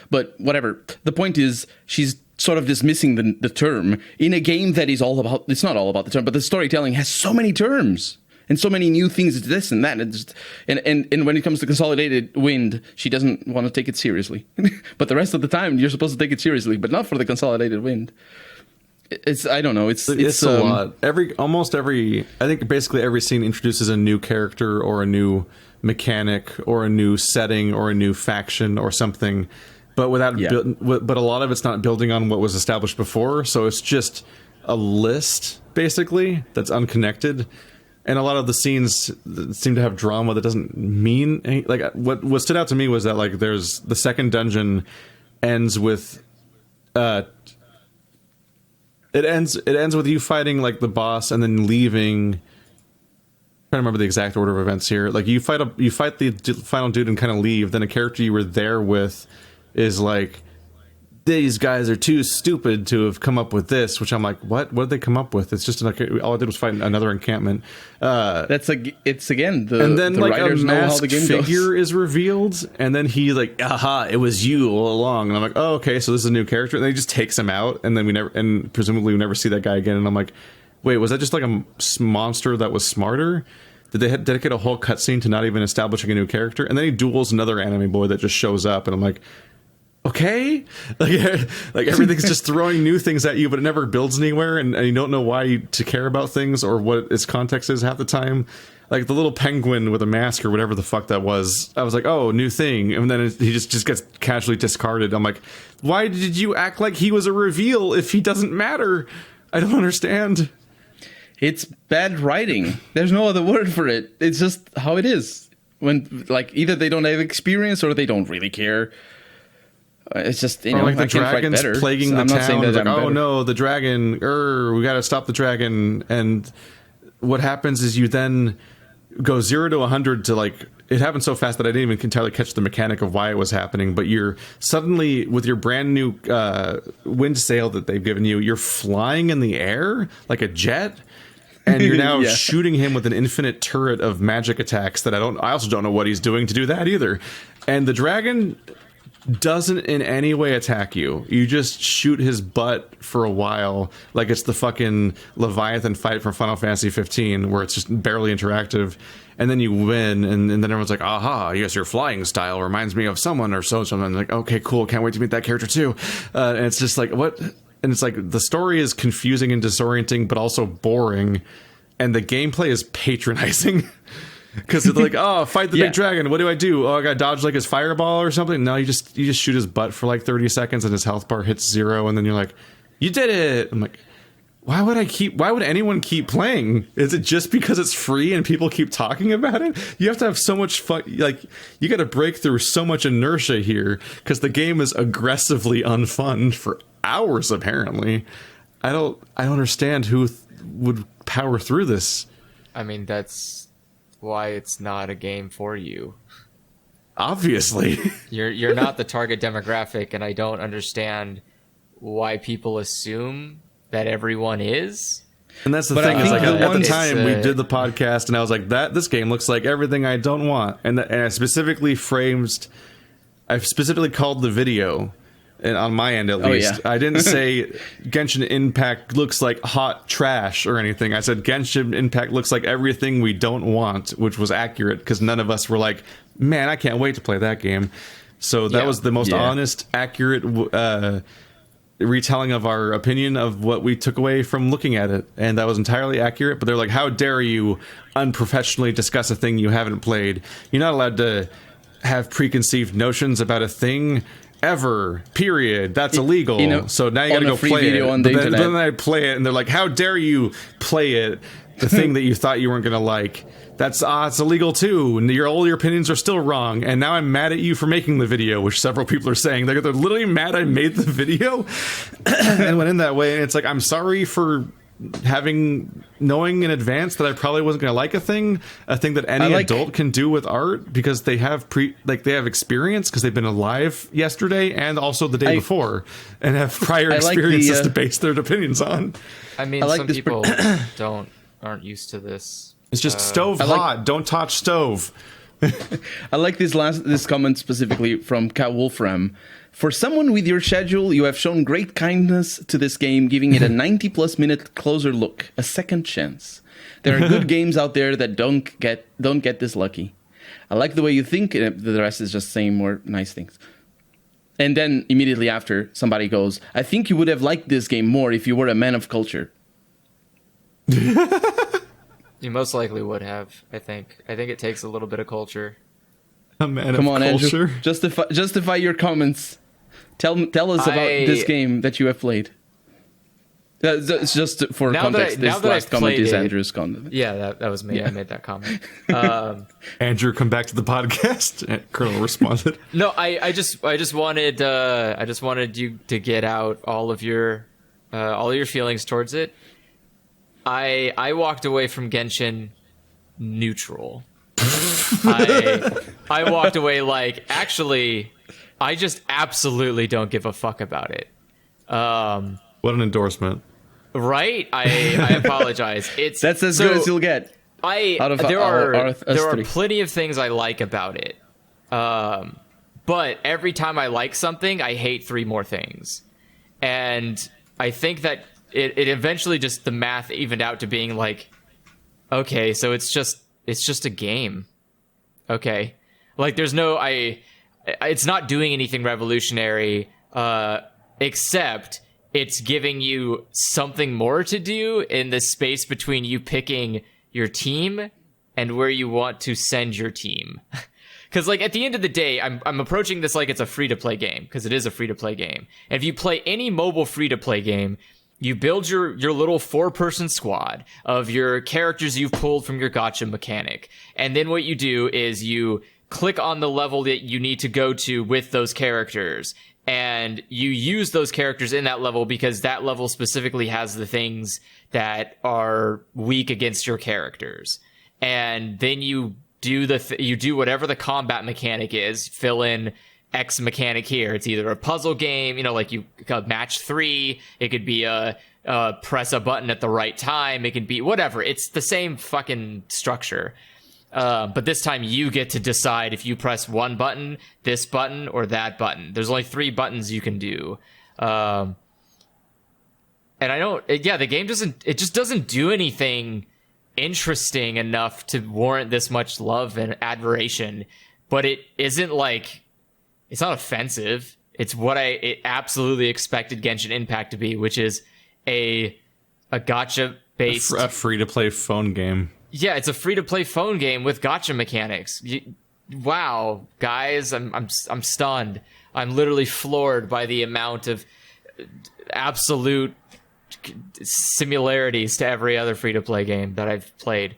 But whatever. The point is, she's sort of dismissing the term in a game that is all about, it's not all about the term, but the storytelling has so many terms. And so many new things, this and that, and when it comes to consolidated wind, she doesn't want to take it seriously. But the rest of the time, you're supposed to take it seriously, but not for the consolidated wind. I don't know. It's a lot. Almost every, I think basically every scene introduces a new character or a new mechanic or a new setting or a new faction or something, but but a lot of it's not building on what was established before. So it's just a list basically that's unconnected. And a lot of the scenes seem to have drama that doesn't mean any, like what stood out to me was that like there's the second dungeon ends with it ends with you fighting like the boss and then leaving. I'm trying to remember the exact order of events here. Like you fight the final dude and kind of leave. Then a character you were there with is like, these guys are too stupid to have come up with this, which I'm like, what did they come up with? It's just all I did was fight another encampment. It's again and then the like writers a know how masked the game figure goes. is revealed, and then he like, aha, it was you all along. And I'm like, oh, okay, so this is a new character. And then he just takes him out, and then presumably we never see that guy again. And I'm like, wait, was that just like a monster that was smarter? Did they dedicate a whole cutscene to not even establishing a new character? And then he duels another anime boy that just shows up, and I'm like, okay, like everything's just throwing new things at you, but it never builds anywhere, and you don't know why to care about things or what its context is half the time. like the little penguin with a mask or whatever the fuck that was. I was like, oh, new thing. And then he just gets casually discarded. I'm like, why did you act like he was a reveal if he doesn't matter? I don't understand. It's bad writing. There's no other word for it. It's just how it is. When like either they don't have experience or they don't really care. It's just, you know, like the I can fight dragons better. plaguing So the I'm not town. saying that It's like, I'm oh better. no, the dragon! We got to stop the dragon. And what happens is you then go 0 to 100 to like. It happened so fast that I didn't even entirely catch the mechanic of why it was happening. But you're suddenly with your brand new wind sail that they've given you, you're flying in the air like a jet. And you're now Yeah. shooting him with an infinite turret of magic attacks that I also don't know what he's doing to do that either. And the dragon doesn't in any way attack you. You just shoot his butt for a while, like it's the fucking Leviathan fight from Final Fantasy 15, where it's just barely interactive, and then you win, and then everyone's like, aha, yes, your flying style reminds me of someone or something. Like, okay, cool, can't wait to meet that character too. And it's just like, what? And it's like the story is confusing and disorienting, but also boring, and the gameplay is patronizing. Because they're like, oh, fight the Yeah. big dragon. What do I do? Oh, I got to dodge like his fireball or something. No, you just shoot his butt for like 30 seconds, and his health bar hits 0, and then you're like, you did it. I'm like, why would anyone keep playing? Is it just because it's free and people keep talking about it? You have to have so much fun. Like, you got to break through so much inertia here because the game is aggressively unfun for hours. Apparently, I don't understand who would power through this. I mean, that's why it's not a game for you. Obviously. You're not the target demographic, and I don't understand why people assume that everyone is. And that's the But thing. I Is think like the at the ones- time we did the podcast, and I was like, this game looks like everything I don't want, and I specifically called the video, and on my end at least, yeah. I didn't say Genshin Impact looks like hot trash or anything. I said Genshin Impact looks like everything we don't want, which was accurate because none of us were like, man, I can't wait to play that game. So that was the most honest, accurate retelling of our opinion of what we took away from looking at it, and that was entirely accurate. But they're like, how dare you unprofessionally discuss a thing you haven't played? You're not allowed to have preconceived notions about a thing ever, period. That's illegal. You know, so now you gotta on a go free play video it. on the But internet. then I play it, and they're like, how dare you play it, the thing that you thought you weren't gonna like. That's it's illegal too, and all your opinions are still wrong. And now I'm mad at you for making the video, which several people are saying they're literally mad I made the video and went in that way. And it's like, I'm sorry for knowing in advance that I probably wasn't going to like a thing that any adult can do with art because they have they have experience because they've been alive yesterday and also the day before and have prior experiences to base their opinions on. I mean, some people aren't used to this. It's just stove hot. Don't touch stove. I like this comment specifically from Cat Wolfram. For someone with your schedule, you have shown great kindness to this game, giving it a 90-plus minute closer look, a second chance. There are good games out there that don't get this lucky. I like the way you think. The rest is just saying more nice things. And then immediately after, somebody goes, I think you would have liked this game more if you were a man of culture. You most likely would have, I think. I think it takes a little bit of culture. A man of culture? Andrew. Justify your comments. Tell us about this game that you have played. It's just for context. This last comment is Andrew's comment. Yeah, that was me. Yeah. I made that comment. Andrew, come back to the podcast. Colonel responded. No, I just wanted you to get out all of your feelings towards it. I walked away from Genshin neutral. I walked away like, actually, I just absolutely don't give a fuck about it. What an endorsement. Right? I apologize. That's as good as you'll get. There are plenty of things I like about it. But every time I like something, I hate 3 more things. And I think that it eventually just the math evened out to being like, okay, so it's just a game. Okay. Like there's no it's not doing anything revolutionary except it's giving you something more to do in the space between you picking your team and where you want to send your team. Because, like, at the end of the day, I'm approaching this like it's a free-to-play game, because it is a free-to-play game. And if you play any mobile free-to-play game, you build your little 4-person squad of your characters you've pulled from your gacha mechanic. And then what you do is you click on the level that you need to go to with those characters. And you use those characters in that level because that level specifically has the things that are weak against your characters. And then you do you do whatever the combat mechanic is, fill in X mechanic here. It's either a puzzle game, like you match 3. It could be a press a button at the right time. It can be whatever. It's the same fucking structure. But this time you get to decide if you press one button, this button, or that button. There's only 3 buttons you can do. And the game just doesn't do anything interesting enough to warrant this much love and admiration. But it isn't like, it's not offensive. It's what it absolutely expected Genshin Impact to be, which is a gacha-based... A free-to-play phone game. Yeah, it's a free-to-play phone game with gacha mechanics. Wow, guys, I'm stunned. I'm literally floored by the amount of absolute similarities to every other free-to-play game that I've played.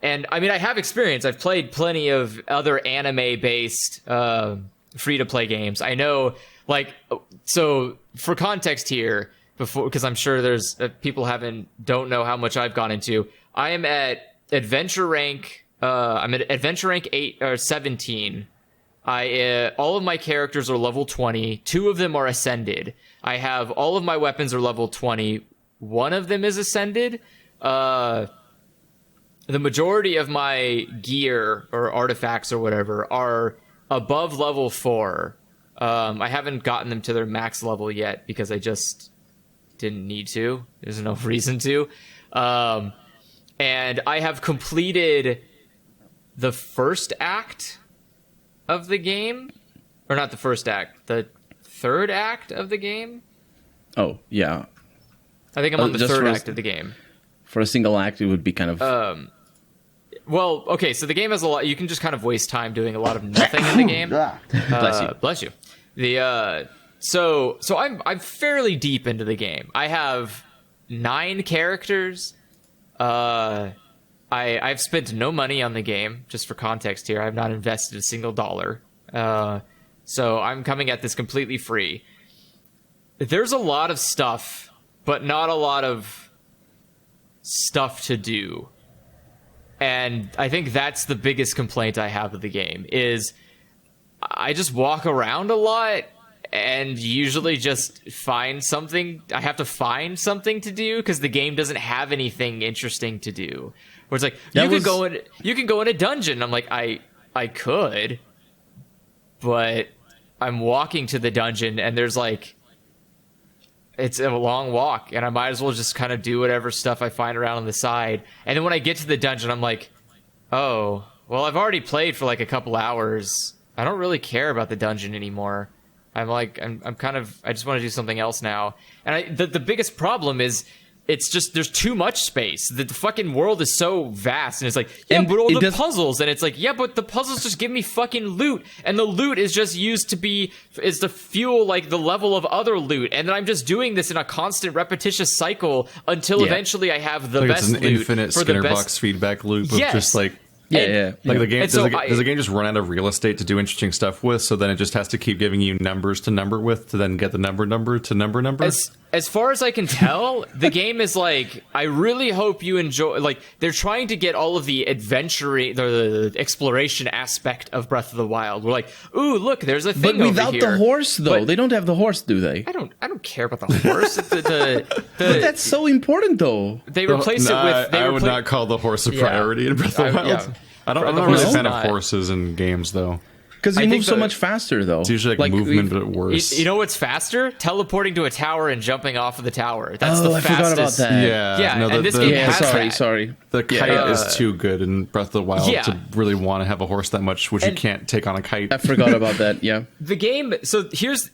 And, I mean, I have experience. I've played plenty of other anime-based free-to-play games. I know, so for context here, because I'm sure there's people don't know how much I've gone into. I am at adventure rank. I'm at adventure rank 8 or 17. All of my characters are level 20. 2 of them are ascended. I have all of my weapons are level 20. 1 of them is ascended. The majority of my gear or artifacts or whatever are above level 4. I haven't gotten them to their max level yet because I just didn't need to. There's no reason to. And I have completed the first act of the game. Or not the first act, the third act of the game. Oh, yeah. I think I'm on the third act of the game. For a single act, it would be kind of... Well, okay, so the game has a lot... You can just kind of waste time doing a lot of nothing in the game. Bless you. Bless you. So I'm fairly deep into the game. I have 9 characters. I've spent no money on the game, just for context here. I've not invested a single dollar. So I'm coming at this completely free. There's a lot of stuff, but not a lot of stuff to do. And I think that's the biggest complaint I have of the game, is I just walk around a lot and usually just find something. I have to find something to do because the game doesn't have anything interesting to do. Where it's like, you can go in a dungeon. I'm like, I could, but I'm walking to the dungeon and there's like, it's a long walk and I might as well just kind of do whatever stuff I find around on the side. And then when I get to the dungeon, I'm like, oh, well, I've already played for like a couple hours. I don't really care about the dungeon anymore. I'm kind of, I just want to do something else now. And the biggest problem is, it's just, there's too much space. The fucking world is so vast, and it's like, yeah, and but all the puzzles, and it's like, yeah, but the puzzles just give me fucking loot, and the loot is just used to fuel like the level of other loot, and then I'm just doing this in a constant repetitious cycle until eventually I have the best loot. It's an infinite Skinner box feedback loop of just like. Yeah. Like the game, does the game just run out of real estate to do interesting stuff with? So then it just has to keep giving you numbers to number with to then get the number to number. As far as I can tell, the game is like, I really hope you enjoy. Like, they're trying to get all of the the exploration aspect of Breath of the Wild. We're like, ooh, look, there's a thing over here. But without the horse, though, they don't have the horse, do they? I don't care about the horse. But that's so important, though. They replace it with. I would not call the horse a priority in Breath of the Wild. Yeah. I'm not really a fan of horses in games, though. Because you move so much faster, though. It's usually like movement, but worse. You know what's faster? Teleporting to a tower and jumping off of the tower. That's the fastest. I forgot about that. Yeah. No, and this game has that. Sorry. The kite is too good in Breath of the Wild to really want to have a horse that much, which you can't take on a kite. I forgot about that, yeah. The game, so here's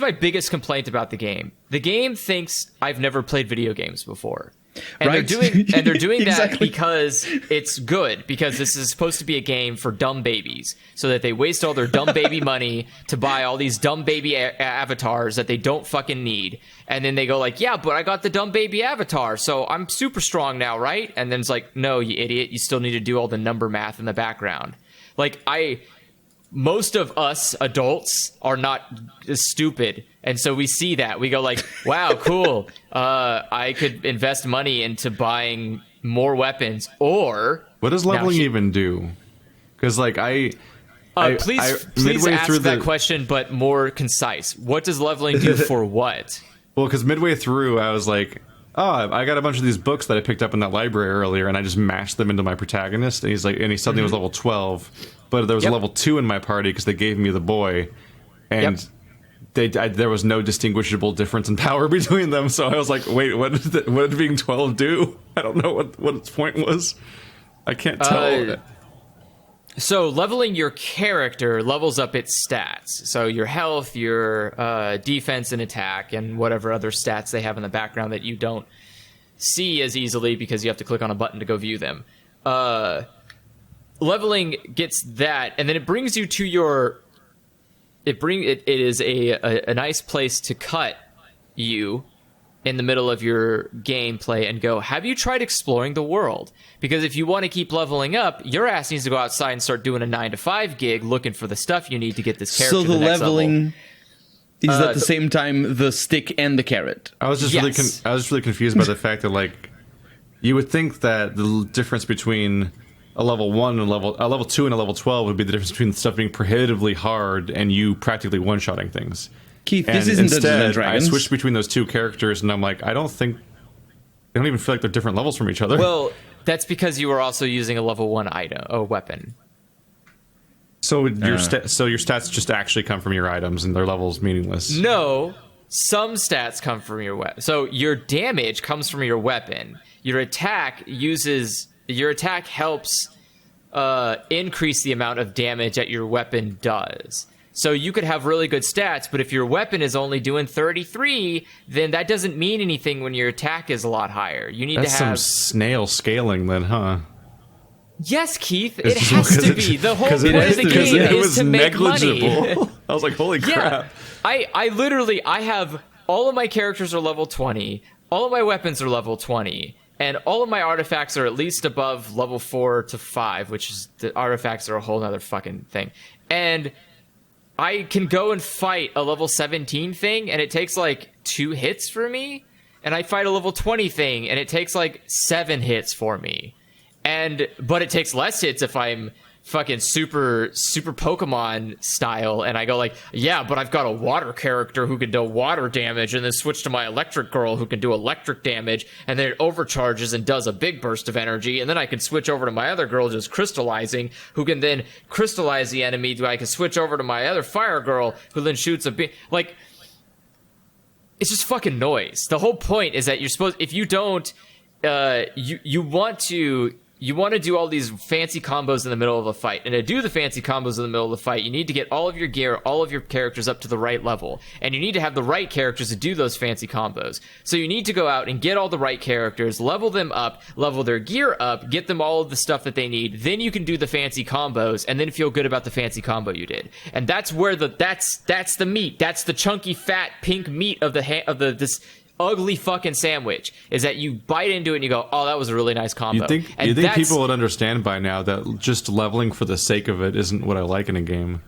my biggest complaint about the game. The game thinks I've never played video games before. And Right. they're doing that Exactly. because it's good, because this is supposed to be a game for dumb babies, so that they waste all their dumb baby money to buy all these dumb baby avatars that they don't fucking need. And then they go like, yeah, but I got the dumb baby avatar, so I'm super strong now, right? And then it's like, no, you idiot, you still need to do all the number math in the background. Like, most of us adults are not stupid, and so we see that, we go like, wow, cool, I could invest money into buying more weapons. Or what does leveling even do? Because like please ask that question, but more concise. What does leveling do for what? Well, because midway through I was like, oh, I got a bunch of these books that I picked up in that library earlier, and I just mashed them into my protagonist, and he suddenly was level 12, but there was a level 2 in my party because they gave me the boy, and there was no distinguishable difference in power between them. So I was like, wait, what did being 12 do? I don't know what its point was. I can't tell. So leveling your character levels up its stats. So your health, your defense and attack, and whatever other stats they have in the background that you don't see as easily because you have to click on a button to go view them. Leveling gets that, and then it brings you to your... It is a nice place to cut you in the middle of your gameplay and go, have you tried exploring the world? Because if you want to keep leveling up, your ass needs to go outside and start doing a 9-to-5 gig looking for the stuff you need to get this character So to the next leveling level. is at the same time the stick and the carrot. I was just really confused by the fact that like you would think that the difference between a level 1 and a level 2 and a level 12 would be the difference between stuff being prohibitively hard and you practically one-shotting things. Keith, And this isn't Dungeons and instead, I Dragons. switched between those two characters, and I'm like, I don't even feel like they're different levels from each other. Well, that's because you were also using a level 1 item, a weapon. So your stats just actually come from your items, and their levels meaningless. No, some stats come from your weapon. So your damage comes from your weapon. Your attack helps increase the amount of damage that your weapon does. So you could have really good stats, but if your weapon is only doing 33, then that doesn't mean anything when your attack is a lot higher. You need That's to have some snail scaling, then, huh? Yes, Keith, it has to be. The whole point of the game is to make money. I was like, holy crap. I have all of my characters are level 20, all of my weapons are level 20, and all of my artifacts are at least above level 4 to 5, which is the artifacts are a whole other fucking thing. And I can go and fight a level 17 thing, and it takes like 2 hits for me. And I fight a level 20 thing, and it takes like 7 hits for me. But it takes less hits if I'm fucking super Pokemon style, and I go like, yeah, but I've got a water character who can do water damage, and then switch to my electric girl who can do electric damage, and then it overcharges and does a big burst of energy, and then I can switch over to my other girl just crystallizing, who can then crystallize the enemy. I can switch over to my other fire girl who then shoots a big, like, it's just fucking noise. The whole point is that you're supposed, if you don't, you want to do all these fancy combos in the middle of a fight. And to do the fancy combos in the middle of the fight, you need to get all of your gear, all of your characters up to the right level. And you need to have the right characters to do those fancy combos. So you need to go out and get all the right characters, level them up, level their gear up, get them all of the stuff that they need. Then you can do the fancy combos and then feel good about the fancy combo you did. And that's where that's the meat. That's the chunky, fat, pink meat of this ugly fucking sandwich, is that you bite into it and you go, oh, that was a really nice combo. You think people would understand by now that just leveling for the sake of it isn't what I like in a game?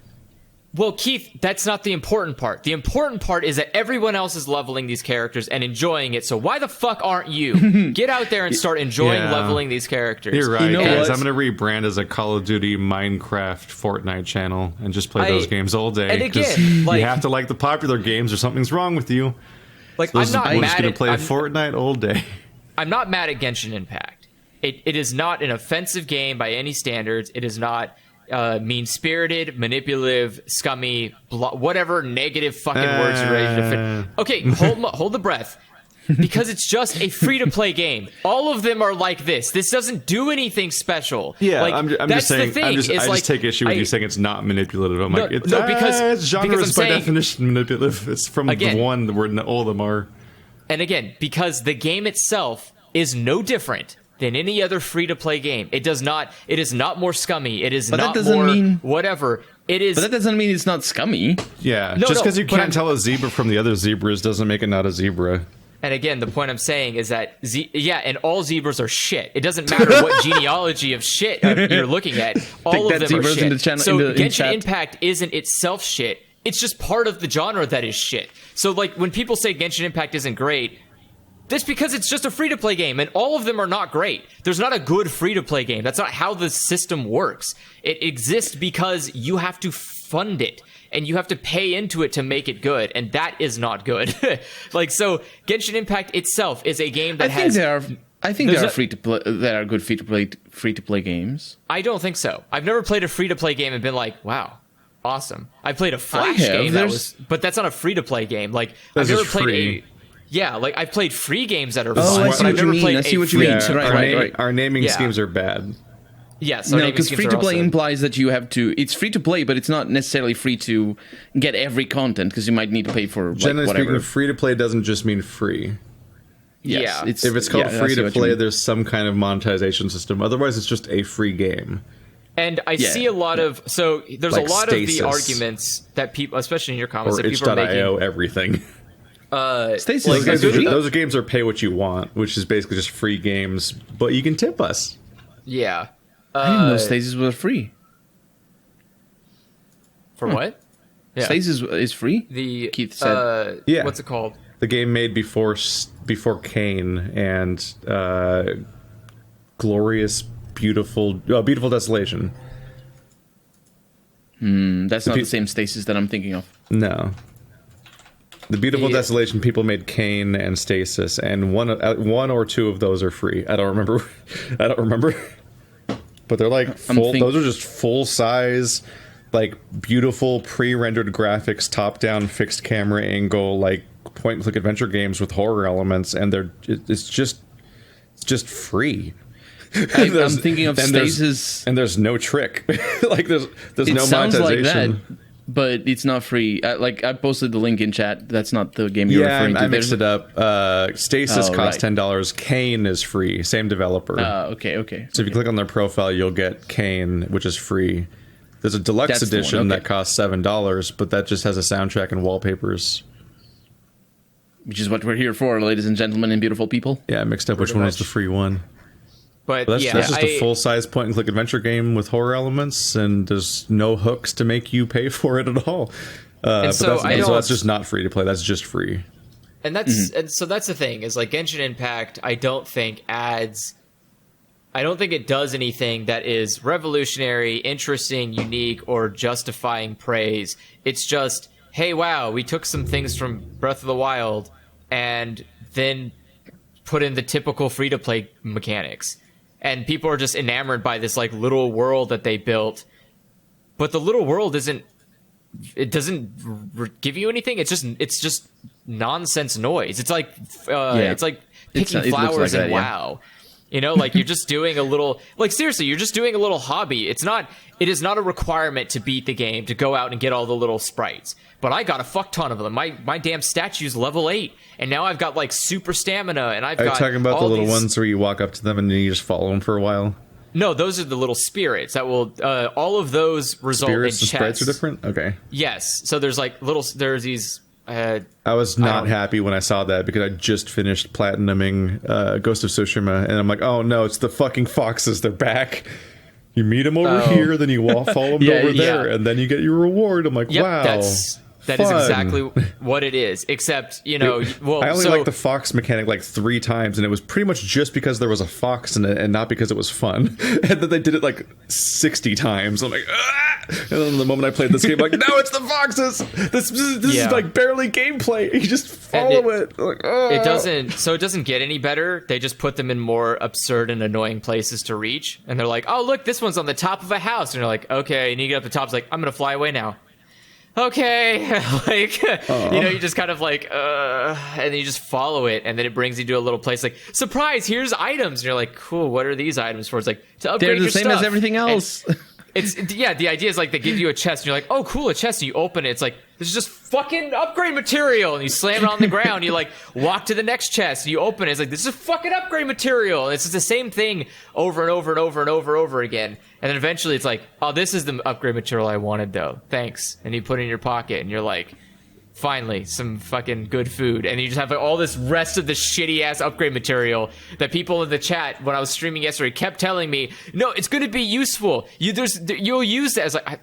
Well, Keith, that's not the important part. The important part is that everyone else is leveling these characters and enjoying it, so why the fuck aren't you? Get out there and start enjoying leveling these characters. You're right, you know guys. what? I'm going to rebrand as a Call of Duty, Minecraft, Fortnite channel and just play those games all day. And again, you have to like the popular games or something's wrong with you. Like, I'm I'm not just mad going at to play Fortnite all day. I'm not mad at Genshin Impact. It is not an offensive game by any standards. It is not mean-spirited, manipulative, scummy, whatever negative fucking words you're ready to fit. Okay, hold the breath. Because it's just a free-to-play game. All of them are like this. This doesn't do anything special. Yeah, like, I'm that's just saying. The thing, I just take issue with you saying it's not manipulative. I'm like, it's genre is by definition manipulative. It's from the one where all of them are. And again, because the game itself is no different than any other free-to-play game. It is not more scummy. It is not more whatever. It is. But that doesn't mean it's not scummy. Yeah, just because you can't tell a zebra from the other zebras doesn't make it not a zebra. And again, the point I'm saying is that, and all zebras are shit. It doesn't matter what genealogy of shit you're looking at. All of them are shit. Genshin Impact isn't itself shit. It's just part of the genre that is shit. So, like, when people say Genshin Impact isn't great, that's because it's just a free-to-play game, and all of them are not great. There's not a good free-to-play game. That's not how the system works. It exists because you have to fund it, and you have to pay into it to make it good, and that is not good. Like, so Genshin Impact itself is a game that I think there are free-to-play that are good free-to-play games. I don't think so. I've never played a free-to-play game and been like, wow, awesome. I played a Flash game but that's not a free-to-play game. Like, I've never played like I've played free games that are fun, I see what you mean. I see what you mean. Right. Our naming schemes are bad. Yes, no, because free-to-play implies that you have to... It's free-to-play, but it's not necessarily free to get every content, because you might need to pay for Generally whatever. Speaking, free-to-play doesn't just mean free. Yes, if it's called free-to-play, there's some kind of monetization system. Otherwise, it's just a free game. And I see a lot of... So there's a lot of the arguments that people, especially in your comments, or that people are making... itch.io, everything. Stasis those games are pay what you want, which is basically just free games, but you can tip us. Yeah. I didn't know Stasis was free. For what? Yeah. Stasis is free? Keith said. What's it called? The game made before Kane and Glorious, Beautiful Desolation. That's not the same Stasis that I'm thinking of. No. The Beautiful Desolation people made Kane and Stasis, and one or two of those are free. I don't remember. But they're like those are just full size, like beautiful pre-rendered graphics, top-down fixed camera angle, like point-and-click adventure games with horror elements, and it's just free. I'm thinking of Stasis, and there's no trick. Like there's no monetization. Like that, but it's not free. Like I posted the link in chat. That's not the game you're referring to. I mixed it up. Stasis costs $10. Kane is free. Same developer. Okay. So if you click on their profile, you'll get Kane, which is free. There's a deluxe edition that costs $7, but that just has a soundtrack and wallpapers. Which is what we're here for, ladies and gentlemen and beautiful people. Yeah, I mixed up which one was the free one. But that's just a full-size point-and-click adventure game with horror elements, and there's no hooks to make you pay for it at all. But that's just not free to play. That's just free. And and so that's the thing is like Genshin Impact. I don't think it does anything that is revolutionary, interesting, unique, or justifying praise. It's just, hey, wow, we took some things from Breath of the Wild and then put in the typical free-to-play mechanics. And people are just enamored by this like little world that they built. But the little world doesn't give you anything. It's just nonsense noise. It's like picking flowers and WoW. You know, like you're just doing a little, like seriously, you're just doing a little hobby. It is not a requirement to beat the game, to go out and get all the little sprites. But I got a fuck ton of them. My damn statue's level 8, and now I've got like super stamina, and I've got. Are you talking about the little ones where you walk up to them and then you just follow them for a while? No, those are the little spirits that will. All of those result in chests. Sprites are different. Okay. Yes, so there's these. I was not happy when I saw that because I just finished platinuming Ghost of Tsushima, and I'm like, oh no, it's the fucking foxes. They're back. You meet them over here, then you follow them over there, and then you get your reward. I'm like, wow. That is exactly what it is, except, you know... I only liked the fox mechanic like 3 times, and it was pretty much just because there was a fox in it and not because it was fun. And then they did it like 60 times. I'm like, ah! And then the moment I played this game, I'm like, no, it's the foxes! This is like barely gameplay. You just follow it. Like, oh. It doesn't get any better. They just put them in more absurd and annoying places to reach. And they're like, oh, look, this one's on the top of a house. And you're like, okay. And you get up the top, it's like, I'm going to fly away now. Okay, like, you know, you just kind of like, and then you just follow it, and then it brings you to a little place like, surprise, here's items, and you're like, cool, what are these items for? It's like, to upgrade your stuff. They're the same as everything else. And the idea is like, they give you a chest, and you're like, oh, cool, a chest, and you open it, it's like, this is just fucking upgrade material. And you slam it on the ground. You like walk to the next chest. And you open it. It's like, this is fucking upgrade material. And it's just the same thing over and over and over and over again. And then eventually it's like, oh, this is the upgrade material I wanted though. Thanks. And you put it in your pocket and you're like, finally, some fucking good food. And you just have like, all this rest of the shitty ass upgrade material that people in the chat when I was streaming yesterday kept telling me, no, it's going to be useful. You'll use it as like,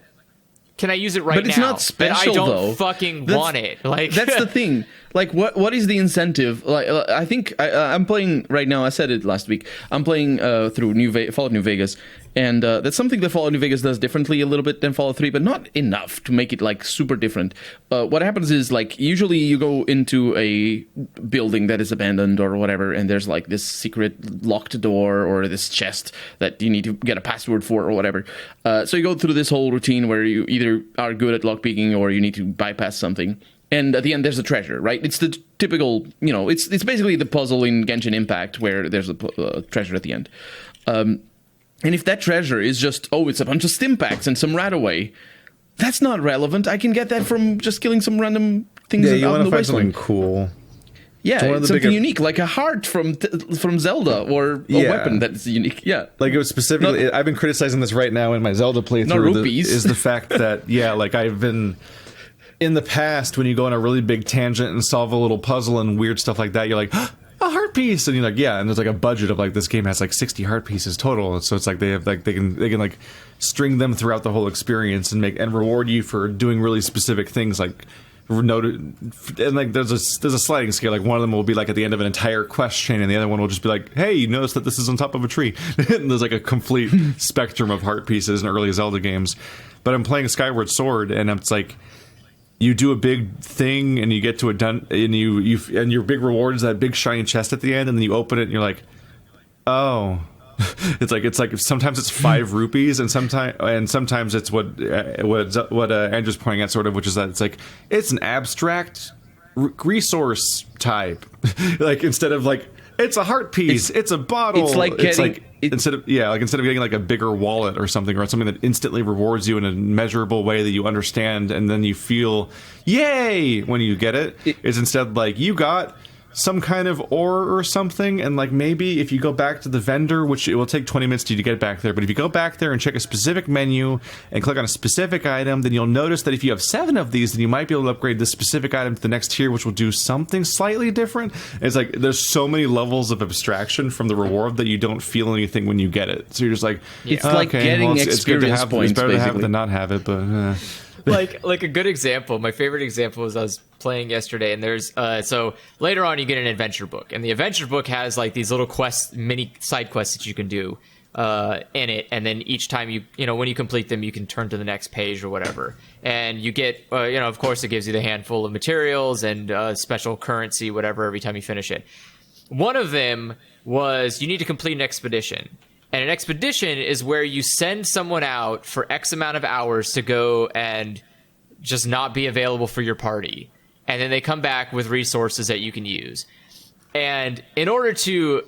can I use it right now? But it's not special, but I don't though. fucking want it. Like that's the thing. Like, what is the incentive? Like, I think I'm playing right now. I said it last week. I'm playing through Fallout New Vegas, and that's something that Fallout New Vegas does differently a little bit than Fallout 3, but not enough to make it like super different. What happens is like usually you go into a building that is abandoned or whatever, and there's like this secret locked door or this chest that you need to get a password for or whatever. So you go through this whole routine where you either are good at lockpicking or you need to bypass something. And at the end, there's a treasure, right? It's the typical, it's basically the puzzle in Genshin Impact where there's a treasure at the end. And if that treasure is just, it's a bunch of stim packs and some Radaway, that's not relevant. I can get that from just killing some random things out in the wasteland. Yeah, you want to find something cool. Yeah, it's something unique, like a heart from Zelda or a weapon that's unique. Yeah, like it was specifically. I've been criticizing this right now in my Zelda playthrough. Is the fact that like I've been in the past when you go on a really big tangent and solve a little puzzle and weird stuff like that, you're like, a heart piece, and you're like, yeah, and there's like a budget of like this game has like 60 heart pieces total, so it's like they have like they can like string them throughout the whole experience and reward you for doing really specific things like. And like there's a sliding scale. Like one of them will be like at the end of an entire quest chain, and the other one will just be like, "Hey, you notice that this is on top of a tree?" And there's like a complete spectrum of heart pieces in early Zelda games. But I'm playing Skyward Sword, and it's like you do a big thing, and you get to and your big reward is that big shiny chest at the end, and then you open it, and you're like, "Oh." It's like sometimes it's 5 rupees and sometimes it's what Andrew's pointing at sort of, which is that it's an abstract resource type. Like instead of like it's a heart piece, it's a bottle. Instead of getting like a bigger wallet or something that instantly rewards you in a measurable way that you understand and then you feel yay when you get it. It's instead like you got some kind of ore or something, and like maybe if you go back to the vendor, which it will take 20 minutes to get back there, but if you go back there and check a specific menu and click on a specific item, then you'll notice that if you have 7 of these, then you might be able to upgrade this specific item to the next tier, which will do something slightly different. It's like there's so many levels of abstraction from the reward that you don't feel anything when you get it. So you're just like, it's like getting experience points. It's better to have it than not have it, but. Like a good example, my favorite example was I was playing yesterday, and there's so later on you get an adventure book, and the adventure book has like these little quests, mini side quests that you can do in it, and then each time you when you complete them, you can turn to the next page or whatever, and you get of course it gives you the handful of materials and special currency, whatever, every time you finish it. One of them was you need to complete an expedition. And an expedition is where you send someone out for X amount of hours to go and just not be available for your party. And then they come back with resources that you can use. And in order to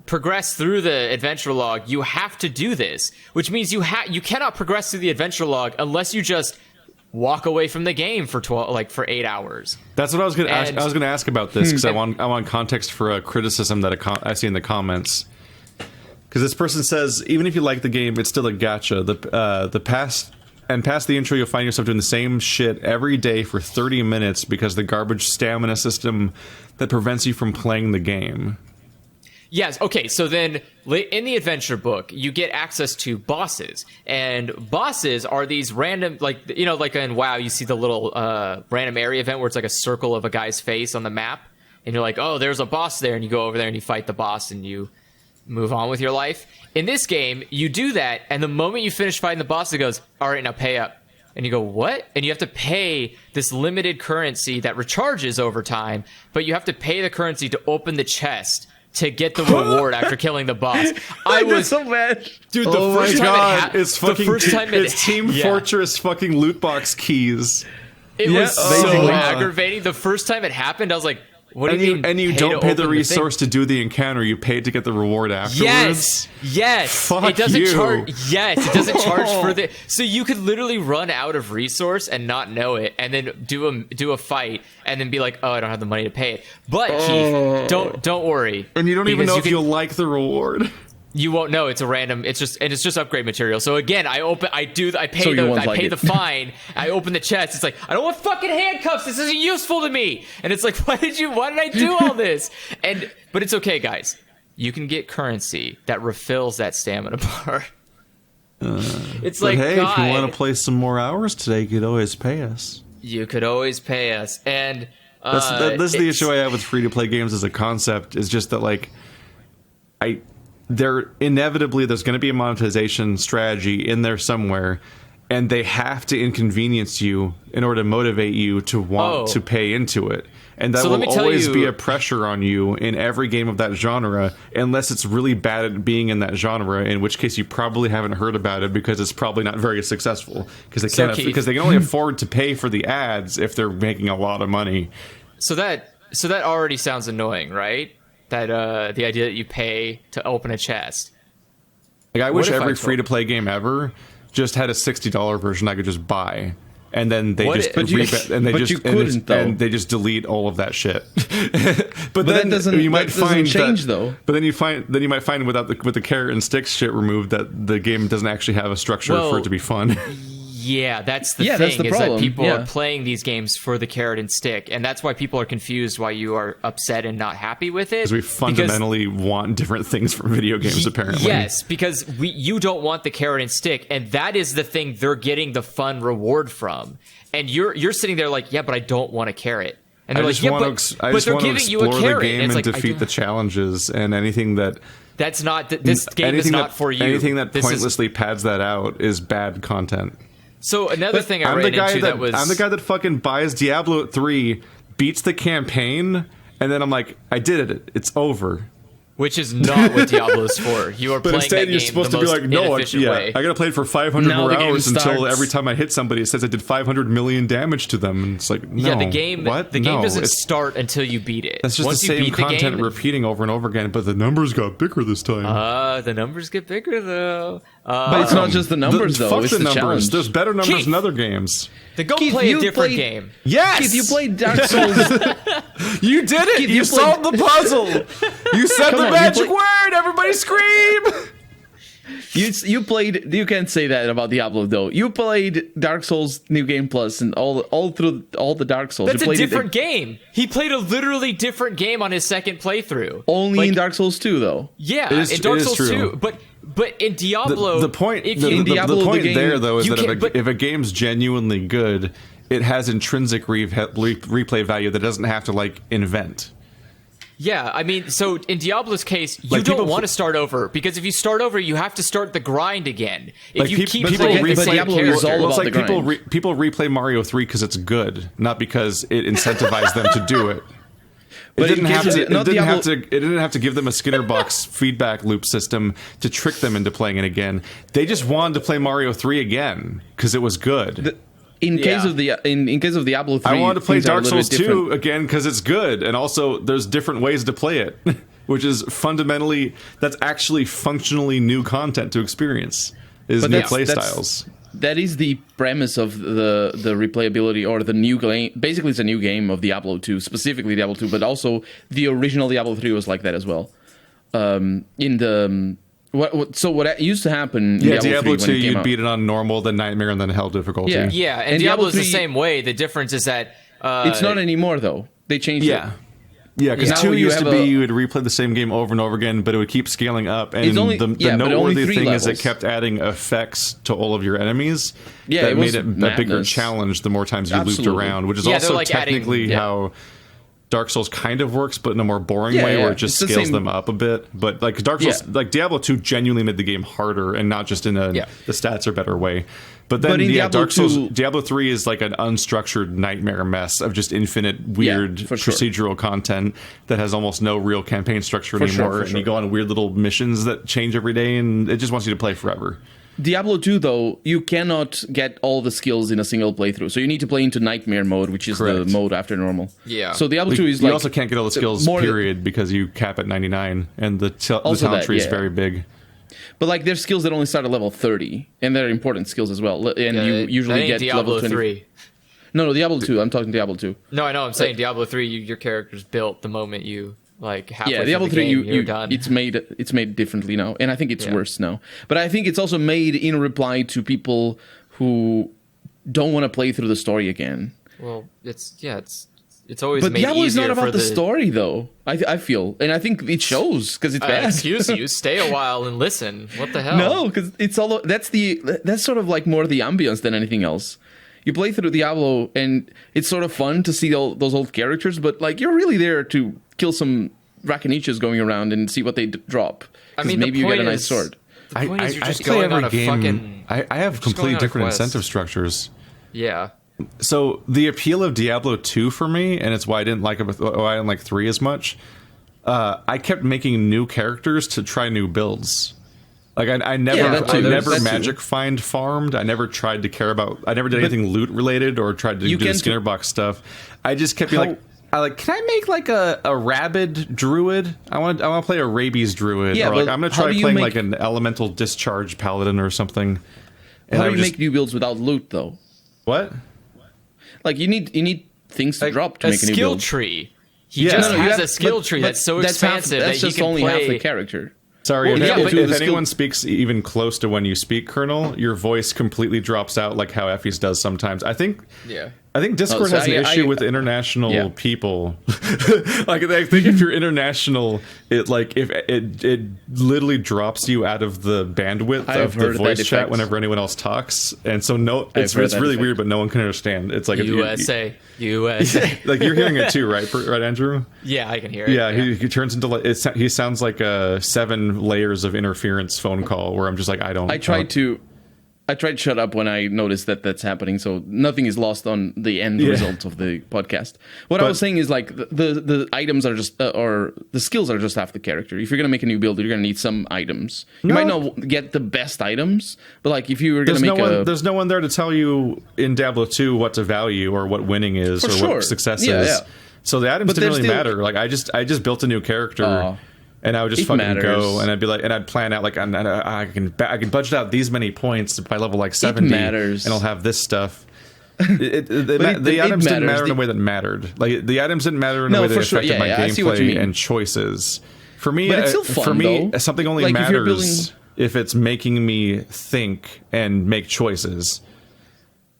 progress through the adventure log, you have to do this, which means you cannot progress through the adventure log unless you just walk away from the game for 8 hours. That's what I was going to ask. I was going to ask about this because I want context for a criticism that I see in the comments. Because this person says, even if you like the game, it's still a gacha. Past the intro, you'll find yourself doing the same shit every day for 30 minutes because the garbage stamina system that prevents you from playing the game. Yes, okay, so then in the adventure book, you get access to bosses. And bosses are these random, like in WoW, you see the little random area event where it's like a circle of a guy's face on the map. And you're like, oh, there's a boss there. And you go over there and you fight the boss and you move on with your life. In this game, you do that, and the moment you finish fighting the boss, it goes, all right, now pay up. And you go, what? And you have to pay this limited currency that recharges over time, but you have to pay the currency to open the chest to get the reward after killing the boss. I was so mad. Dude, it's Team Fortress fucking loot box keys. It was so aggravating. The first time it happened, I was like, What do you mean? And you pay don't to pay the open resource thing? to do the encounter. You pay to get the reward afterwards. Yes. Fuck it doesn't you. charge. Yes, it doesn't charge for the. So you could literally run out of resource and not know it, and then do a fight, and then be like, "Oh, I don't have the money to pay it." But Keith, don't worry. And you don't even know if can- you'll like the reward. You won't know. It's a random. It's just upgrade material. So again, I pay So you won't like the it. fine. I open the chest. It's like, I don't want fucking handcuffs. This isn't useful to me. And it's like, why did I do all this? But it's okay, guys. You can get currency that refills that stamina bar. It's like, Hey, God, if you want to play some more hours today, you could always pay us. you could always pay us. And This is the it's- issue I have with free-to-play games as a concept, is just that, like, there's going to be a monetization strategy in there somewhere, and they have to inconvenience you in order to motivate you to want to pay into it. And that So let will me tell always you- be a pressure on you in every game of that genre, unless it's really bad at being in that genre, in which case you probably haven't heard about it because it's probably not very successful, because Keith- they can only afford to pay for the ads if they're making a lot of money. So that already sounds annoying, right? That the idea that you pay to open a chest. Like, I wish if I every told- free-to-play game ever just had a $60 version I could just buy, and then they What just if- But you- and they just delete all of that shit. but then that doesn't- you might that doesn't find change, that, though. But then you might find with the carrot and sticks shit removed, that the game doesn't actually have a structure Well, for it to be fun. Yeah, that's the Yeah, thing, that's the is that problem. people Yeah. are playing these games for the carrot and stick, and that's why people are confused why you are upset and not happy with it. Because we fundamentally want different things from video games, apparently. Yes, because you don't want the carrot and stick, and that is the thing they're getting the fun reward from. And you're sitting there like, yeah, but I don't want a carrot. And I they're just like, yeah, want but, to but they're giving you a explore carrot. the game And and it's like, I defeat don't- the challenges, and anything that That's not this game is not for you. Anything that This is- pointlessly pads that out is bad content. So another thing I I'm ran the guy into that, that was I'm the guy that fucking buys Diablo 3, beats the campaign, and then I'm like, I did it. It's over. which is not what Diablo's for. You are But playing instead, that you're game supposed the to be most like, no, inefficient way. I gotta play it for 500 Now more the game hours until starts. every time I hit somebody, it says I did 500 million damage to them. And it's like, no. Yeah, the game No, doesn't it's- start until you beat it. That's just Once the you same beat content the game, repeating over and over again, but the numbers got bigger this time. the numbers get bigger though. But it's not just the numbers, though. Fuck It's the the numbers. challenge. There's better numbers Keith. in other games. Then go Keith, play a you different played- game. Yes! Keith, you played Dark Souls. You did it! Keith, you you solved the puzzle! You said Come the on, you magic play- word! Everybody scream! You played. You can't say that about Diablo, though. You played Dark Souls New Game Plus and all through all the Dark Souls. That's you a played different game. He played a literally different game on his second playthrough. only Like, in Dark Souls 2, though. Yeah, It is- in Dark it is Souls true. 2. But in Diablo, The point, if the, you, the- Diablo, the the point game- there, though, is you that can't- but- if a game's genuinely good, it has intrinsic replay value that doesn't have to, like, invent. Yeah, I mean, so in Diablo's case, you Like, don't people want to start over, because if you start over, you have to start the grind again. If Like, you peop- keep people playing replay- the same Diablo is character, all Well, it's about like the people grind. people replay Mario 3 because it's good, not because it incentivized them to do it. But It didn't in have case to. of- not It didn't have Diablo- to. It didn't have to give them a Skinner box feedback loop system to trick them into playing it again. They just wanted to play Mario 3 again because it was good. In case Yeah. of the in case of Diablo 3, I wanted to play things are a Dark little Souls bit different. 2 again because it's good, and also there's different ways to play it, which is fundamentally that's actually functionally new content to experience. Is But new that's- play that's- styles. That is the premise of the replayability, or the new game. Basically, it's a new game of Diablo 2, specifically Diablo 2, but also the original Diablo 3 was like that as well. In the what used to happen in Yeah, Diablo 3 Diablo when 2, it came you'd out. beat it on normal, then Nightmare, and then Hell difficulty. Yeah. yeah, and And Diablo's Diablo the 3 same way. The difference is that It's not anymore, though. They changed Yeah. it. Yeah, because Now 2 you used to have be a- you would replay the same game over and over again, but it would keep scaling up. And It's only- the yeah, but only noteworthy 3 thing is it levels. kept adding effects to all of your enemies. Yeah, that it made was it a bigger madness. challenge the more times you looped Absolutely. around, which is Yeah, they're also like adding- technically yeah. how Dark Souls kind of works, but in a more boring Yeah, way, yeah, where it just it's the scales same- them up a bit. But like Dark Souls, Yeah. like Diablo 2 genuinely made the game harder, and not just in a Yeah. the stats are better way. But then, But in Diablo Dark Souls, 2 Diablo 3 is like an unstructured nightmare mess of just infinite weird for sure. procedural content that has almost no real campaign structure For sure, anymore. for And you sure. go on weird little missions that change every day, and it just wants you to play forever. Diablo 2, though, you cannot get all the skills in a single playthrough. So you need to play into Nightmare mode, which is Correct. the mode after normal. Yeah. So Diablo 2 is you like... also can't get all the skills, period, because you cap at 99, and the talent tree is very big. But like, there's skills that only start at level 30, and they're important skills as well. And you usually get Diablo level 20. 3. No, Diablo 2. I'm talking Diablo 2. No, I know. I'm saying Diablo 3. Your character's built the moment you halfway through Diablo the 3, game, you're done. it's made differently now, and I think it's worse now. But I think it's also made in reply to people who don't want to play through the story again. Well, it's always But made Diablo is easier not about for the story, though. I feel, and I think it shows because it's bad. Excuse you, stay a while and listen. What the hell? No, because it's all that's sort of like more the ambience than anything else. You play through Diablo, and it's sort of fun to see all those old characters, but like you're really there to kill some Rakanichas going around and see what they drop. I mean, maybe you get a nice sword. The point is you're just play going on every a game. fucking. I have completely different incentive structures. Yeah. So the appeal of Diablo 2 for me, and it's why I didn't like 3 as much. I kept making new characters to try new builds. Like I never magic find farmed. I never tried to care about. I never did anything loot related or tried to do the Skinner box stuff. I just kept being like, can I make like a rabid druid? I want to play a rabies druid. Yeah, or like I'm gonna try playing like an elemental discharge paladin or something. How do you make new builds without loot though? What? Like you need things to drop to make a new build. Skill tree. He just has a skill tree that's so expansive that just you can only play. half the character. Sorry, Well, if anyone speaks even close to when you speak, Colonel, your voice completely drops out like how Effie's does sometimes. I think Discord has an issue with international people. Like I think if you're international, it literally drops you out of the bandwidth of the voice chat whenever anyone else talks, and so it's really weird, but no one can understand. It's like USA. Like you're hearing it too, right, Andrew? Yeah, I can hear it. Yeah, he turns into like he sounds like a 7 layers of interference phone call where I'm just like I tried to shut up when I noticed that that's happening, so nothing is lost on the end result of the podcast. What I was saying is like the items are just or the skills are just half the character. If you're gonna make a new build, you're gonna need some items. You might not get the best items, but like if you were gonna there's no one there to tell you in Diablo 2 what to value or what winning is what success is. Yeah. So the items didn't really matter. Like I just built a new character. And I would just fucking go, and I'd be like, and I'd plan out like I can budget out these many points by level like 70, and I'll have this stuff. The items didn't matter in a way that mattered. Like the items didn't matter in a way that affected my gameplay and choices. For me, but it's still fun, something only matters if it's making me think and make choices.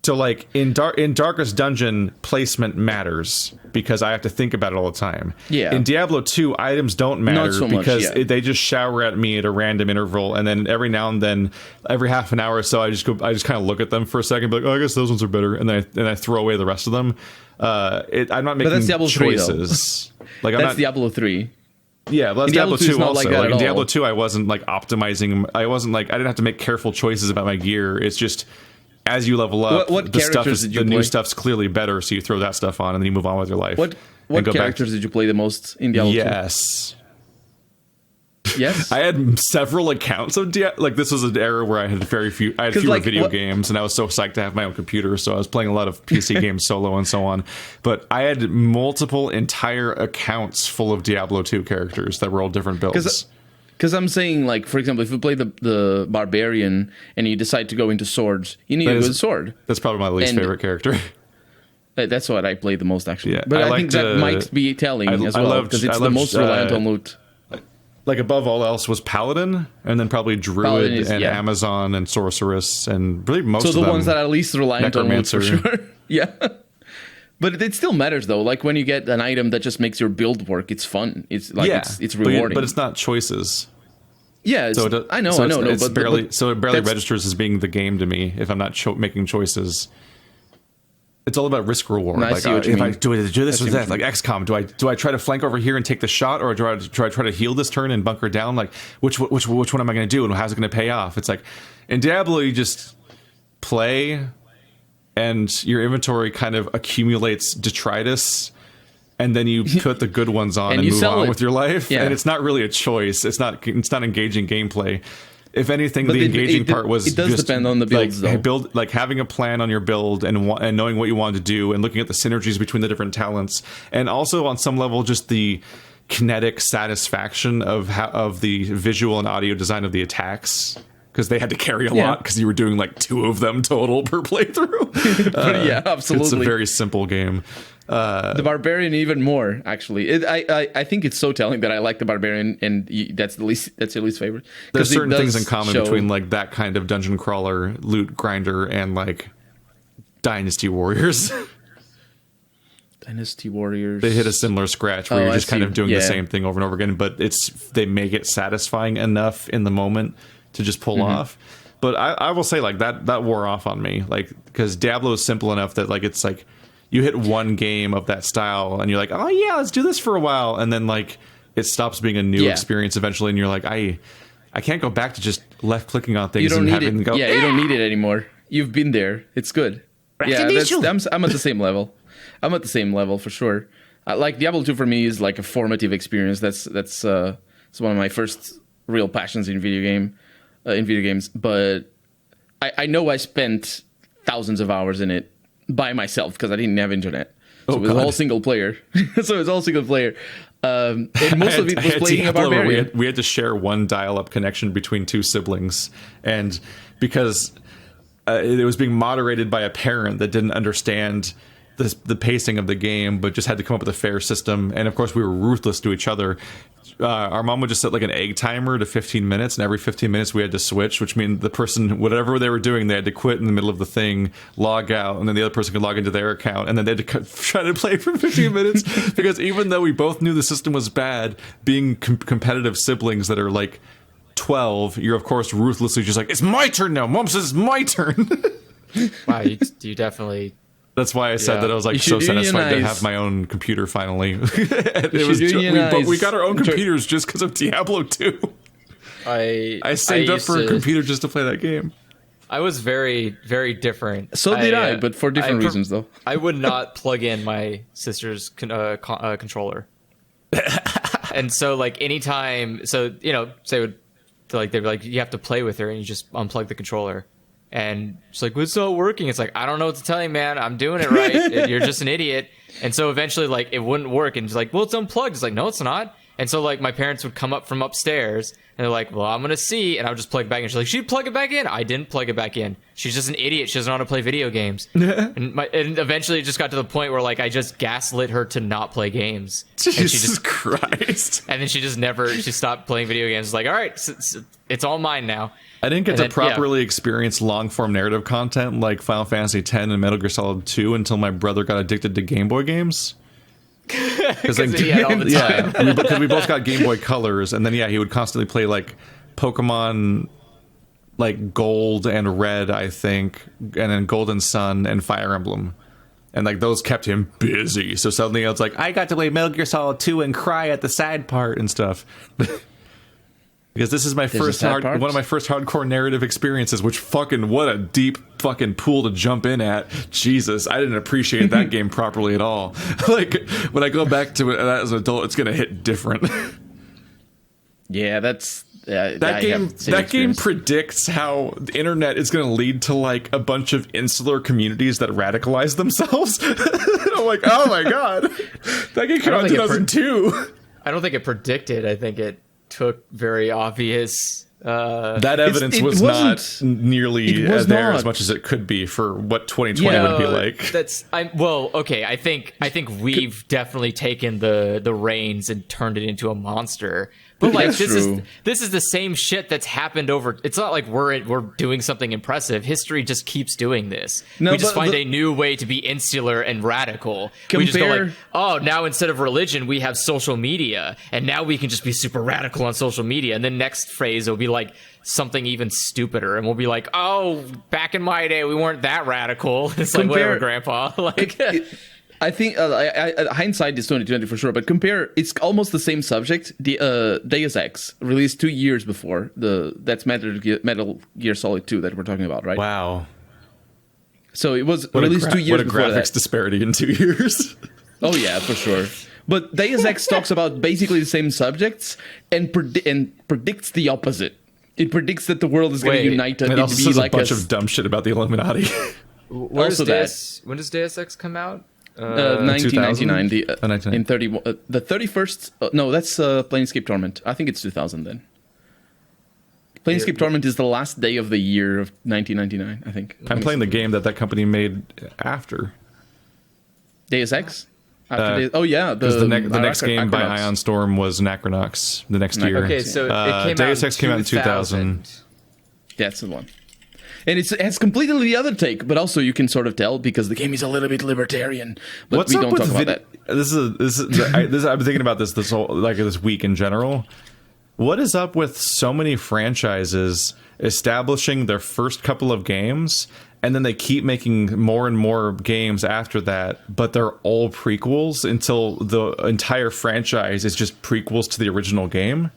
So like in Darkest Dungeon, placement matters because I have to think about it all the time. Yeah. In Diablo 2, items don't matter because they just shower at me at a random interval, and then every now and then, every half an hour or so, I just kind of look at them for a second, be like, oh, I guess those ones are better, and then I throw away the rest of them. I'm not making choices. That's Diablo 3. Yeah, well, that's Diablo 2 also. Like in Diablo 2, I wasn't like optimizing. I didn't have to make careful choices about my gear. It's just as you level up, the new stuff's clearly better, so you throw that stuff on and then you move on with your life. What characters did you play the most in Diablo 2? Yes. I had several accounts of like this was an era where I had fewer video games, and I was so psyched to have my own computer, so I was playing a lot of PC games solo and so on. But I had multiple entire accounts full of Diablo 2 characters that were all different builds. Because I'm saying, like, for example, if you play the barbarian and you decide to go into swords, you need a good sword. That's probably my least favorite character. That's what I play the most, actually. Yeah, but I think that might be telling as well, because it's the most reliant on loot. Like, above all else was Paladin, and then probably Druid and Amazon and Sorceress, and really most of them. So the ones that are least reliant on loot, for sure. Yeah. But it still matters, though. Like, when you get an item that just makes your build work, it's fun. It's like it's rewarding. But it's not choices. Yeah, I know. It barely registers as being the game to me if I'm not making choices. It's all about risk reward. No, like, if I do this or that, like XCOM, do I try to flank over here and take the shot, or do I try to heal this turn and bunker down? Like, which one am I going to do, and how's it going to pay off? It's like in Diablo, you just play, and your inventory kind of accumulates detritus, and then you put the good ones on and move on with your life. Yeah. And it's not really a choice. It's not engaging gameplay. if anything, But the engaging part was it does just depend on the builds, though. having a plan on your build and knowing what you wanted to do and looking at the synergies between the different talents, and also on some level just the kinetic satisfaction of the visual and audio design of the attacks, because they had to carry a lot because you were doing like 2 of them total per playthrough. Yeah, absolutely. It's a very simple game. The Barbarian even more, actually. I think it's so telling that I like the Barbarian, and that's your least favorite. There's certain things in common between like that kind of dungeon crawler, loot grinder, and like Dynasty Warriors. Dynasty Warriors. They hit a similar scratch where you're just kind of doing the same thing over and over again, but they make it satisfying enough in the moment to just pull off. But I will say, like, that wore off on me, like, because Diablo is simple enough that like it's like you hit one game of that style and you're like, oh yeah, let's do this for a while, and then like it stops being a new experience eventually, and you're like, I can't go back to just left clicking on things. You don't and need having it. go, You don't need it anymore. You've been there. It's good. Yeah, I'm at the same level. I'm at the same level for sure. Like Diablo 2 for me is like a formative experience. That's it's one of my first real passions in video games. But I know I spent thousands of hours in it by myself because I didn't have internet. So it was all single player. And most of it was playing a Barbarian. We had to share one dial-up connection between 2 siblings, and because it was being moderated by a parent that didn't understand the pacing of the game, but just had to come up with a fair system. And of course, we were ruthless to each other. Our mom would just set like an egg timer to 15 minutes, and every 15 minutes we had to switch, which means the person, whatever they were doing, they had to quit in the middle of the thing, log out, and then the other person could log into their account, and then they had to try to play for 15 minutes. Because even though we both knew the system was bad, being competitive siblings that are like 12, you're of course ruthlessly just like, it's my turn now. Mom says it's my turn. Wow, you definitely. That's why I said that I was like so satisfied to have my own computer finally. We got our own computers just because of Diablo 2. I saved up for a computer just to play that game. I was very, very different. So did I, but for different reasons though. I would not plug in my sister's controller. And so like anytime, so you know, they'd be like, you have to play with her, and you just unplug the controller. And she's like, well, it's not working. It's like, I don't know what to tell you, man. I'm doing it right. You're just an idiot. And so eventually, like, it wouldn't work. And she's like, well, it's unplugged. It's like, no, it's not. And so, like, my parents would come up from upstairs, and they're like, well, I'm going to see. And I would just plug it back in. She's like, she'd plug it back in. I didn't plug it back in. She's just an idiot. She doesn't know how to play video games. And eventually it just got to the point where, like, I just gaslit her to not play games. Jesus Christ. And then she stopped playing video games. It's like, all right, it's all mine now. I didn't get to properly experience long-form narrative content like Final Fantasy X and Metal Gear Solid 2 until my brother got addicted to Game Boy games. Because he had all the time. Because we both got Game Boy Colors, and then he would constantly play like Pokemon, like Gold and Red, I think, and then Golden Sun and Fire Emblem. And like those kept him busy. So suddenly I was like, I got to play Metal Gear Solid 2 and cry at the side part and stuff. Because this is my one of my first hardcore narrative experiences, which what a deep fucking pool to jump in at. Jesus, I didn't appreciate that game properly at all. Like, when I go back to it as an adult, it's going to hit different. Yeah, that's... that game predicts how the internet is going to lead to, like, a bunch of insular communities that radicalize themselves. And I'm like, oh my god. That game came out in 2002. I don't think it predicted. I think it took very obvious that evidence was not nearly there as much as it could be for what 2020 would be like. I think we've definitely taken the reins and turned it into a monster. But like this is the same shit that's happened over. It's not like we're doing something impressive. History just keeps doing this. No, we just find a new way to be insular and radical. We just go like, oh, now instead of religion, we have social media, and now we can just be super radical on social media. And then next phrase will be like something even stupider, and we'll be like, oh, back in my day, we weren't that radical. It's like, whatever, Grandpa. Like. I think hindsight is 2020 for sure, but compare, it's almost the same subject. The Deus Ex released 2 years before that's Metal Gear Solid 2 that we're talking about, right? Wow. So it was released 2 years before. What a graphics disparity in 2 years. Oh yeah, for sure. But Deus Ex talks about basically the same subjects and predicts the opposite. It predicts that the world is going to Wait, unite. It also be says like a bunch of dumb shit about the Illuminati. When Also does Deus Ex come out? 1999. In 30, the 31st. No, that's Planescape Torment. I think it's 2000 then. Planescape Torment is the last day of the year of 1999. I think. I'm playing the game that company made after. Deus Ex. Oh yeah, because the next game by Ion Storm was Necronox the next year. Okay, so it came Deus out Ex came out in 2000. That's the one. And it has completely the other take, but also you can sort of tell because the game is a little bit libertarian. But What's we up don't with talk about that. This is I've been thinking about this whole this week in general. What is up with so many franchises establishing their first couple of games, and then they keep making more and more games after that, but they're all prequels until the entire franchise is just prequels to the original game?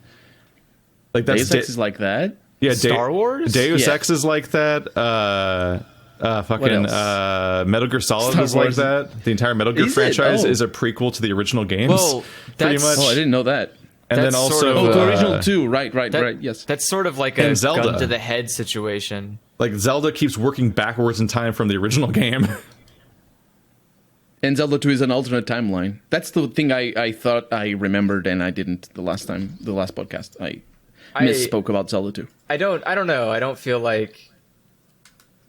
Like that's Deus Ex is like that. Yeah, Star Wars? Deus Ex is like that. Metal Gear Solid is like that. The entire Metal Gear franchise is a prequel to the original games. Well, pretty much. Oh, I didn't know that. And then That's also, sort of, the original 2, right, yes. That's sort of like And a Zelda. gun to the head situation. like Zelda keeps working backwards in time from the original game. And Zelda 2 is an alternate timeline. That's the thing I thought I remembered and I didn't the last podcast. I misspoke about Zelda 2. I don't know. I don't feel like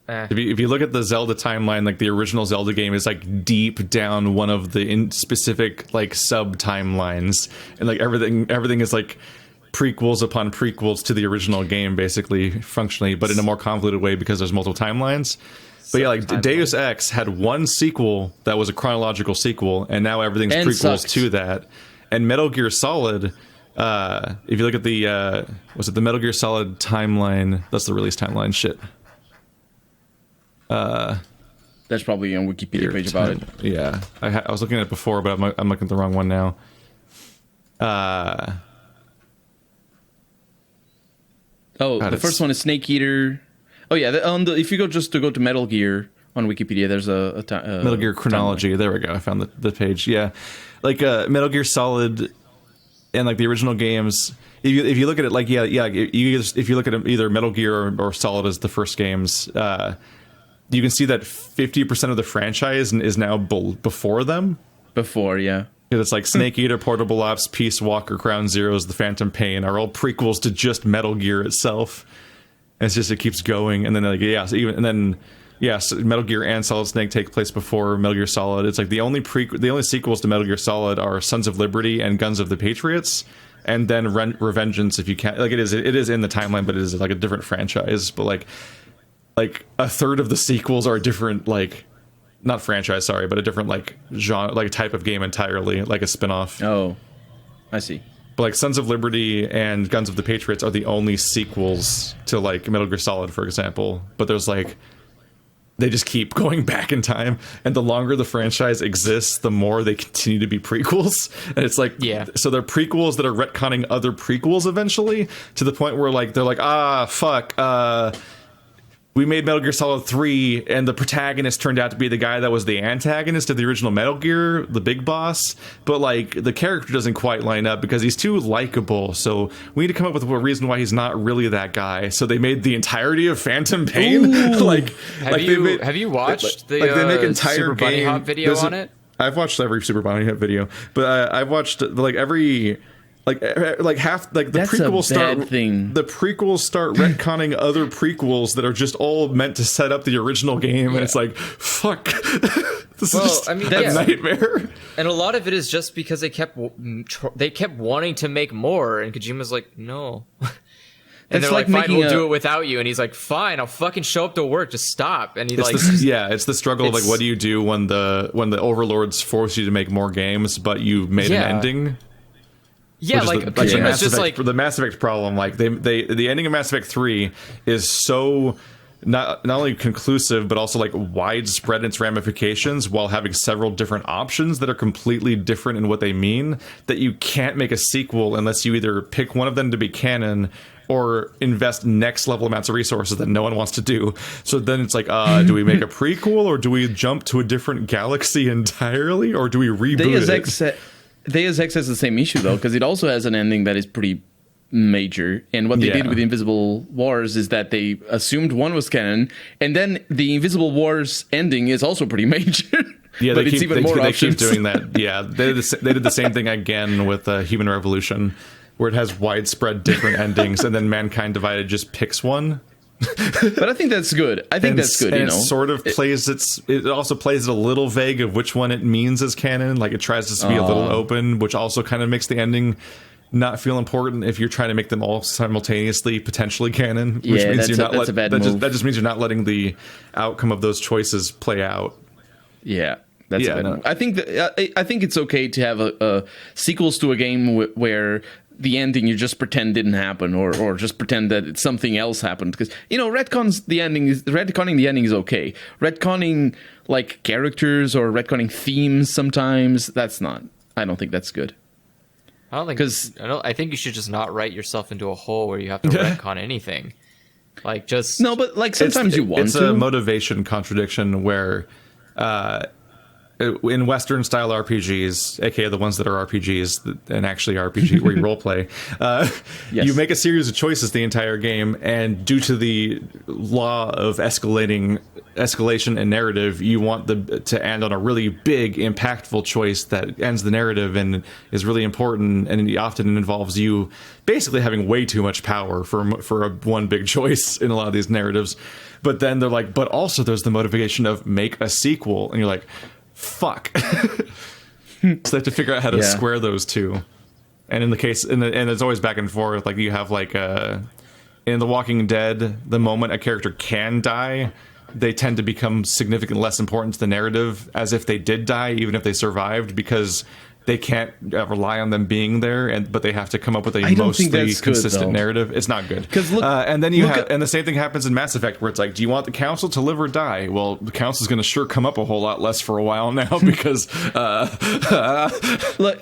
If you look at the Zelda timeline, like the original Zelda game is like deep down one of the specific like sub timelines, and like everything is like prequels upon prequels to the original game, basically functionally, but in a more convoluted way because there's multiple timelines. But yeah, like Deus Ex had one sequel that was a chronological sequel, and now everything's And prequels sucked. to that. And Metal Gear Solid, if you look at the was it the Metal Gear Solid timeline? That's the release timeline. Shit. There's probably a Wikipedia page about it. Yeah, I was looking at it before, but I'm looking at the wrong one now. The first one is Snake Eater. Oh yeah, if you go to Metal Gear on Wikipedia, there's a Metal Gear chronology. timeline. There we go. I found the page. Yeah, like Metal Gear Solid and like the original games. If you look at it, like if you look at either Metal Gear or Solid as the first games, you can see that 50% of the franchise is now before them. Before, yeah. It's like Snake Eater, Portable Ops, Peace Walker, Ground Zeroes, The Phantom Pain are all prequels to just Metal Gear itself. And it's just, it keeps going. And then so Metal Gear and Solid Snake take place before Metal Gear Solid. It's like the only sequels to Metal Gear Solid are Sons of Liberty and Guns of the Patriots. And then Revengeance, if you can. Like it is in the timeline, but it is like a different franchise. But like a third of the sequels are a different, like, not franchise, sorry, but a different like genre, like type of game entirely, like a spin-off. Oh, I see. But like Sons of Liberty and Guns of the Patriots are the only sequels to like Metal Gear Solid, for example. But there's like, they just keep going back in time, and the longer the franchise exists, the more they continue to be prequels. And it's like, so they're prequels that are retconning other prequels eventually, to the point where like they're like, we made Metal Gear Solid 3, and the protagonist turned out to be the guy that was the antagonist of the original Metal Gear, the big boss. But, like, the character doesn't quite line up because he's too likable. So we need to come up with a reason why he's not really that guy. So they made the entirety of Phantom Pain. Have you watched the they make entire Super Bunny game. Hop video on it? I've watched every Super Bunny Hop video, but I've watched like every. Like half, like the That's prequels a bad thing. The prequels start retconning other prequels that are just all meant to set up the original game, and it's like, fuck, this is just a nightmare. And a lot of it is just because they kept wanting to make more, and Kojima's like, no. And they're like, fine, we'll do it without you. And he's like, fine, I'll fucking show up to work. Just stop. And he's it's the struggle of like, what do you do when the overlords force you to make more games, but you made an ending? Yeah, like Kojima's just like the Mass Effect problem. Like the ending of Mass Effect 3 is so not only conclusive but also like widespread in its ramifications, while having several different options that are completely different in what they mean, that you can't make a sequel unless you either pick one of them to be canon or invest next level amounts of resources that no one wants to do. So then it's like, do we make a prequel, or do we jump to a different galaxy entirely, or do we reboot it? Deus Ex has the same issue though, because it also has an ending that is pretty major. And what they Yeah. did with Invisible Wars is that they assumed one was canon, and then the Invisible Wars ending is also pretty major. Yeah, but they it's keep, even they, more they options. keep doing that. Yeah, they did the same thing again with Human Revolution, where it has widespread different endings, and then Mankind Divided just picks one. But I think that's good. I think that's good. And You know, it sort of plays it also plays it a little vague of which one it means as canon. Like it tries to be a little open, which also kind of makes the ending not feel important if you're trying to make them all simultaneously potentially canon. Which Yeah, means that's you're not a bad move. that just means you're not letting the outcome of those choices play out. yeah. That's Yeah, a bad no. move. I think I think it's okay to have a sequels to a game where the ending you just pretend didn't happen, or just pretend that something else happened, because retconning the ending is okay. Retconning like characters or retconning themes sometimes, that's not. I don't think that's good. I don't think 'Cause- I think you should just not write yourself into a hole where you have to retcon anything. Like just No, but like sometimes you want it's to. a motivation contradiction where in Western style RPGs, aka the ones that are RPGs and actually RPG where you role play, Yes. you make a series of choices the entire game, and due to the law of escalation and narrative, you want to end on a really big, impactful choice that ends the narrative and is really important, and it often involves you basically having way too much power for one big choice in a lot of these narratives. But then they're like, but also there's the motivation of make a sequel, and you're like, fuck. So they have to figure out how to Yeah. square those two. And in the case, and it's always back and forth. Like you have like in The Walking Dead, the moment a character can die, they tend to become significantly less important to the narrative, as if they did die, even if they survived, because they can't rely on them being there, but they have to come up with a I don't mostly think that's good, consistent though. narrative. It's not good. 'Cause look- and then you look have, at- and the same thing happens in Mass Effect, where it's like, do you want the council to live or die? Well, the council's going to sure come up a whole lot less for a while now because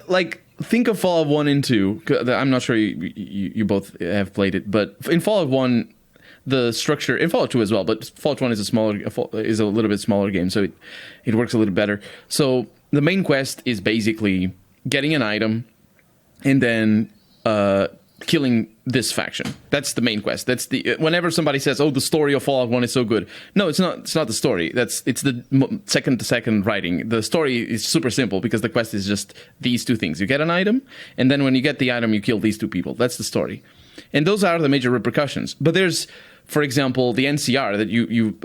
like think of Fallout 1 and 2. I'm not sure you both have played it, but in Fallout 1, the structure, in Fallout 2 as well, but Fallout 1 is a little bit smaller game, so it works a little better. So the main quest is basically getting an item and then killing this faction. That's the main quest. That's the whenever somebody says, "Oh, the story of Fallout 1 is so good." No, it's not. It's not the story. It's the second to second writing. The story is super simple because the quest is just these two things. You get an item, and then when you get the item, you kill these two people. That's the story. And those are the major repercussions. But there's, for example, the NCR that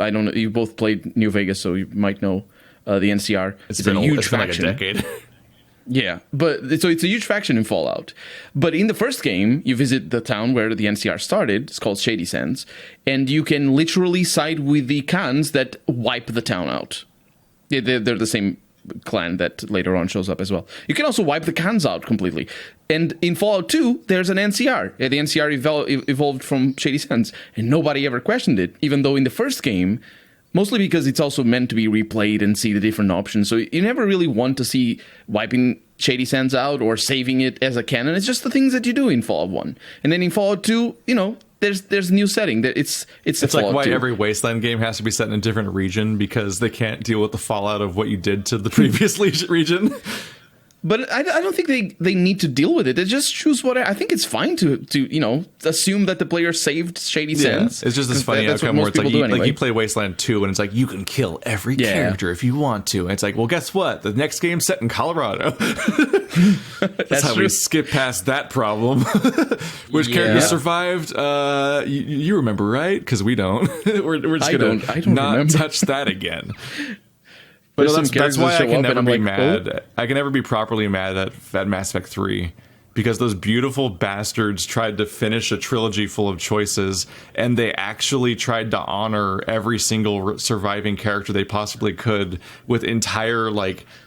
I don't know, you both played New Vegas, so you might know the NCR. it's been like a faction. decade. Yeah, but so it's a huge faction in Fallout. But in the first game, you visit the town where the NCR started. It's called Shady Sands, and you can literally side with the Khans that wipe the town out. They're the same clan that later on shows up as well. You can also wipe the Khans out completely. And in Fallout 2, there's an NCR. The NCR evolved from Shady Sands, and nobody ever questioned it, even though in the first game, mostly because it's also meant to be replayed and see the different options. So you never really want to see wiping Shady Sands out or saving it as a canon. It's just the things that you do in Fallout 1. And then in Fallout 2, there's a new setting. It's like why 2. every Wasteland game has to be set in a different region, because they can't deal with the fallout of what you did to the previous region. But I don't think they need to deal with it. They just choose what I think it's fine to assume that the player saved Shady Sands. It's just this funny That's what outcome where most it's like people do anyway. you play Wasteland 2 and it's like you can kill every Yeah. character if you want to. And it's like, well, guess what? The next game's set in Colorado. That's how true. we skip past that problem. Which Yeah. character survived? You remember, right? Because we don't. we're just gonna I don't not remember. touch that again. But There's some that's characters why that I show can up never and be I'm like, mad. I can never be properly mad at Mass Effect 3. Because those beautiful bastards tried to finish a trilogy full of choices, and they actually tried to honor every single surviving character they possibly could with entire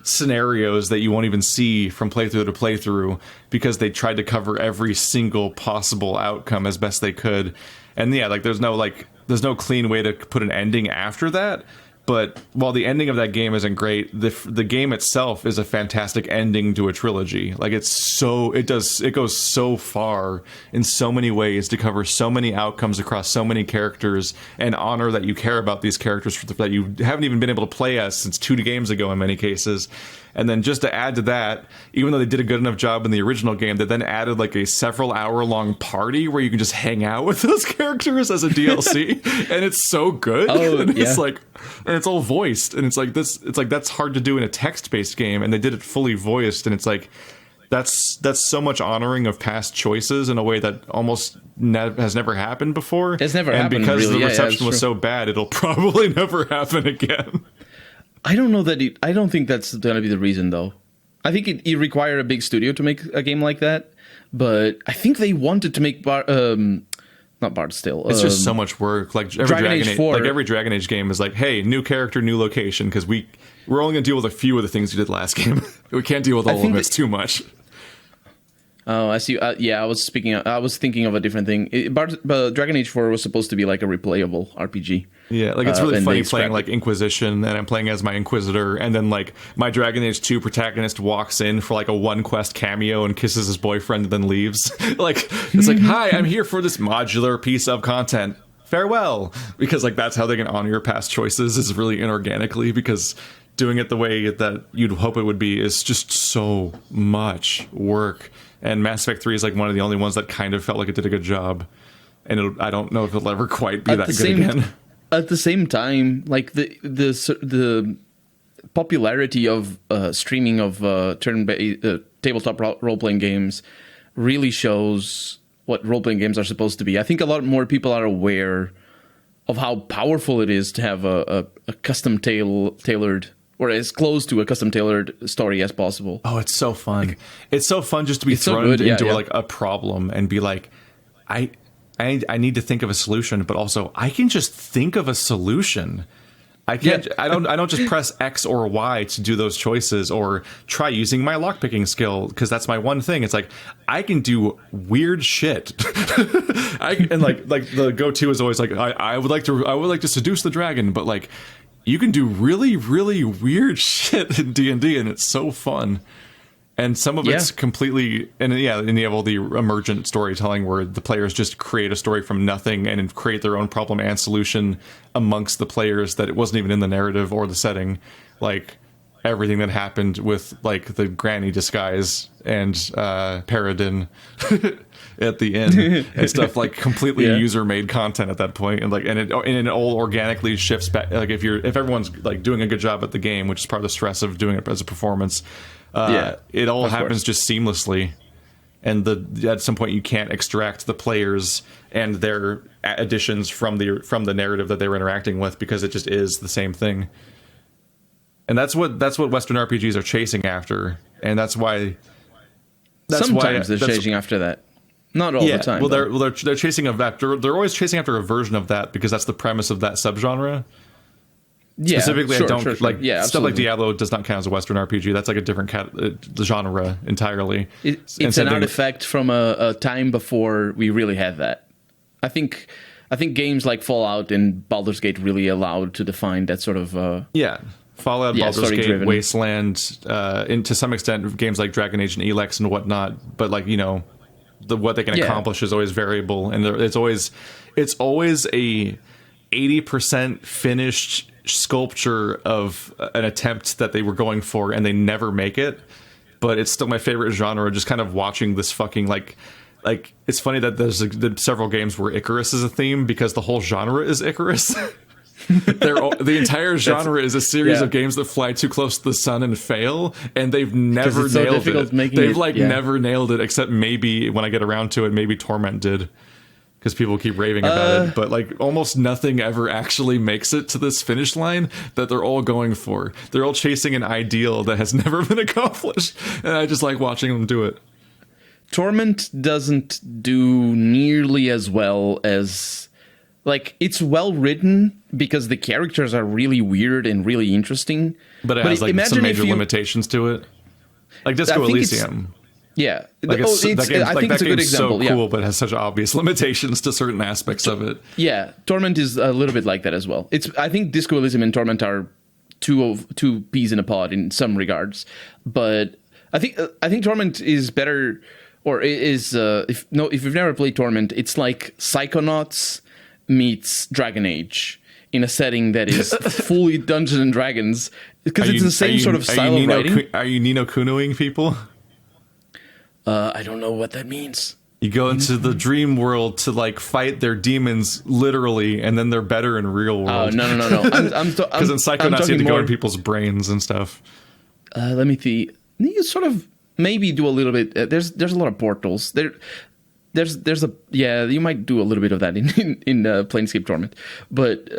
scenarios that you won't even see from playthrough to playthrough, because they tried to cover every single possible outcome as best they could. And yeah, there's no clean way to put an ending after that. But while the ending of that game isn't great, the game itself is a fantastic ending to a trilogy. It goes so far in so many ways to cover so many outcomes across so many characters and honor that you care about these characters that you haven't even been able to play as since 2 games ago in many cases. And then just to add to that, even though they did a good enough job in the original game, they then added like a several hour long party where you can just hang out with those characters as a DLC. And it's so good. Oh, and yeah. it's like, and it's all voiced. And it's like this, it's like that's hard to do in a text based game. And they did it fully voiced. And it's like, that's so much honoring of past choices in a way that almost has never happened before. It's never and happened, because really. the reception was true. so bad, it'll probably never happen again. I don't know that I don't think that's going to be the reason, though. I think it required a big studio to make a game like that, but I think they wanted to make not Bard's Tale. It's just so much work. Like every Dragon Age 4. like every Dragon Age game is like, hey, new character, new location, because we're only going to deal with a few of the things you did last game. We can't deal with all of them. It's too much. Oh, I see. Yeah, I was thinking of a different thing. Dragon Age 4 was supposed to be like a replayable RPG. Yeah, like it's really and funny they playing scrapped like Inquisition, and I'm playing as my Inquisitor, and then like my Dragon Age 2 protagonist walks in for like a one quest cameo and kisses his boyfriend and then leaves. Like it's like, hi, I'm here for this modular piece of content. Farewell, because like that's how they can honor your past choices, is really inorganically, because doing it the way that you'd hope it would be is just so much work. And Mass Effect 3 is like one of the only ones that kind of felt like it did a good job, and I don't know if it'll ever quite be that good again. At the same time, like the popularity of streaming of turn-based tabletop role-playing games really shows what role-playing games are supposed to be. I think a lot more people are aware of how powerful it is to have a custom tailored, or as close to a custom tailored story as possible. Oh, it's so fun. It's so fun just to be so thrown good, into yeah. like a problem and be like, I need to think of a solution, but also I can just think of a solution. I can't. Yeah. I don't just press X or Y to do those choices, or try using my lockpicking skill, because that's my one thing. It's like I can do weird shit. And like the go-to is always like I would like to seduce the dragon, but like you can do really, really weird shit in D&D, and it's so fun. And some of it's completely, and enable the emergent storytelling where the players just create a story from nothing and create their own problem and solution amongst the players that it wasn't even in the narrative or the setting. Like everything that happened with like the granny disguise and Paradin at the end and stuff, like completely user-made content at that point. And like, and it all organically shifts back. Like if everyone's like doing a good job at the game, which is part of the stress of doing it as a performance, it all happens just seamlessly, and at some point you can't extract the players and their additions from the narrative that they were interacting with, because it just is the same thing. And that's what Western RPGs are chasing after, and that's why they're chasing after that. Not all the time. Well, they're chasing they're always chasing after a version of that, because that's the premise of that subgenre. Yeah, specifically, I don't like stuff absolutely. like Diablo does not count as a Western RPG. That's like a different genre entirely. It's an artifact from a time before we really had that. I think games like Fallout and Baldur's Gate really allowed to define that sort of Fallout, Baldur's Gate, driven. Wasteland, and to some extent games like Dragon Age and Elex and whatnot. But like what they can accomplish is always variable, and it's always a 80% finished sculpture of an attempt that they were going for, and they never make it. But it's still my favorite genre, just kind of watching this fucking like it's funny that there's several games where Icarus is a theme, because the whole genre is Icarus. The entire genre is a series of games that fly too close to the sun and fail, and they've never nailed it. They've never nailed it, except maybe when I get around to it, maybe Torment did, because people keep raving about it. But like almost nothing ever actually makes it to this finish line that they're all going for. They're all chasing an ideal that has never been accomplished, and I just like watching them do it. Torment doesn't do nearly as well as, like, it's well written because the characters are really weird and really interesting. But it has like some major limitations to it. Like Disco Elysium. Yeah. Like I think it's a good example. So cool, but has such obvious limitations to certain aspects of it. Yeah. Torment is a little bit like that as well. I think Disco Elysium and Torment are two peas in a pod in some regards. But I think Torment is better, or is if you've never played Torment, it's like Psychonauts meets Dragon Age in a setting that is fully Dungeons and Dragons, because it's the same sort of style of writing. Are you Nino Kunoing people? I don't know what that means. You go into the dream world to like fight their demons literally, and then they're better in real world. Oh no! Because in Psychonauts you have to go in people's brains and stuff. Let me see. You sort of maybe do a little bit. There's a lot of portals. There's a you might do a little bit of that in Planescape Torment, but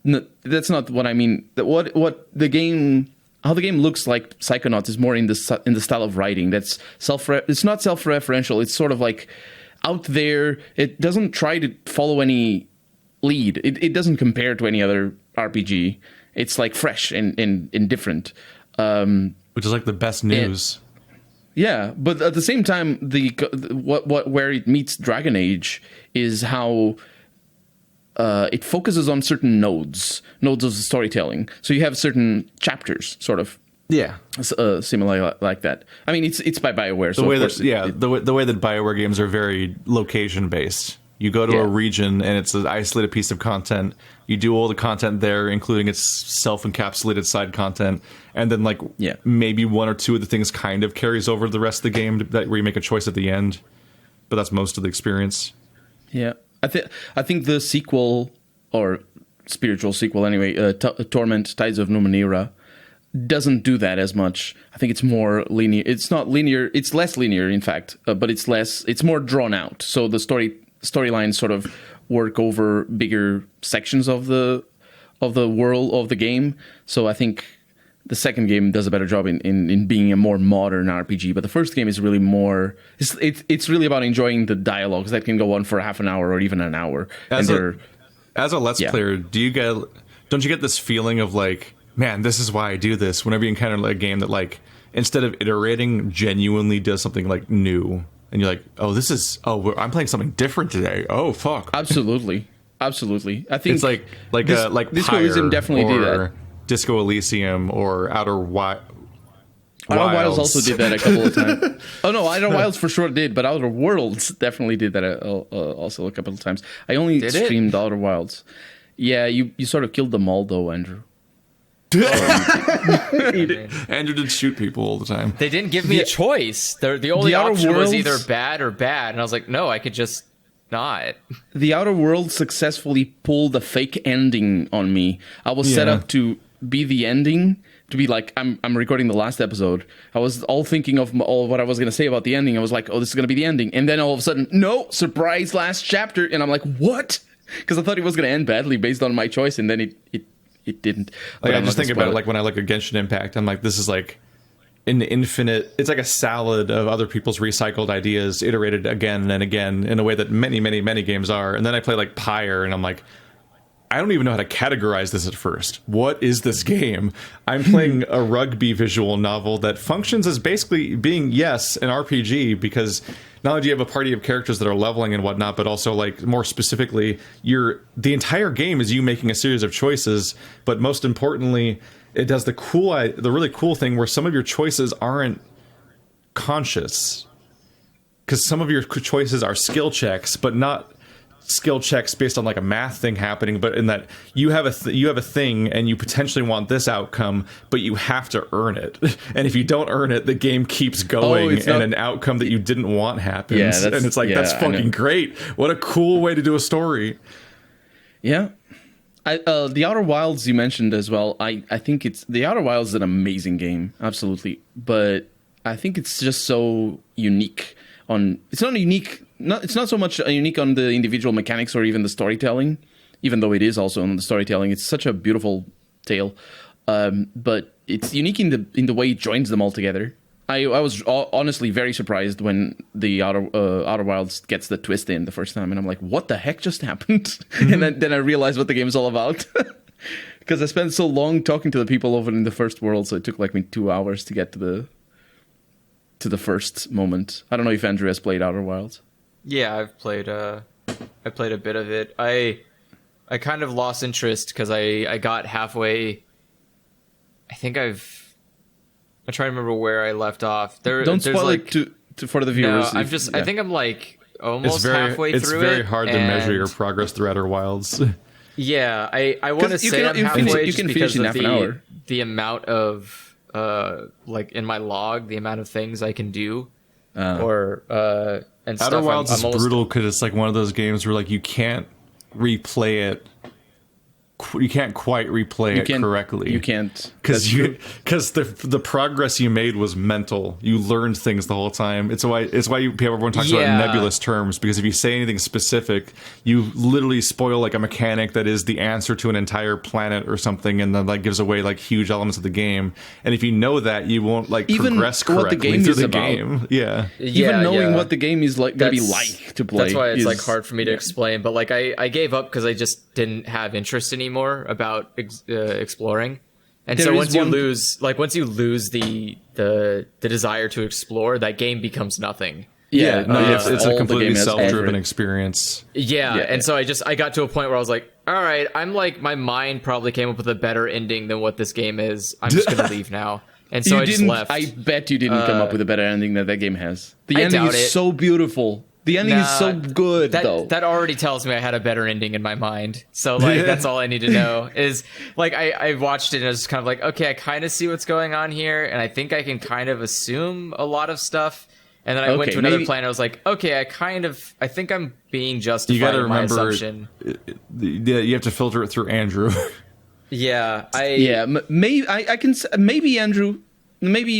no, that's not what I mean. What the game. How the game looks like Psychonauts is more in the style of writing. It's not self-referential. It's sort of like out there. It doesn't try to follow any lead. It doesn't compare to any other RPG. It's like fresh and different. Which is like the best news. Yeah, but at the same time, where it meets Dragon Age is how it focuses on certain nodes of the storytelling. So you have certain chapters, sort of. Yeah, similar like that. I mean, it's by BioWare. So the way that BioWare games are very location based. You go to a region and it's an isolated piece of content. You do all the content there, including its self-encapsulated side content, and then maybe one or two of the things kind of carries over to the rest of the game where you make a choice at the end. But that's most of the experience. Yeah. I think the sequel, or spiritual sequel anyway, Torment, Tides of Numenera, doesn't do that as much. I think it's more linear. It's not linear. It's less linear, in fact, but it's more drawn out. So the storylines sort of work over bigger sections of the world of the game. So I think the second game does a better job in being a more modern RPG, but the first game is really more. It's really about enjoying the dialogues that can go on for half an hour or even an hour. As a Let's Player, don't you get this feeling of like, man, this is why I do this? Whenever you encounter a game that like instead of iterating, genuinely does something like new, and you're like, I'm playing something different today. Oh fuck! Absolutely. I think it's like Disco Elysium definitely did that. Disco Elysium or Outer Wilds. Outer Wilds also did that a couple of times. Oh no, Outer Wilds for sure did, but Outer Worlds definitely did that also a couple of times. I only streamed Outer Wilds. Yeah, you sort of killed them all though, Andrew. Andrew did shoot people all the time. They didn't give me a choice. The only option was either bad or bad, and I was like, no, I could just not. The Outer Worlds successfully pulled a fake ending on me. I was set up to be the ending, to be like, I'm recording the last episode. I was all thinking of all what I was going to say about the ending. I was like, oh, this is going to be the ending. And then all of a sudden, no, surprise, last chapter. And I'm like, what? Because I thought it was going to end badly based on my choice, and then it didn't. Like, I just think about it like when I look at Genshin Impact, I'm like, this is like an infinite, it's like a salad of other people's recycled ideas iterated again and again in a way that many, many, many games are. And then I play like Pyre, and I'm like, I don't even know how to categorize this at first. What is this game? I'm playing a rugby visual novel that functions as basically being, yes, an RPG, because not only do you have a party of characters that are leveling and whatnot, but also, like, more specifically, the entire game is you making a series of choices, but most importantly, it does the really cool thing where some of your choices aren't conscious. Because some of your choices are skill checks, but not skill checks based on like a math thing happening, but in that you have a thing and you potentially want this outcome, but you have to earn it. And if you don't earn it, the game keeps going, and an outcome that you didn't want happens. And it's like, that's fucking great. What a cool way to do a story. Yeah. The Outer Wilds you mentioned as well. I think the Outer Wilds is an amazing game, absolutely. But I think it's just so unique. It's not so much unique on the individual mechanics or even the storytelling, even though it is also on the storytelling. It's such a beautiful tale, but it's unique in the way it joins them all together. I was honestly very surprised when the Outer Wilds gets the twist in the first time, and I'm like, what the heck just happened? Mm-hmm. And then I realized what the game is all about. Because I spent so long talking to the people over in the first world, so it took like me 2 hours to get to the first moment. I don't know if Andrew has played Outer Wilds. Yeah, I've played a bit of it. I kind of lost interest because I got halfway. I'm trying to remember where I left off. Don't spoil it for the viewers. No, I think I'm like almost halfway through it. It's very hard to measure your progress through Outer Wilds. Yeah, I want to 'Cause you say can- I'm you halfway finish- you just can because finish in of half an hour. the amount of like in my log, the amount of things I can do, or and stuff. Outer Wilds is almost- brutal because it's like one of those games where like you can't replay it. You can't quite replay it correctly. You can't. Because the progress you made was mental. You learned things the whole time. It's why everyone talks about Yeah. nebulous terms. Because if you say anything specific, you literally spoil like a mechanic that is the answer to an entire planet or something, and then like gives away like huge elements of the game. And if you know that, you won't like Even progress what the correctly game through is the about. game. Yeah. Even knowing yeah. what the game is like going to be That's- like to play. That's why it's is- like hard for me to explain. But like I gave up because I just didn't have interest anymore about exploring. And There so is once you one- lose the desire to explore, that game becomes nothing. Yeah, It's all a the completely game has to self-driven offer. experience. Yeah, Yeah. and so I got to a point where I was like, all right, I'm like, my mind probably came up with a better ending than what this game is. I'm just gonna leave now. And so You I just didn't. left. I bet you didn't come up with a better ending that game has. The I ending doubt is it. so beautiful. The ending is so Nah, good, though. That already tells me I had a better ending in my mind. So like that's all I need to know is like I watched it and I was just kind of like, okay, I kind of see what's going on here, and I think I can kind of assume a lot of stuff. And then I went Okay, to another maybe- planet. I was like, okay, I think I'm being justified You got to in my remember, assumption. you have to filter it through Andrew. Yeah, Yeah, maybe I can. Maybe Andrew. Maybe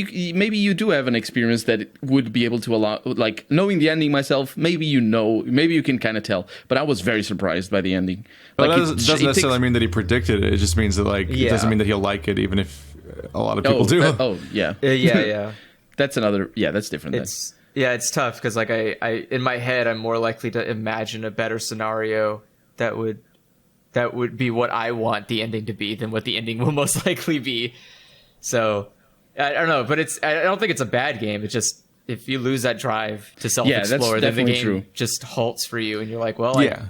you do have an experience that would be able to allow, like knowing the ending myself. Maybe you can kind of tell. But I was very surprised by the ending. But Like that doesn't necessarily mean that he predicted it. It just means that like it Yeah. doesn't mean that he'll like it, even if a lot of people do. Yeah. yeah. That's another. Yeah, that's different. It's tough because like I in my head I'm more likely to imagine a better scenario that would be what I want the ending to be than what the ending will most likely be. So I don't know, but I don't think it's a bad game. It's just if you lose that drive to self-explore, then the definitely game true. just halts for you, and you're like, well, Yeah.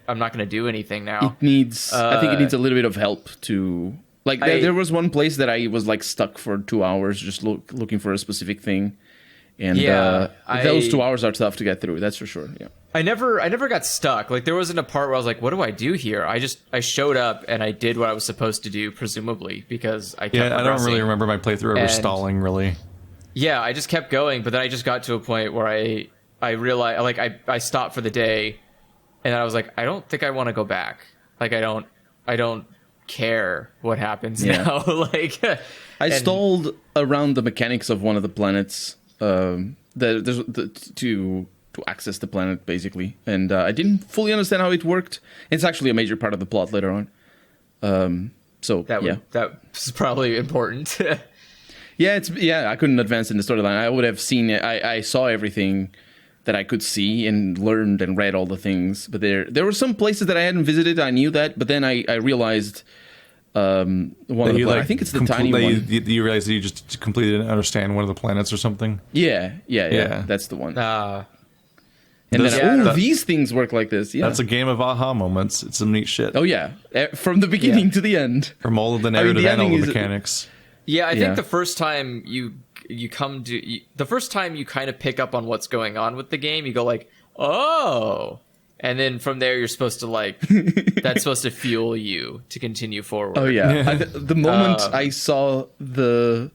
I'm not going to do anything now. It needs. I think it needs a little bit of help to. Like there was one place that I was like stuck for 2 hours just looking for a specific thing, and those 2 hours are tough to get through. That's for sure. Yeah. I never got stuck. Like there wasn't a part where I was like, what do I do here? I showed up and I did what I was supposed to do, presumably, because I kept Yeah, I don't progressing. really remember my playthrough ever And- stalling, really. Yeah, I just kept going, but then I just got to a point where I realized, like, I stopped for the day, and I was like, I don't think I want to go back. Like, I don't care what happens Yeah. now. Like, I and- stalled around the mechanics of one of the planets to access the planet, basically, and I didn't fully understand how it worked. It's actually a major part of the plot later on. So that's probably important. I couldn't advance in the storyline. I would have seen it. I saw everything that I could see and learned and read all the things. But there were some places that I hadn't visited. I knew that, but then I realized one of the I think it's the tiny one. You realize that you just completely didn't understand one of the planets or something. Yeah. Yeah. That's the one. And then these things work like this. Yeah. That's a game of aha moments. It's some neat shit. Oh yeah, from the beginning to the end. From all of the narrative the and all the ending is- mechanics. Yeah, I Yeah. think the first time the first time you kind of pick up on what's going on with the game, you go like, oh, and then from there you're supposed to like that's supposed to fuel you to continue forward. Oh yeah. The moment I saw the,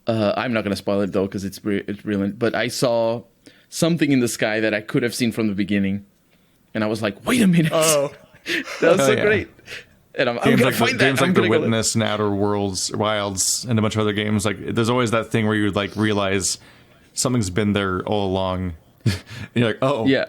I'm not gonna spoil it though because it's brilliant. But I saw something in the sky that I could have seen from the beginning, and I was like, wait a minute. Oh, that was so yeah. great. And I'm Games gonna like, find that. games I'm like The gonna go Witness and Outer Wilds and a bunch of other games. Like, there's always that thing where you like realize something's been there all along. And you're like, oh, Yeah.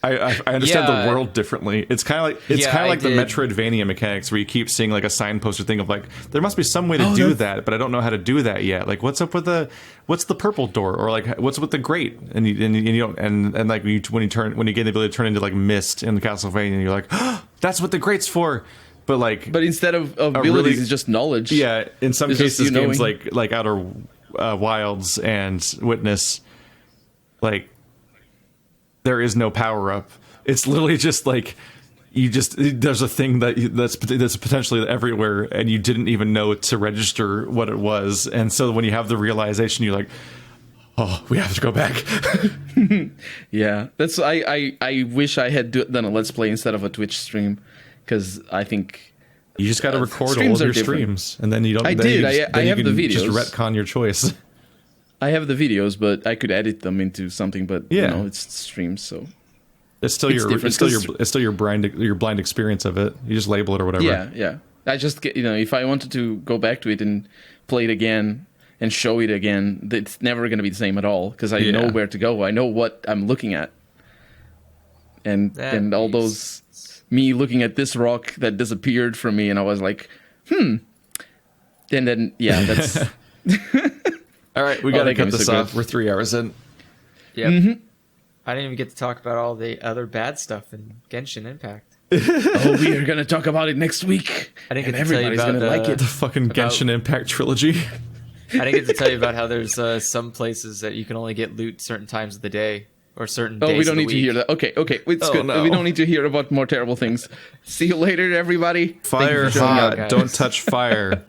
I understand Yeah. the world differently. It's kind of like Yeah, I the did. Metroidvania mechanics where you keep seeing like a signpost or thing of like there must be some way to do that, but I don't know how to do that yet. Like what's up with what's the purple door, or like what's with the grate? And you don't and like when you get the ability to turn into like mist in Castlevania, you're like, oh, that's what the grate's for. But like, But instead of abilities, really- it's just knowledge. yeah, in some It's just cases, you games knowing. like Outer Wilds and Witness, like there is no power up. It's literally just like there's a thing that's potentially everywhere, and you didn't even know to register what it was. And so when you have the realization, you're like, oh, we have to go back. Yeah. That's I wish I had done a Let's Play instead of a Twitch stream, because I think You just got to record all streams of are your different. streams, and then you don't. I then did. You just, I then have you the can just videos. retcon your choice. I have the videos, but I could edit them into something. But Yeah. it's streams, so It's still It's your different, it's still your blind experience of it. You just label it or whatever. yeah. I just get, if I wanted to go back to it and play it again and show it again, it's never going to be the same at all because I know where to go. I know what I'm looking at, and all those me looking at this rock that disappeared from me, and I was like, And then that's. All right, we got to that cut game's this so off. good. We're 3 hours in. Yep. Mm-hmm. I didn't even get to talk about all the other bad stuff in Genshin Impact. Oh, we are going to talk about it next week. I didn't and get to tell you everybody's about going to like The it. fucking About- Genshin Impact trilogy. I didn't get to tell you about how there's some places that you can only get loot certain times of the day or certain days Oh, we don't of the need to hear week. that. Okay, it's Oh, good. no. We don't need to hear about more terrible things. See you later, everybody. Thank you Fire for showing hot. up. guys. Don't touch fire.